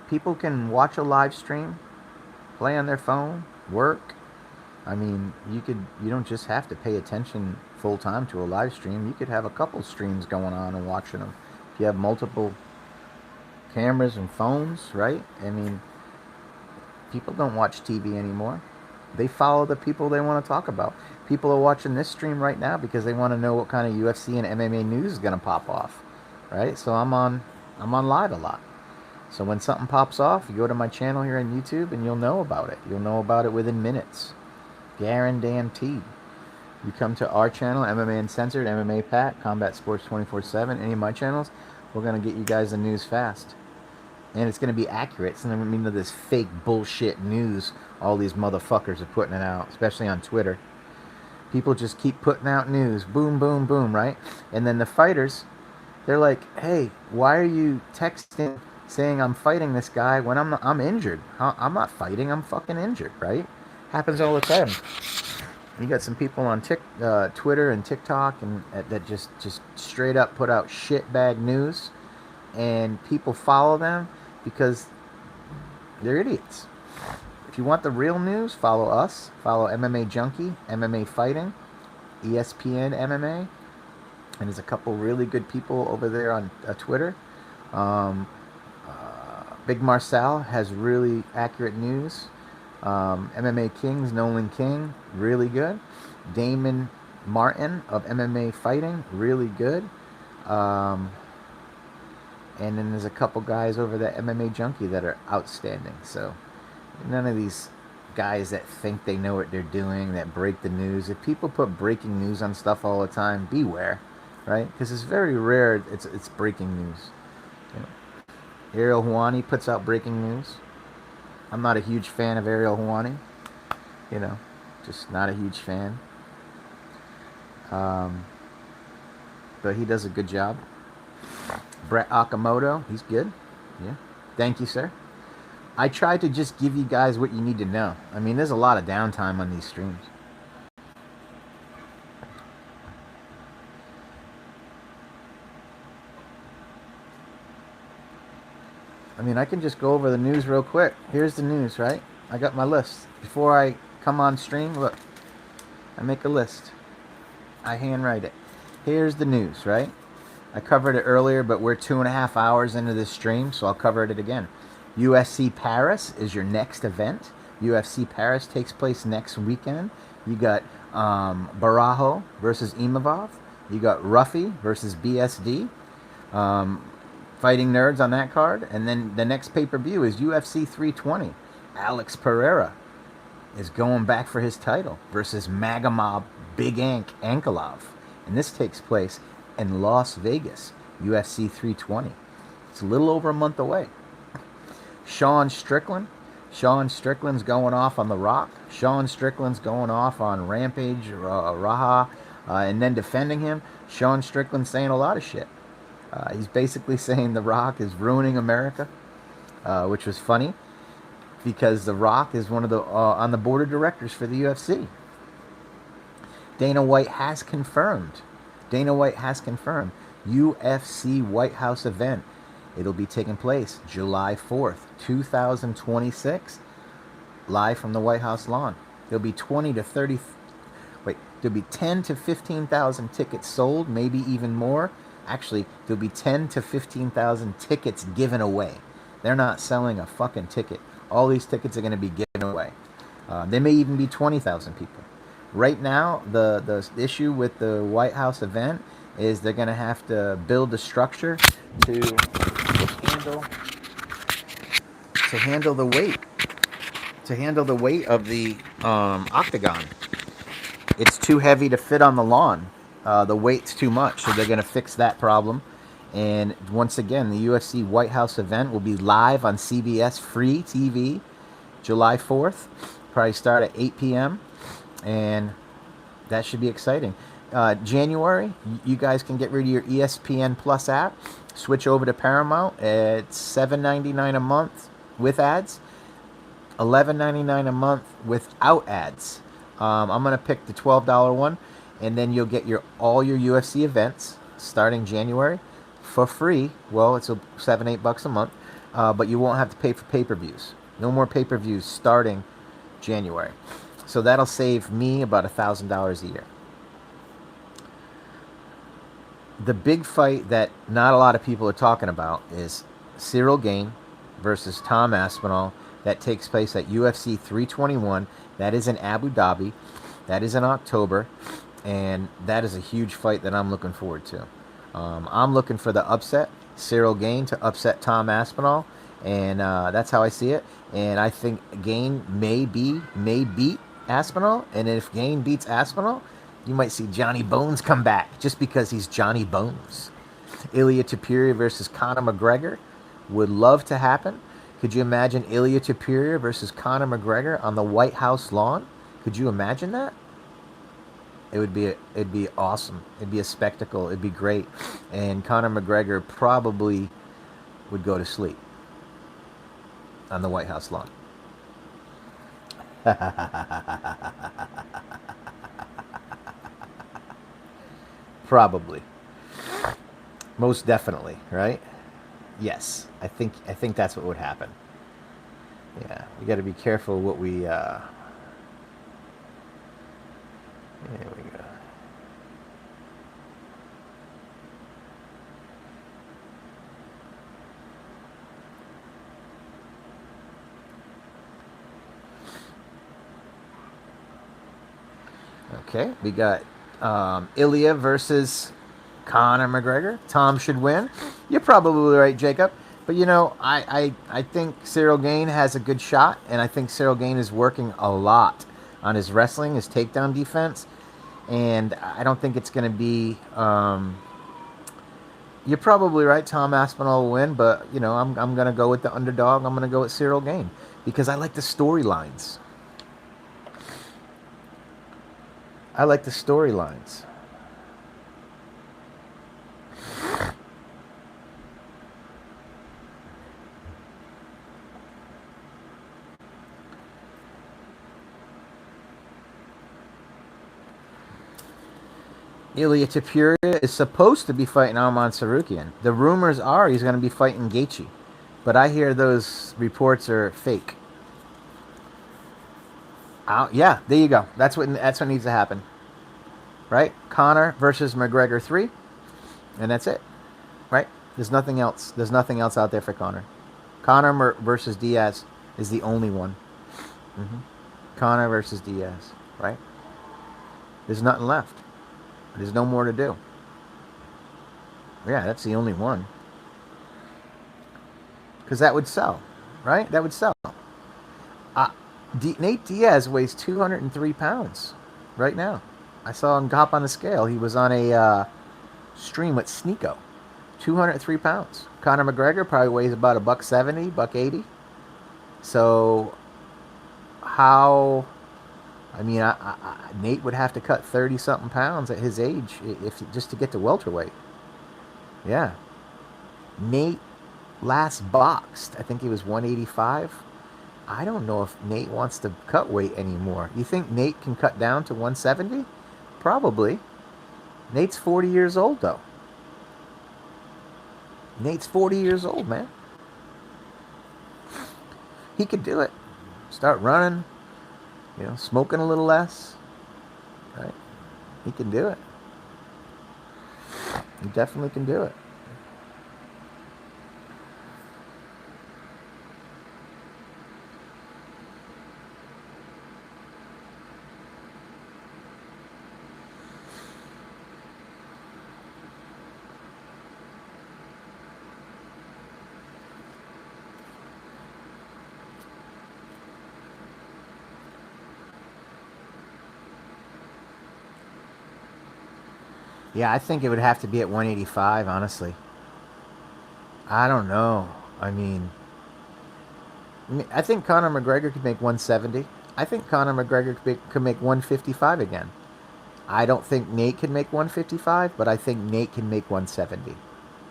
People can watch a live stream, play on their phone, work. I mean, you don't just have to pay attention full time to a live stream. You could have a couple streams going on and watching them. If you have multiple cameras and phones, right? I mean, people don't watch TV anymore. They follow the people they want to talk about. People are watching this stream right now because they want to know what kind of UFC and MMA news is going to pop off, right? So I'm on live a lot. So when something pops off, you go to my channel here on YouTube and you'll know about it. You'll know about it within minutes. Guaranteed. You come to our channel, MMA Uncensored, MMA Pat, Combat Sports 24/7, any of my channels, we're going to get you guys the news fast. And it's going to be accurate. It's not going to be this fake bullshit news all these motherfuckers are putting it out, especially on Twitter. People just keep putting out news. Boom, boom, boom, right? And then the fighters, they're like, hey, why are you texting saying I'm fighting this guy when I'm injured? I'm not fighting, I'm fucking injured, right? Happens all the time. You got some people on Twitter and TikTok and that just straight up put out shitbag news, and people follow them because they're idiots. If you want the real news, follow us. Follow MMA Junkie, MMA Fighting, ESPN MMA, and there's a couple really good people over there on Twitter. Big Marcel has really accurate news. MMA Kings, Nolan King, really good. Damon Martin of MMA Fighting, really good. And then there's a couple guys over at MMA Junkie that are outstanding. So none of these guys that think they know what they're doing, that break the news. If people put breaking news on stuff all the time, beware, right? Because it's very rare it's breaking news. You know, Ariel Helwani puts out breaking news. I'm not a huge fan of Ariel Helwani. You know, just not a huge fan. But he does a good job. Brett Okamoto, he's good. Yeah. Thank you, sir. I try to just give you guys what you need to know. I mean, there's a lot of downtime on these streams. I mean, I can just go over the news real quick. Here's the news, right? I got my list. Before I come on stream, look. I make a list. I handwrite it. Here's the news, right? I covered it earlier, but we're 2.5 hours into this stream, so I'll cover it again. UFC Paris is your next event. UFC Paris takes place next weekend. You got Barajo versus Imavov. You got Ruffy versus BSD. Fighting nerds on that card. And then the next pay-per-view is UFC 320. Alex Pereira is going back for his title versus Magomed Big Ankalaev. And this takes place in Las Vegas, UFC 320. It's a little over a month away. Sean Strickland's going off on The Rock. Sean Strickland's going off on Rampage, Raha, and then defending him. Sean Strickland's saying a lot of shit. He's basically saying The Rock is ruining America, which was funny because The Rock is one of the on the board of directors for the UFC. Dana White has confirmed UFC White House event. It'll be taking place July 4th, 2026, live from the White House lawn. There'll be 10 to 15,000 tickets sold, maybe even more. Actually, there'll be 10 to 15,000 tickets given away. They're not selling a fucking ticket. All these tickets are going to be given away. There may even be 20,000 people. Right now, the issue with the White House event is they're going to have to build a structure to handle the weight of the octagon. It's too heavy to fit on the lawn. The weight's too much, so they're going to fix that problem. And once again, the UFC White House event will be live on CBS free TV July 4th. Probably start at 8 p.m. And that should be exciting. January, you guys can get rid of your ESPN Plus app. Switch over to Paramount. It's $7.99 a month with ads. $11.99 a month without ads. I'm going to pick the $12 one. And then you'll get all your UFC events starting January for free. Well, it's $7-8 a month, but you won't have to pay for pay-per-views. No more pay-per-views starting January. So that'll save me about $1,000 a year. The big fight that not a lot of people are talking about is Cyril Gane versus Tom Aspinall. That takes place at UFC 321. That is in Abu Dhabi. That is in October. And that is a huge fight that I'm looking forward to. I'm looking for the upset, Cyril Gane to upset Tom Aspinall, And that's how I see it. And I think Gane may beat Aspinall. And if Gane beats Aspinall, you might see Johnny Bones come back just because he's Johnny Bones. Ilya Topuria versus Conor McGregor would love to happen. Could you imagine Ilya Topuria versus Conor McGregor on the White House lawn? Could you imagine that? It'd be awesome. It'd be a spectacle. It'd be great. And Conor McGregor probably would go to sleep on the White House lawn. Probably. Most definitely, right? Yes. I think that's what would happen. Yeah, we got to be careful what we there we go. Okay, we got Ilya versus Conor McGregor. Tom should win. You're probably right, Jacob. But I think Cyril Gane has a good shot, and I think Cyril Gane is working a lot on his wrestling, his takedown defense, and I don't think it's going to be. You're probably right. Tom Aspinall will win, but I'm going to go with the underdog. I'm going to go with Cyril Gane because I like the storylines. Ilya Topuria is supposed to be fighting Arman Tsarukyan. The rumors are he's going to be fighting Gaethje, but I hear those reports are fake. Yeah, there you go. That's what needs to happen, right? Conor versus McGregor 3, and that's it, right? There's nothing else. There's nothing else out there for Conor. Conor versus Diaz is the only one. Conor versus Diaz, right? There's nothing left. There's no more to do. Yeah, that's the only one. Because that would sell, right? That would sell. Nate Diaz weighs 203 pounds right now. I saw him hop on the scale. He was on a stream with Sneeko. 203 pounds. Conor McGregor probably weighs about $170, $180. So how... I mean, Nate would have to cut 30-something pounds at his age just to get to welterweight. Yeah. Nate last boxed, I think he was 185. I don't know if Nate wants to cut weight anymore. You think Nate can cut down to 170? Probably. Nate's 40 years old, though. Nate's 40 years old, man. He could do it. Start running. Smoking a little less, right? He can do it. He definitely can do it. Yeah, I think it would have to be at 185, honestly. I don't know. I mean, I think Conor McGregor could make 170. I think Conor McGregor could make 155 again. I don't think Nate can make 155, but I think Nate can make 170.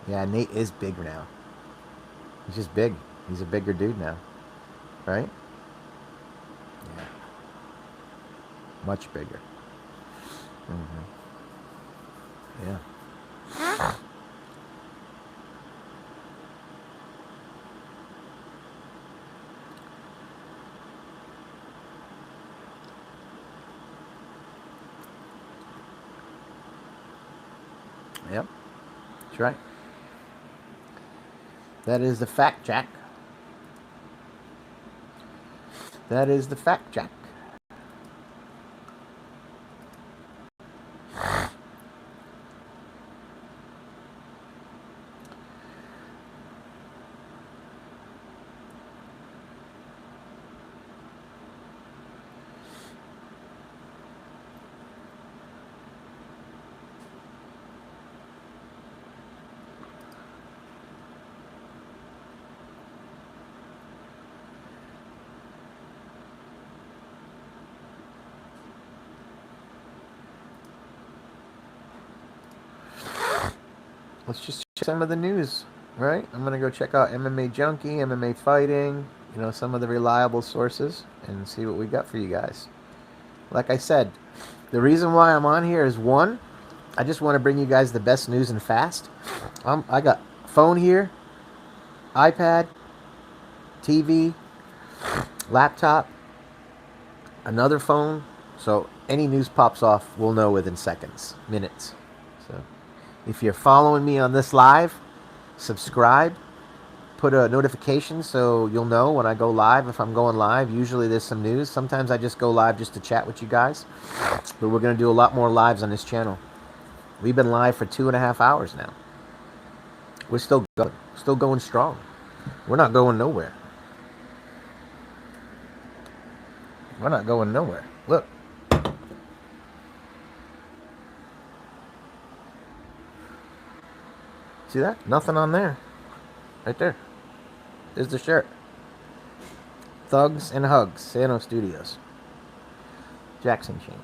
Yeah, Nate is big now. He's just big. He's a bigger dude now. Right? Yeah. Much bigger. Yeah. Yep. That's right. That is the fact, Jack. That is the fact, Jack. let's just check some of the news, right? I'm going to go check out MMA Junkie, MMA Fighting, some of the reliable sources, and see what we got for you guys. Like I said, the reason why I'm on here is, one, I just want to bring you guys the best news and fast. I got phone here, iPad, TV, laptop, another phone. So any news pops off, we'll know within seconds, minutes. So if you're following me on this live, subscribe, put a notification so you'll know when I go live. If I'm going live, usually there's some news. Sometimes I just go live just to chat with you guys. But we're going to do a lot more lives on this channel. We've been live for 2.5 hours now. We're still going strong. We're not going nowhere. We're not going nowhere. Look. See that? Nothing on there. Right there. There's the shirt. Thugs and Hugs, Sano Studios. Jackson chain.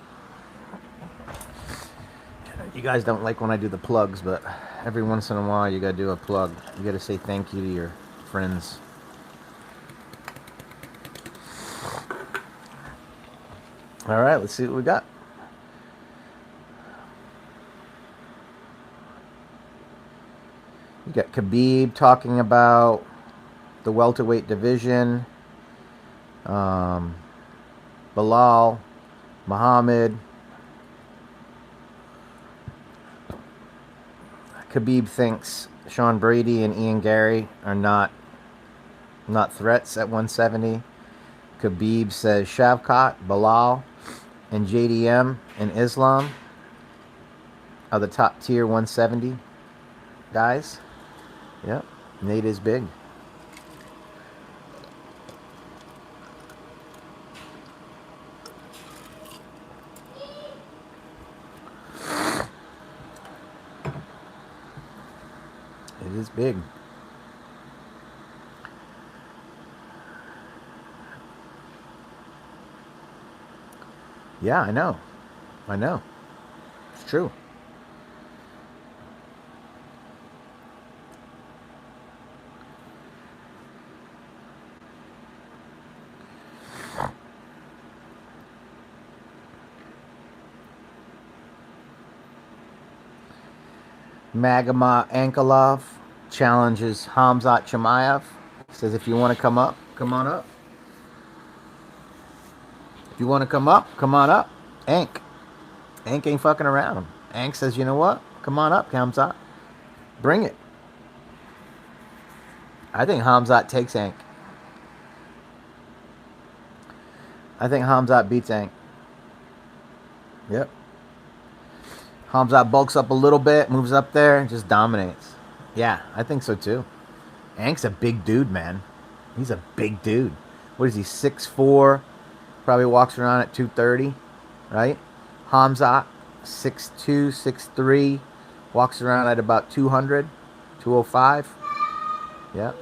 You guys don't like when I do the plugs, but every once in a while you gotta do a plug. You gotta say thank you to your friends. All right, let's see what we got. You got Khabib talking about the welterweight division. Bilal, Muhammad. Khabib thinks Sean Brady and Ian Gary are not threats at 170. Khabib says Shavkat, Bilal, and JDM and Islam are the top tier 170 guys. Yep, Nate is big. It is big. Yeah, I know. It's true. Magomed Ankalaev challenges Khamzat Chimaev. Says if you want to come up, come on up. If you want to come up, come on up. Ank ain't fucking around. Ank says, you know what? Come on up, Khamzat. Bring it. I think Khamzat takes Ank. I think Khamzat beats Ank. Yep. Khamzat bulks up a little bit, moves up there, and just dominates. Yeah, I think so too. Ank's a big dude, man. He's a big dude. What is he, 6'4"? Probably walks around at 230, right? Khamzat, 6'2", 6'3", walks around at about 200, 205. Yep.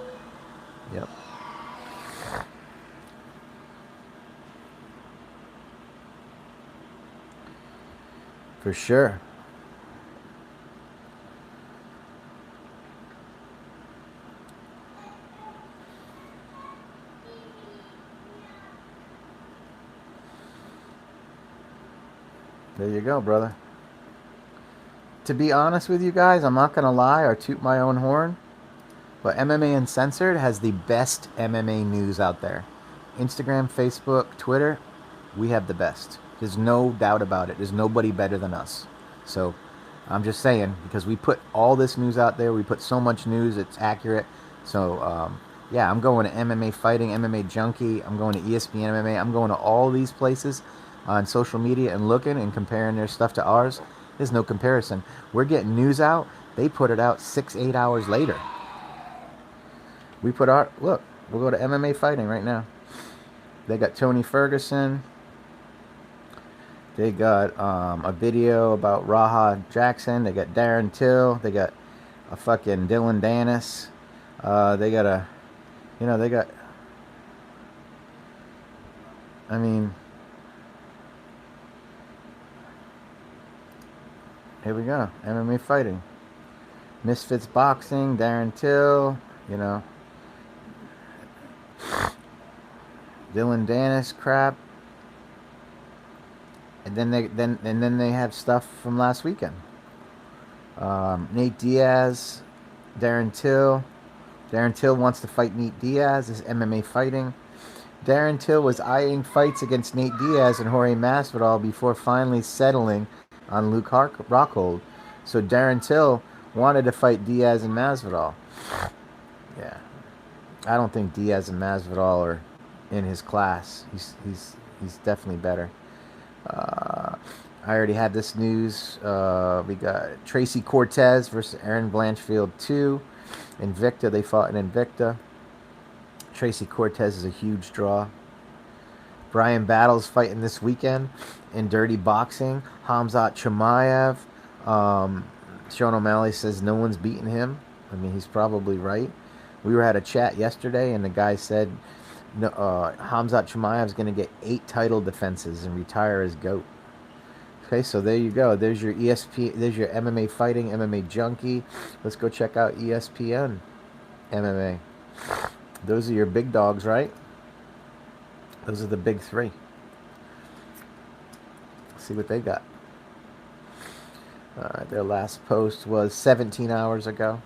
For sure. There you go, brother. To be honest with you guys, I'm not going to lie or toot my own horn, but MMA Uncensored has the best MMA news out there. Instagram, Facebook, Twitter, we have the best. There's no doubt about it. There's nobody better than us. So I'm just saying, because we put all this news out there, we put so much news, it's accurate. So yeah, I'm going to MMA Fighting, MMA Junkie, I'm going to ESPN MMA, I'm going to all these places on social media and looking and comparing their stuff to ours. There's no comparison. We're getting news out, they put it out 6-8 hours later. We put our, look, we'll go to MMA Fighting right now. They got Tony Ferguson. They got a video about Raha Jackson. They got Darren Tiil. They got a fucking Dylan Dennis. They got a, they got, I mean, here we go. MMA Fighting. Misfits Boxing, Darren Tiil, you know, Dylan Dennis crap, and then they have stuff from last weekend. Nate Diaz, Darren Tiil. Darren Tiil wants to fight Nate Diaz. This is MMA fighting. Darren Tiil was eyeing fights against Nate Diaz and Jorge Masvidal before finally settling on Luke Rockhold. So Darren Tiil wanted to fight Diaz and Masvidal. Yeah, I don't think Diaz and Masvidal are in his class. He's definitely better. I already had this news. We got Tracy Cortez versus Aaron Blanchfield 2. Invicta, they fought in Invicta. Tracy Cortez is a huge draw. Brian Battle's fighting this weekend in Dirty Boxing. Khamzat Chimaev. Sean O'Malley says no one's beating him. I mean, he's probably right. We were at a chat yesterday, and the guy said no, Khamzat Chimaev is going to get 8 title defenses and retire as GOAT. Okay, so there you go. There's your ESP. There's your MMA fighting, MMA junkie. Let's go check out ESPN MMA. Those are your big dogs, right? Those are the big 3. Let's see what they got. All right, their last post was 17 hours ago.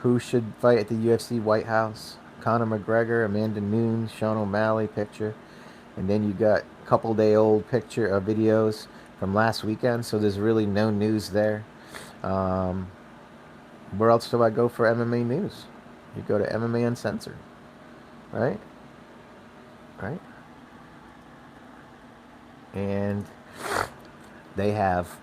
Who should fight at the UFC White House? Conor McGregor, Amanda Nunes, Sean O'Malley picture. And then you got a couple day old picture of videos from last weekend. So there's really no news there. Where else do I go for MMA news? You go to MMA Uncensored. Right? Right? And they have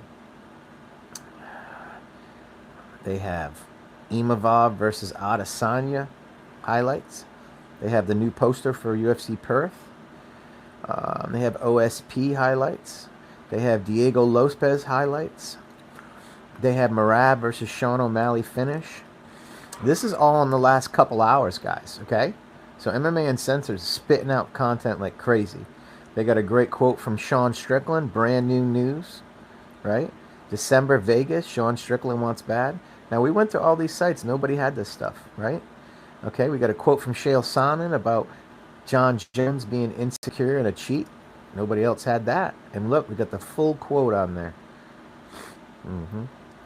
Imavov versus Adesanya highlights. They have the new poster for UFC Perth. They have OSP highlights. They have Diego Lopez highlights. They have Merab versus Sean O'Malley finish. This is all in the last couple hours, guys, okay? So MMA Uncensored is spitting out content like crazy. They got a great quote from Sean Strickland, brand new news, right? December, Vegas, Sean Strickland wants bad. Now, we went to all these sites. Nobody had this stuff, right? Okay, we got a quote from Chael Sonnen about John Jones being insecure and a cheat. Nobody else had that. And look, we got the full quote on there.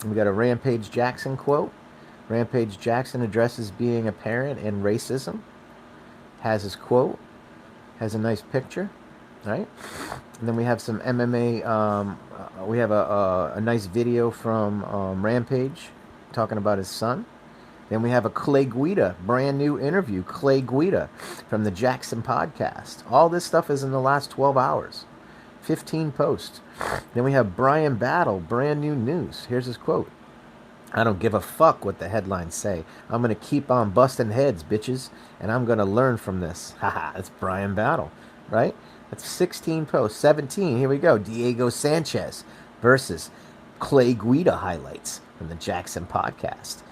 We got a Rampage Jackson quote. Rampage Jackson addresses being a parent and racism. Has his quote. Has a nice picture, right? And then we have some MMA. We have a nice video from Rampage talking about his son. Then we have a Clay Guida, brand new interview, Clay Guida from the Jackson podcast. All this stuff is in the last 12 hours. 15 posts. Then we have Brian Battle, brand new news. Here's his quote. I don't give a fuck what the headlines say. I'm going to keep on busting heads, bitches, and I'm going to learn from this. Haha, that's Brian Battle, right? That's 16 posts. 17, here we go. Diego Sanchez versus Clay Guida highlights from the Jackson podcast.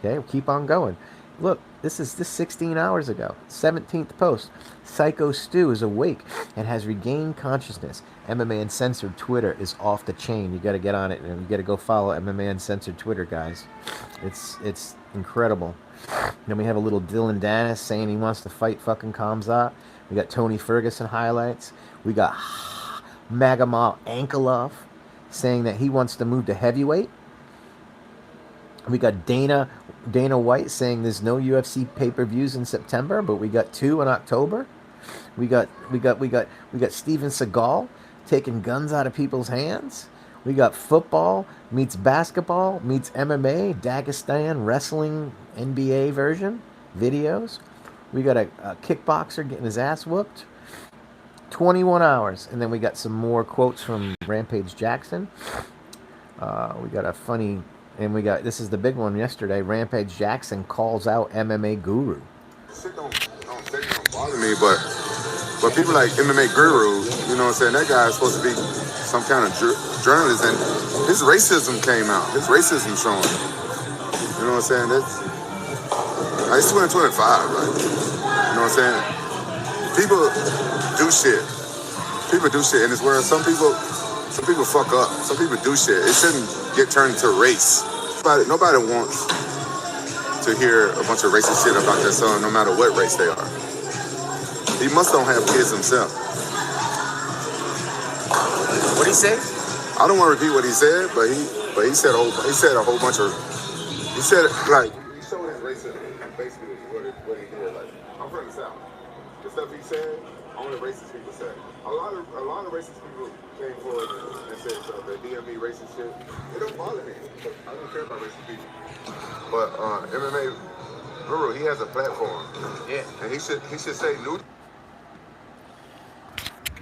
Okay, we'll keep on going. Look, this 16 hours ago. 17th post. Psycho Stu is awake and has regained consciousness. MMA Uncensored Twitter is off the chain. You got to get on it, and you got to go follow MMA Uncensored Twitter, guys. It's incredible. Then we have a little Dylan Dennis saying he wants to fight fucking Khamzat. We got Tony Ferguson highlights. We got Magomed Ankalaev saying that he wants to move to heavyweight. We got Dana White saying there's no UFC pay-per-views in September, but we got 2 in October. We got Steven Seagal taking guns out of people's hands. We got football meets basketball meets MMA, Dagestan wrestling NBA version videos. We got a kickboxer getting his ass whooped. 21 hours, and then we got some more quotes from Rampage Jackson. We got a funny. And we got, this is the big one yesterday, Rampage Jackson calls out MMA guru. Shit don't bother me, but people like MMA guru, you know what I'm saying, that guy is supposed to be some kind of journalist, and his racism came out. His racism showing. You know what I'm saying? It's 2025, right? You know what I'm saying? People do shit. People do shit in this world. Some people fuck up. Some people do shit. It shouldn't get turned into a race. nobody wants to hear a bunch of racist shit about their son, no matter what race they are. He must don't have kids himself. What'd he say? I don't want to repeat what he said, but he said a whole bunch of. He said like he showed his racism. Basically, what he did. Like I'm from the South. The stuff he said, only racist people say. A lot of racist people came forward and said stuff. That DME racist shit. It don't bother me. I don't care about racist people. But MMA, remember, he has a platform. Yeah. And he should say new.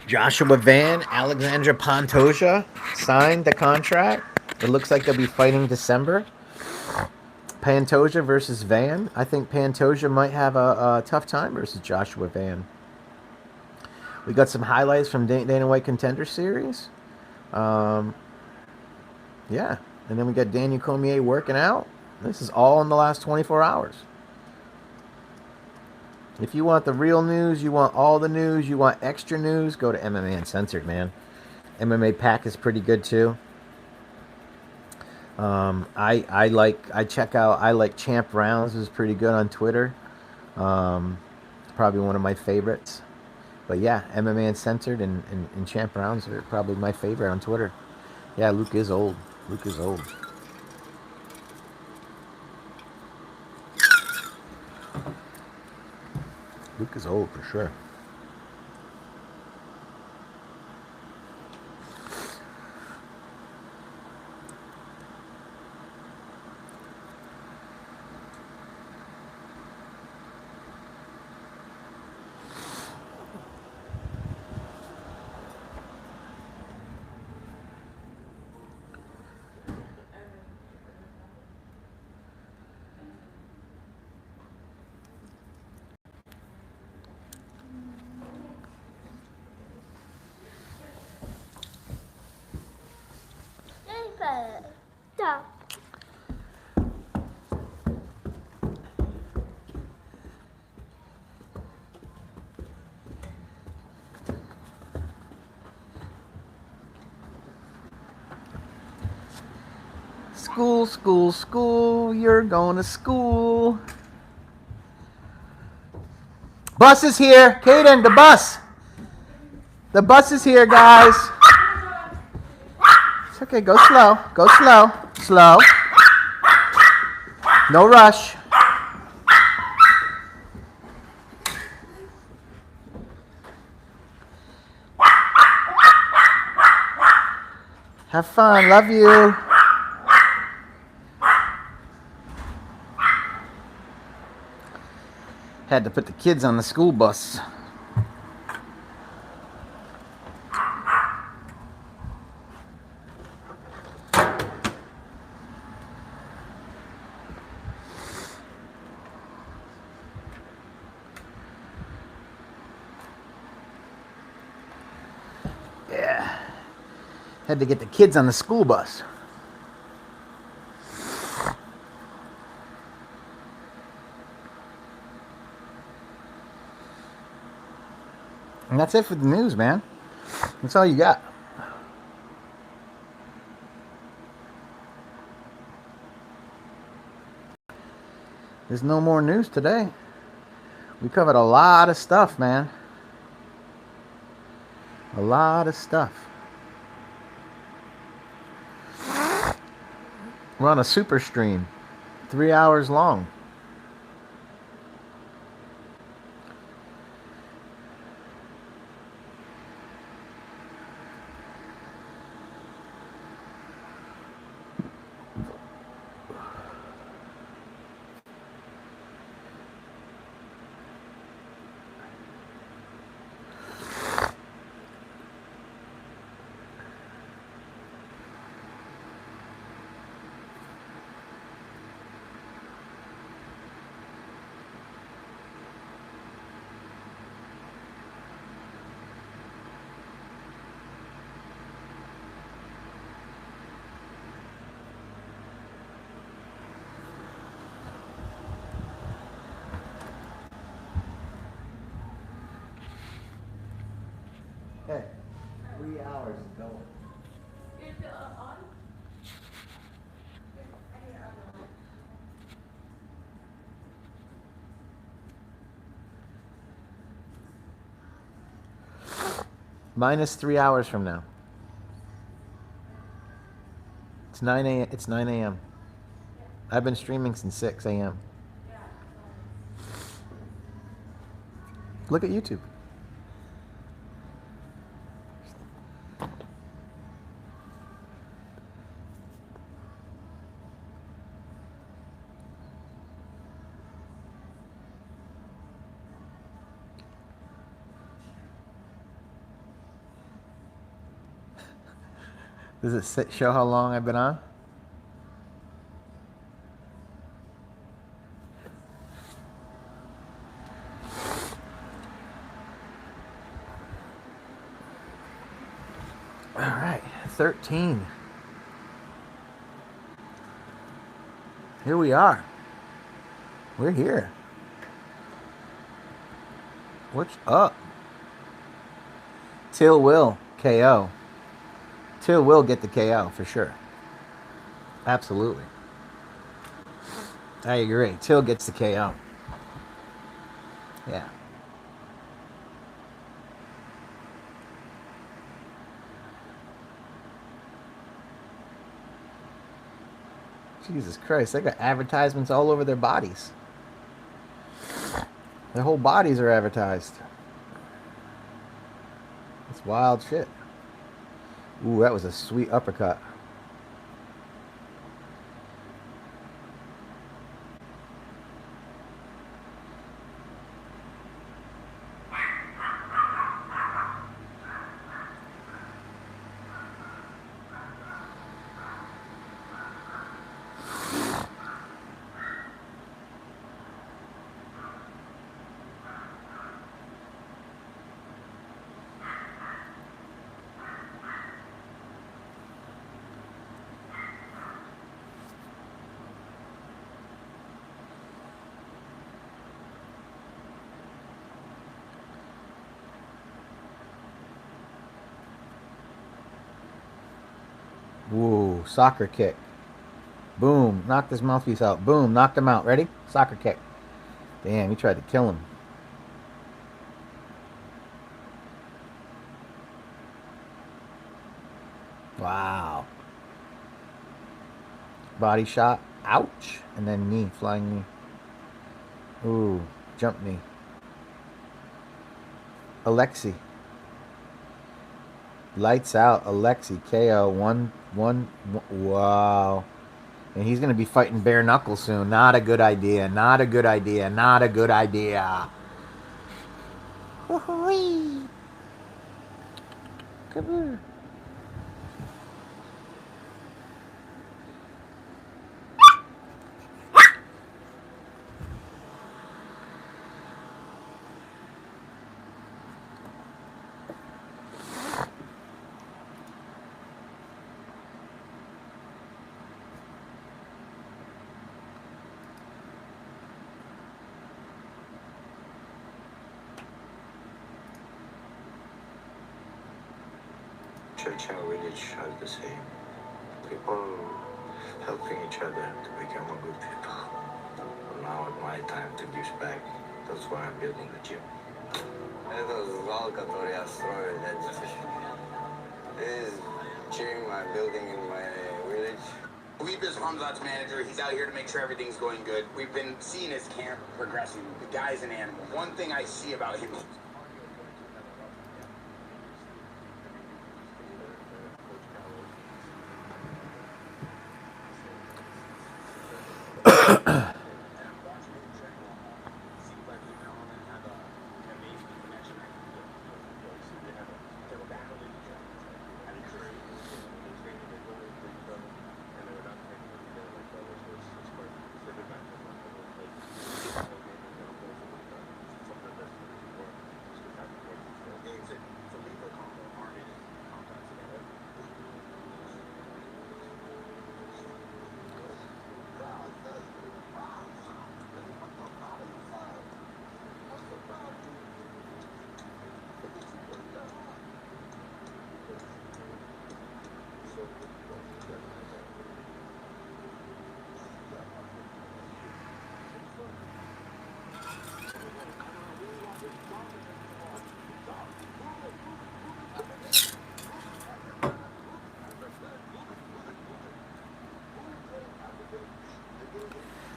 Joshua Van, Alexandra Pantoja signed the contract. It looks like they'll be fighting December. Pantoja versus Van. I think Pantoja might have a tough time versus Joshua Van. We got some highlights from Dana White Contender Series. Yeah. And then we got Daniel Cormier working out. This is all in the last 24 hours. If you want the real news, you want all the news, you want extra news, go to MMA Uncensored, man. MMA Pack is pretty good too. I like Champ Rounds is pretty good on Twitter. Probably one of my favorites. But yeah, MMA Uncensored and Champ Rounds are probably my favorite on Twitter. Yeah, Luke is old. Luke is old. Luke is old for sure. School, school, school, you're going to school. Bus is here. Kaden, the bus. The bus is here, guys. It's okay, go slow. Go slow. Slow. No rush. Have fun. Love you. Had to put the kids on the school bus. Yeah. Had to get the kids on the school bus. And that's it for the news, man. That's all you got. There's no more news today. We covered a lot of stuff, man. A lot of stuff. We're on a super stream. 3 hours long. Okay, 3 hours is going. Minus 3 hours from now. It's 9 a.m. It's 9 a.m. I've been streaming since 6 a.m. Look at YouTube. Does it show how long I've been on? All right, 13. Here we are. We're here. What's up? Till will KO. Till will get the KO for sure. Absolutely. I agree. Till gets the KO. Yeah. Jesus Christ, they got advertisements all over their bodies. Their whole bodies are advertised. It's wild shit. Ooh, that was a sweet uppercut. Whoa, soccer kick. Boom, knocked his mouthpiece out. Boom, knocked him out. Ready? Soccer kick. Damn, he tried to kill him. Wow. Body shot. Ouch. And then knee, flying knee. Ooh, jump knee. Alexi. Lights out. Alexi KO. One. Wow. And he's going to be fighting bare knuckles soon. Not a good idea. Not a good idea. Not a good idea. Woo-hoo-wee. Come here. Church and village are the same. People helping each other to become a good people. But now it's my time to give back. That's why I'm building the gym. Это зал, который я строю для детей. This gym I'm building in my village. We've been Hamzat's manager. He's out here to make sure everything's going good. We've been seeing his camp progressing. The guy's an animal. One thing I see about him is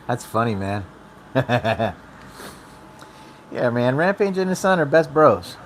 That's funny, man. Yeah, man. Rampage and his son are best bros.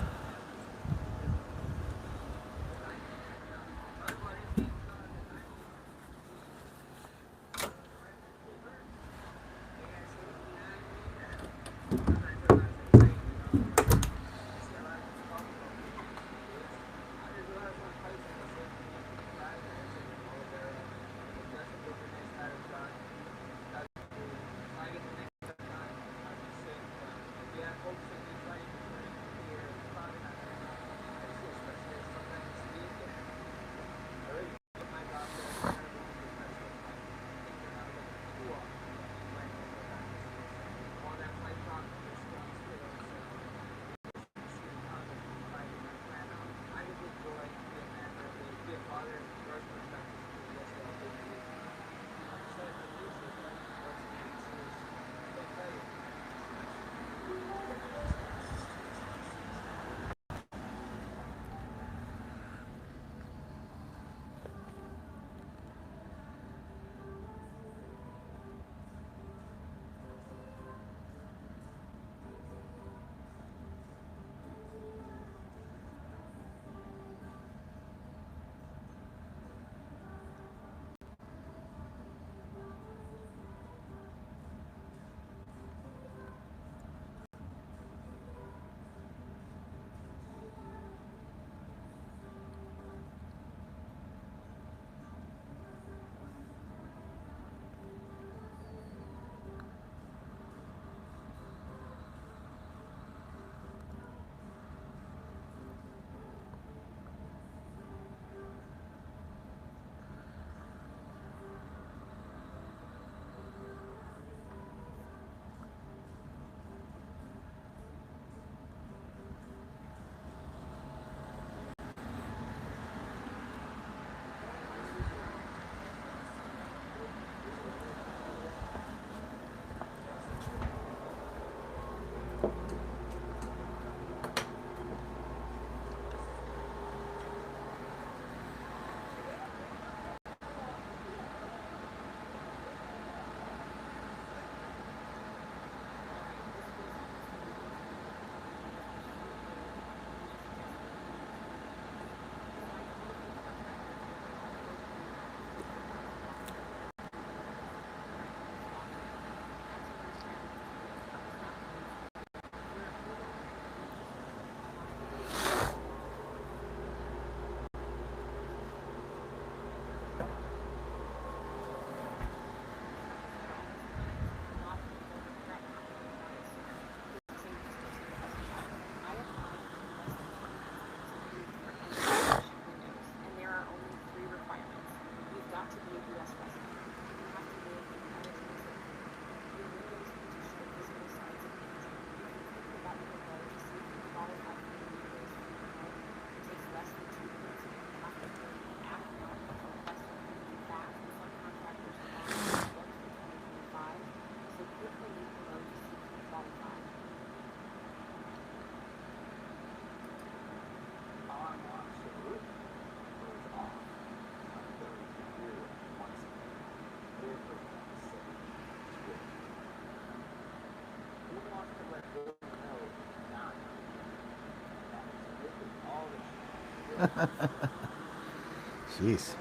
Jeez.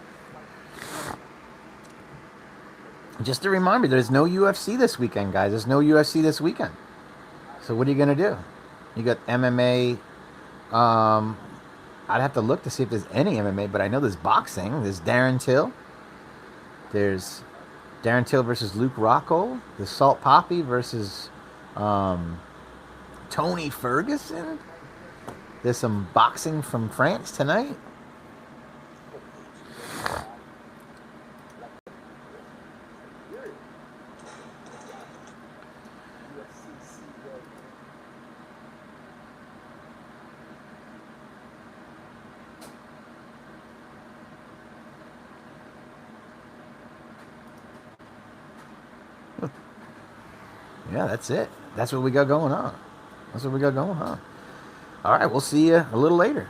Just a reminder, there's no UFC this weekend, guys. There's no UFC this weekend. So what are you going to do? You got MMA. I'd have to look to see if there's any MMA, but I know there's boxing. There's Darren Till. There's Darren Till versus Luke Rockhold. There's Salt Poppy versus Tony Ferguson. There's some boxing from France tonight. Yeah, that's it. That's what we got going on. That's what we got going on. All right, we'll see you a little later.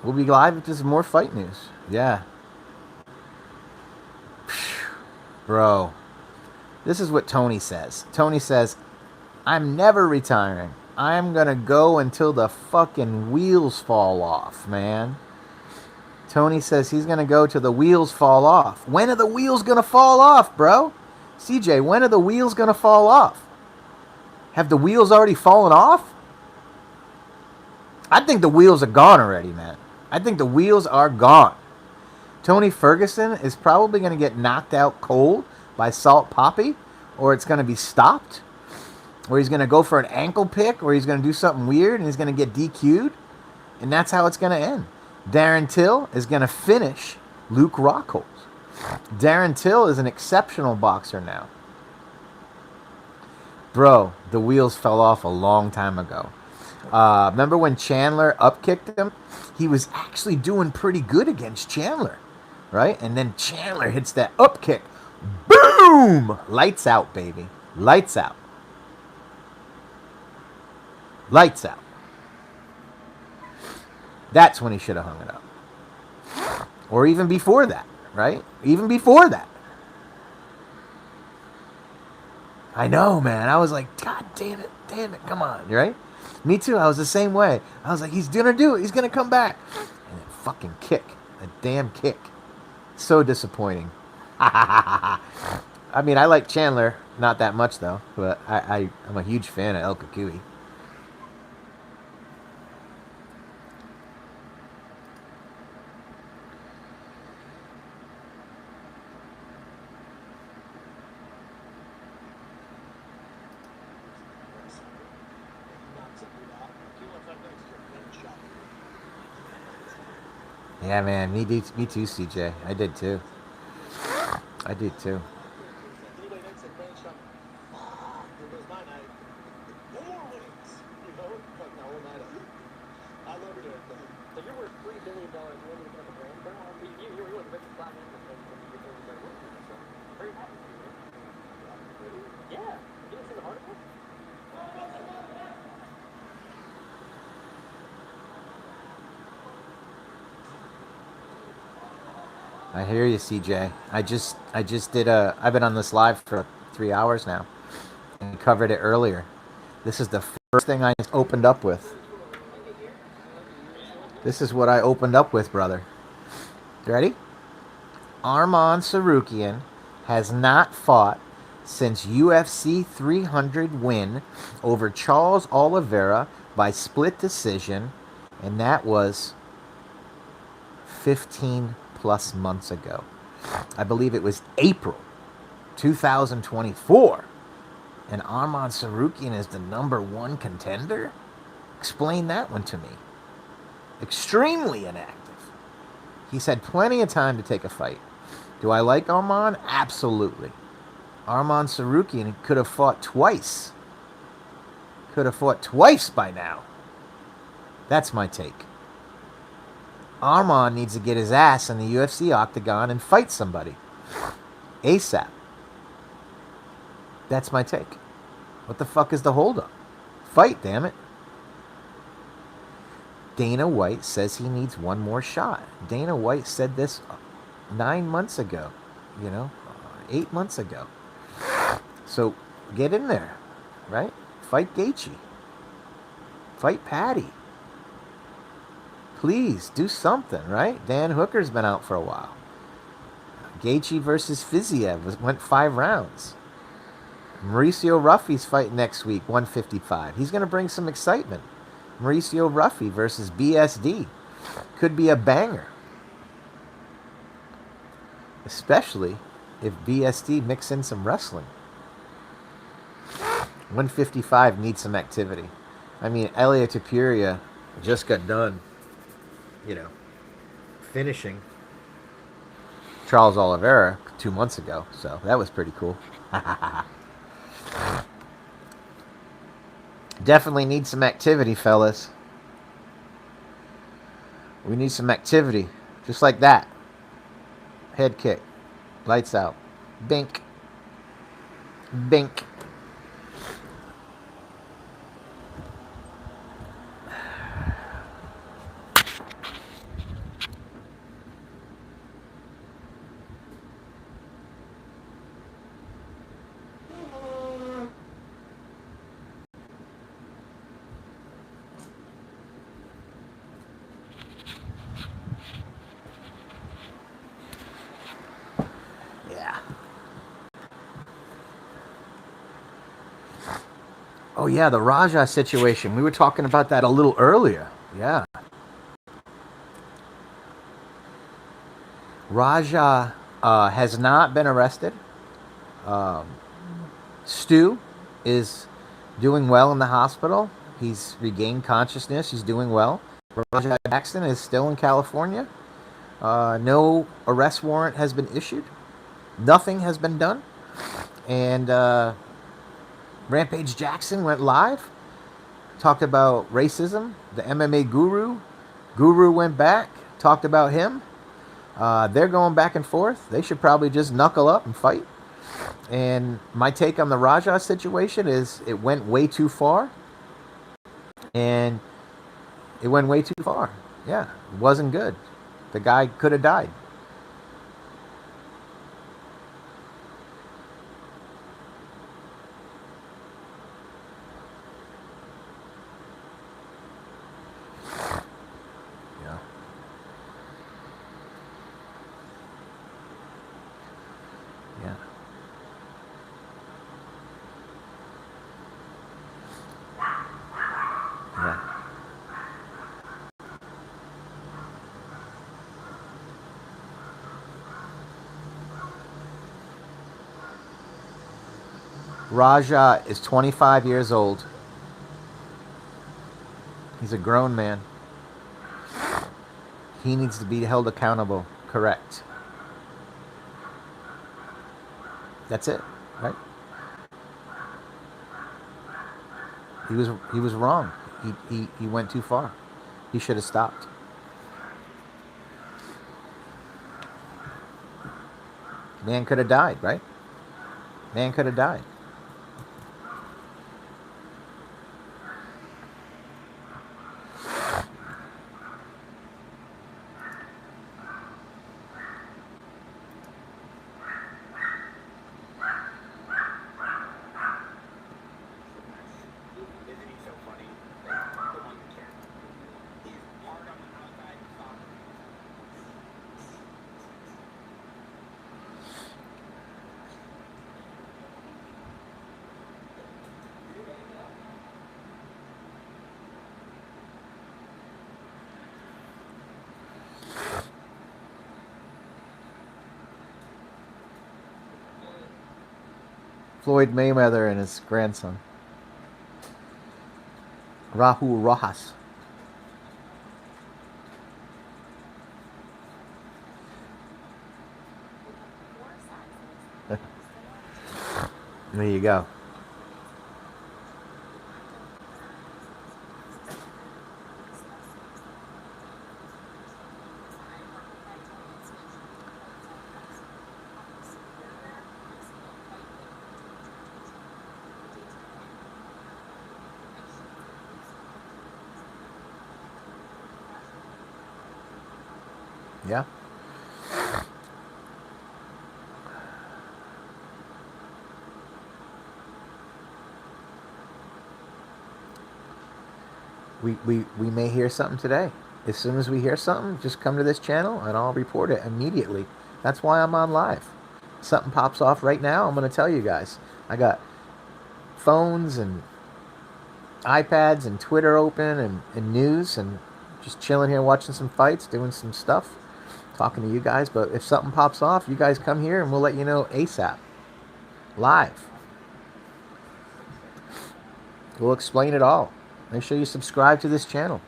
We'll be live if there's more fight news. Yeah. Bro, This is what Tony says. Tony says, I'm never retiring. I'm going to go until the fucking wheels fall off, man. Tony says he's going to go till the wheels fall off. When are the wheels going to fall off, bro? CJ, when are the wheels going to fall off? Have the wheels already fallen off? I think the wheels are gone already, man. I think the wheels are gone. Tony Ferguson is probably going to get knocked out cold by Salt Poppy, or it's going to be stopped, or he's going to go for an ankle pick, or he's going to do something weird and he's going to get DQ'd, and that's how it's going to end. Darren Till is going to finish Luke Rockhold. Darren Till is an exceptional boxer now. Bro, the wheels fell off a long time ago. Remember when Chandler upkicked him? He was actually doing pretty good against Chandler, right? And then Chandler hits that upkick. Boom! Lights out, baby. Lights out. Lights out. That's when he should have hung it up. Or even before that, right? Even before that. I know, man. I was like, God damn it, come on, right? Me too. I was the same way. I was like, he's gonna do it. He's gonna come back. And that fucking kick, a damn kick. So disappointing. I mean, I like Chandler, not that much though, but I'm a huge fan of El Kakui. Yeah, man, me too, CJ. I did too. I did too. I hear you, CJ. I just did I've been on this live for 3 hours now and covered it earlier. This is the first thing I opened up with. This is what I opened up with, brother. You ready? Arman Tsarukyan has not fought since UFC 300 win over Charles Oliveira by split decision, and that was 15 plus months ago. I believe it was April 2024. And Arman Tsarukyan is the #1 contender? Explain that one to me. Extremely inactive. He's had plenty of time to take a fight. Do I like Arman? Absolutely. Arman Tsarukyan could have fought twice. Could have fought twice by now. That's my take. Arman needs to get his ass in the UFC octagon and fight somebody. ASAP. That's my take. What the fuck is the holdup? Fight, damn it. Dana White says he needs one more shot. Dana White said this 9 months ago. 8 months ago. So get in there, right? Fight Gaethje. Fight Patty. Please do something, right? Dan Hooker's been out for a while. Gaethje versus Fiziev went 5 rounds. Mauricio Ruffy's fighting next week, 155. He's going to bring some excitement. Mauricio Ruffy versus BSD. Could be a banger. Especially if BSD mix in some wrestling. 155 needs some activity. I mean, Elliot Tapuria just got done, finishing Charles Oliveira 2 months ago. So that was pretty cool. Definitely need some activity, fellas. We need some activity. Just like that. Head kick. Lights out. Bink. Bink. Oh yeah, the Raja situation. We were talking about that a little earlier. Yeah. Raja has not been arrested. Stu is doing well in the hospital. He's regained consciousness. He's doing well. Raja Jackson is still in California. No arrest warrant has been issued. Nothing has been done. And Rampage Jackson went live, talked about racism. The MMA guru went back, talked about him. They're going back and forth. They should probably just knuckle up and fight. And my take on the Raja situation is it went way too far. And it went way too far. Yeah, it wasn't good. The guy could have died. Yeah. Yeah. Yeah. Raja is 25 years old. He's a grown man. He needs to be held accountable. Correct. That's it, right? He was wrong. He went too far. He should have stopped. Man could have died, right? Man could have died. Floyd Mayweather and his grandson, Rahul Rojas. There you go. Yeah. We may hear something today. As soon as we hear something, just come to this channel and I'll report it immediately. That's why I'm on live. Something pops off right now, I'm going to tell you guys. I got phones and iPads and Twitter open and news and just chilling here watching some fights, doing some stuff, talking to you guys. But if something pops off, you guys come here and we'll let you know ASAP. Live. We'll explain it all. Make sure you subscribe to this channel.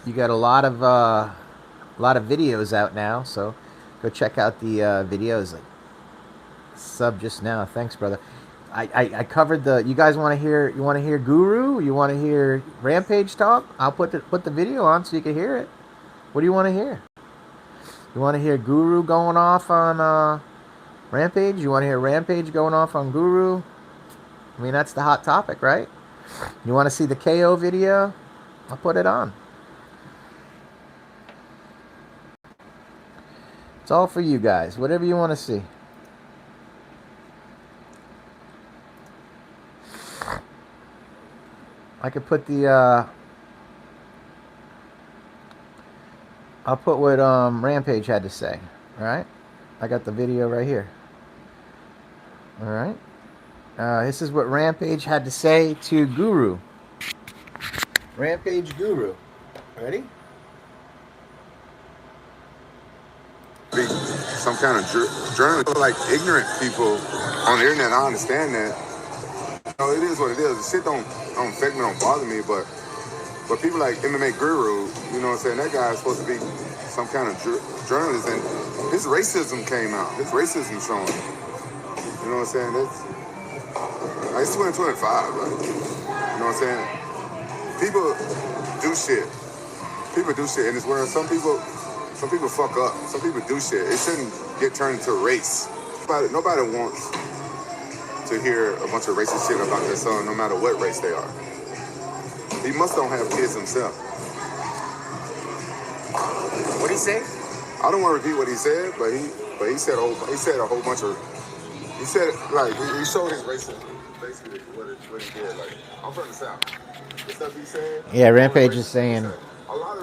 You got a lot of videos out now, so go check out the videos. Like, sub just now. Thanks, brother. I covered the. You guys want to hear? You want to hear Guru? You want to hear Rampage talk? I'll put the video on so you can hear it. What do you want to hear? You want to hear Guru going off on Rampage? You want to hear Rampage going off on Guru? I mean, that's the hot topic, right? You want to see the KO video? I'll put it on. It's all for you guys. Whatever you want to see. I could put the I'll put what Rampage had to say. All right, I got the video right here. All right, this is what Rampage had to say to Guru. Rampage Guru. Ready? Be some kind of journalist, like ignorant people on the internet. I understand that. You know, it is what it is. The shit don't affect me, don't bother me, but people like MMA Guru, you know what I'm saying? That guy is supposed to be some kind of journalist, and his racism came out. His racism showing. You know what I'm saying? It's 2025, right? You know what I'm saying? People do shit. People do shit in this world. Some people fuck up. Some people do shit. It shouldn't get turned into race. Nobody wants to hear a bunch of racist shit about their son, no matter what race they are. He must don't have kids himself. What'd he say? I don't want to repeat what he said, but he said a whole bunch of. He said like he showed his racism, basically what he did. Like, I'm from the South. The stuff he said. Yeah, Rampage is saying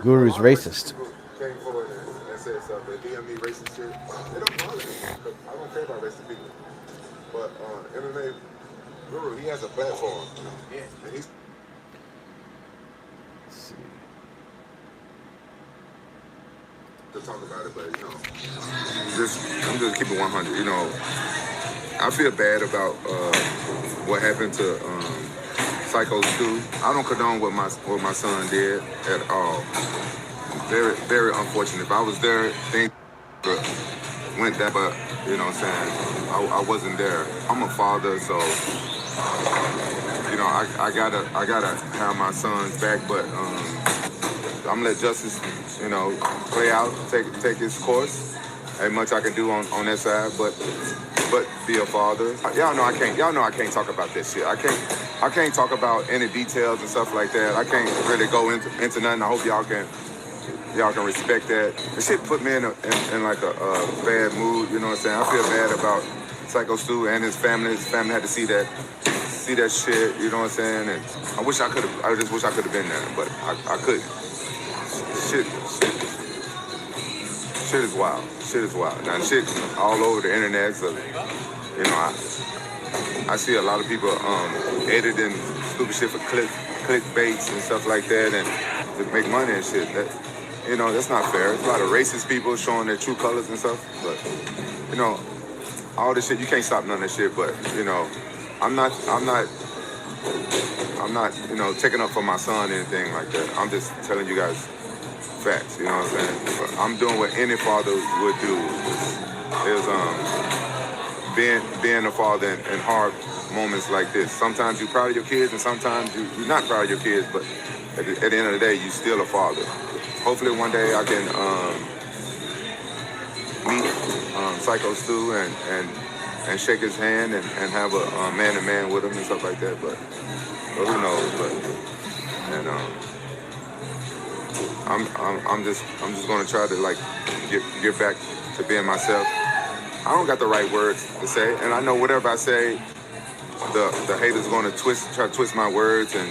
Guru's racist. People came forward and said stuff that DM me racist shit. It don't bother me because I don't care about racist people. But MMA Guru, he has a platform. Yeah. And he's. Let's see. To talk about it, but I'm just keeping 100. You know, I feel bad about what happened to Psycho Stu. I don't condone what my son did at all. Very, very unfortunate. If I was there, things went that, but you know what I'm saying, I wasn't there. I'm a father, so you know I gotta have my son's back, but I'm gonna let justice, you know, play out, take its course. Ain't much I can do on that side, but be a father. Y'all know I can't talk about that shit. I can't talk about any details and stuff like that. I can't really go into nothing. I hope y'all can respect that. The shit put me in like a bad mood, you know what I'm saying? I feel bad about Psycho Stu and his family. His family had to see that shit, you know what I'm saying? And I just wish I could have been there, but I couldn't. Shit is wild. Shit is wild. Now shit all over the internet, so you know I see a lot of people editing stupid shit for clickbaits and stuff like that, and to make money and shit. That, you know, that's not fair. There's a lot of racist people showing their true colors and stuff, but you know, all this shit, you can't stop none of that shit. But you know, I'm not, you know, taking up for my son or anything like that. I'm just telling you guys facts, you know what I'm saying? But I'm doing what any father would do. Is being a father in hard moments like this. Sometimes you're proud of your kids, and sometimes you're not proud of your kids. But at the end of the day, you're still a father. Hopefully, one day I can meet Psycho Stu and shake his hand and have a man-to-man with him and stuff like that. But who knows? I'm just gonna try to like get back to being myself. I don't got the right words to say, and I know whatever I say, the haters gonna try to twist my words and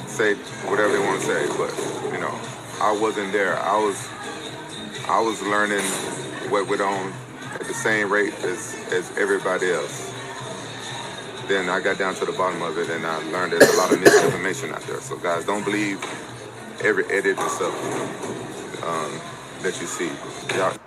say whatever they want to say. But you know, I wasn't there. I was learning what went on at the same rate as everybody else. Then I got down to the bottom of it, and I learned there's a lot of misinformation out there. So guys, don't believe every edit and stuff that you see. Y'all.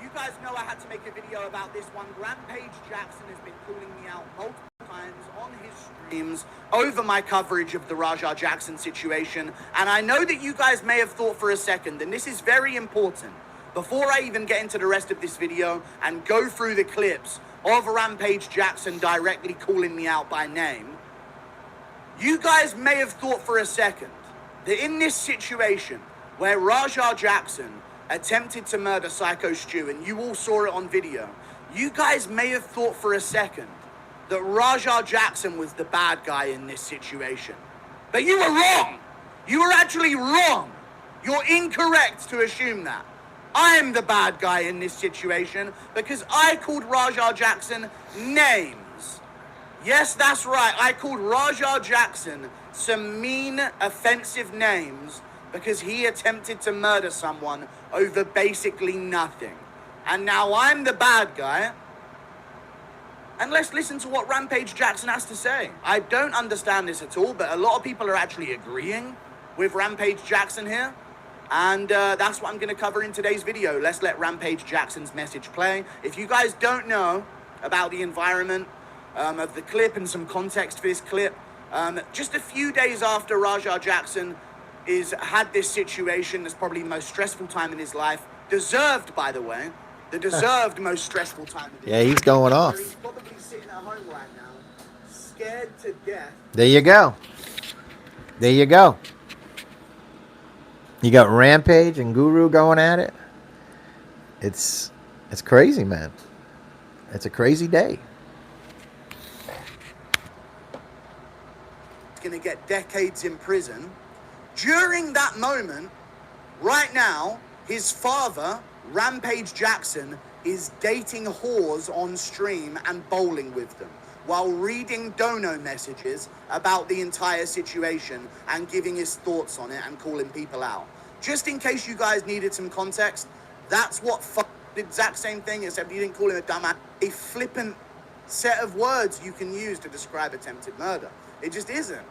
You guys know I had to make a video about this one. Rampage Jackson has been calling me out multiple times on his streams over my coverage of the Raja Jackson situation. And I know that you guys may have thought for a second, and this is very important, before I even get into the rest of this video and go through the clips of Rampage Jackson directly calling me out by name, you guys may have thought for a second that in this situation where Raja Jackson attempted to murder Psycho Stu, and you all saw it on video, you guys may have thought for a second that Raja Jackson was the bad guy in this situation. But you were wrong. You were actually wrong. You're incorrect to assume that. I'm the bad guy in this situation because I called Raja Jackson names. Yes, that's right. I called Raja Jackson some mean, offensive names because he attempted to murder someone over basically nothing. And now I'm the bad guy. And let's listen to what Rampage Jackson has to say. I don't understand this at all, but a lot of people are actually agreeing with Rampage Jackson here. And that's what I'm going to cover in today's video. Let's let Rampage Jackson's message play. If you guys don't know about the environment of the clip and some context for this clip, just a few days after Raja Jackson had this situation, that's probably the most stressful time in his life, deserved, by the way, the deserved most stressful time of his life. Yeah, he's going off. He's probably sitting at home right now, scared to death. There you go. There you go. You got Rampage and Guru going at it. It's crazy, man. It's a crazy day. He's going to get decades in prison. During that moment, right now, his father, Rampage Jackson, is dating whores on stream and bowling with them while reading dono messages about the entire situation and giving his thoughts on it and calling people out. Just in case you guys needed some context, that's what the exact same thing, except you didn't call him a dumbass. A flippant set of words you can use to describe attempted murder. It just isn't.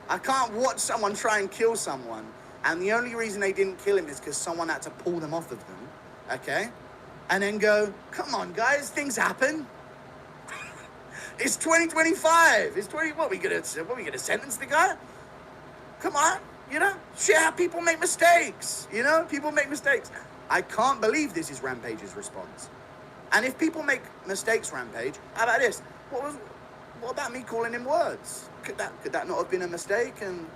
I can't watch someone try and kill someone, and the only reason they didn't kill him is because someone had to pull them off of them, okay? And then go, come on, guys, things happen. It's 2025. What are we gonna sentence the guy? Come on, you know? Yeah, people make mistakes, you know? People make mistakes. I can't believe this is Rampage's response. And if people make mistakes, Rampage, how about this? What about me calling him words? Could that not have been a mistake? And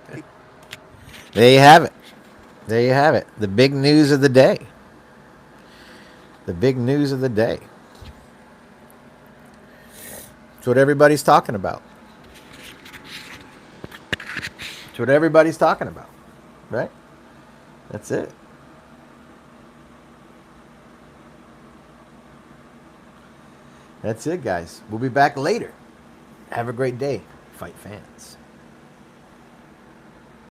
there you have it. There you have it. The big news of the day. The big news of the day. It's what everybody's talking about. It's what everybody's talking about. Right? That's it. That's it, guys. We'll be back later. Have a great day, fight fans.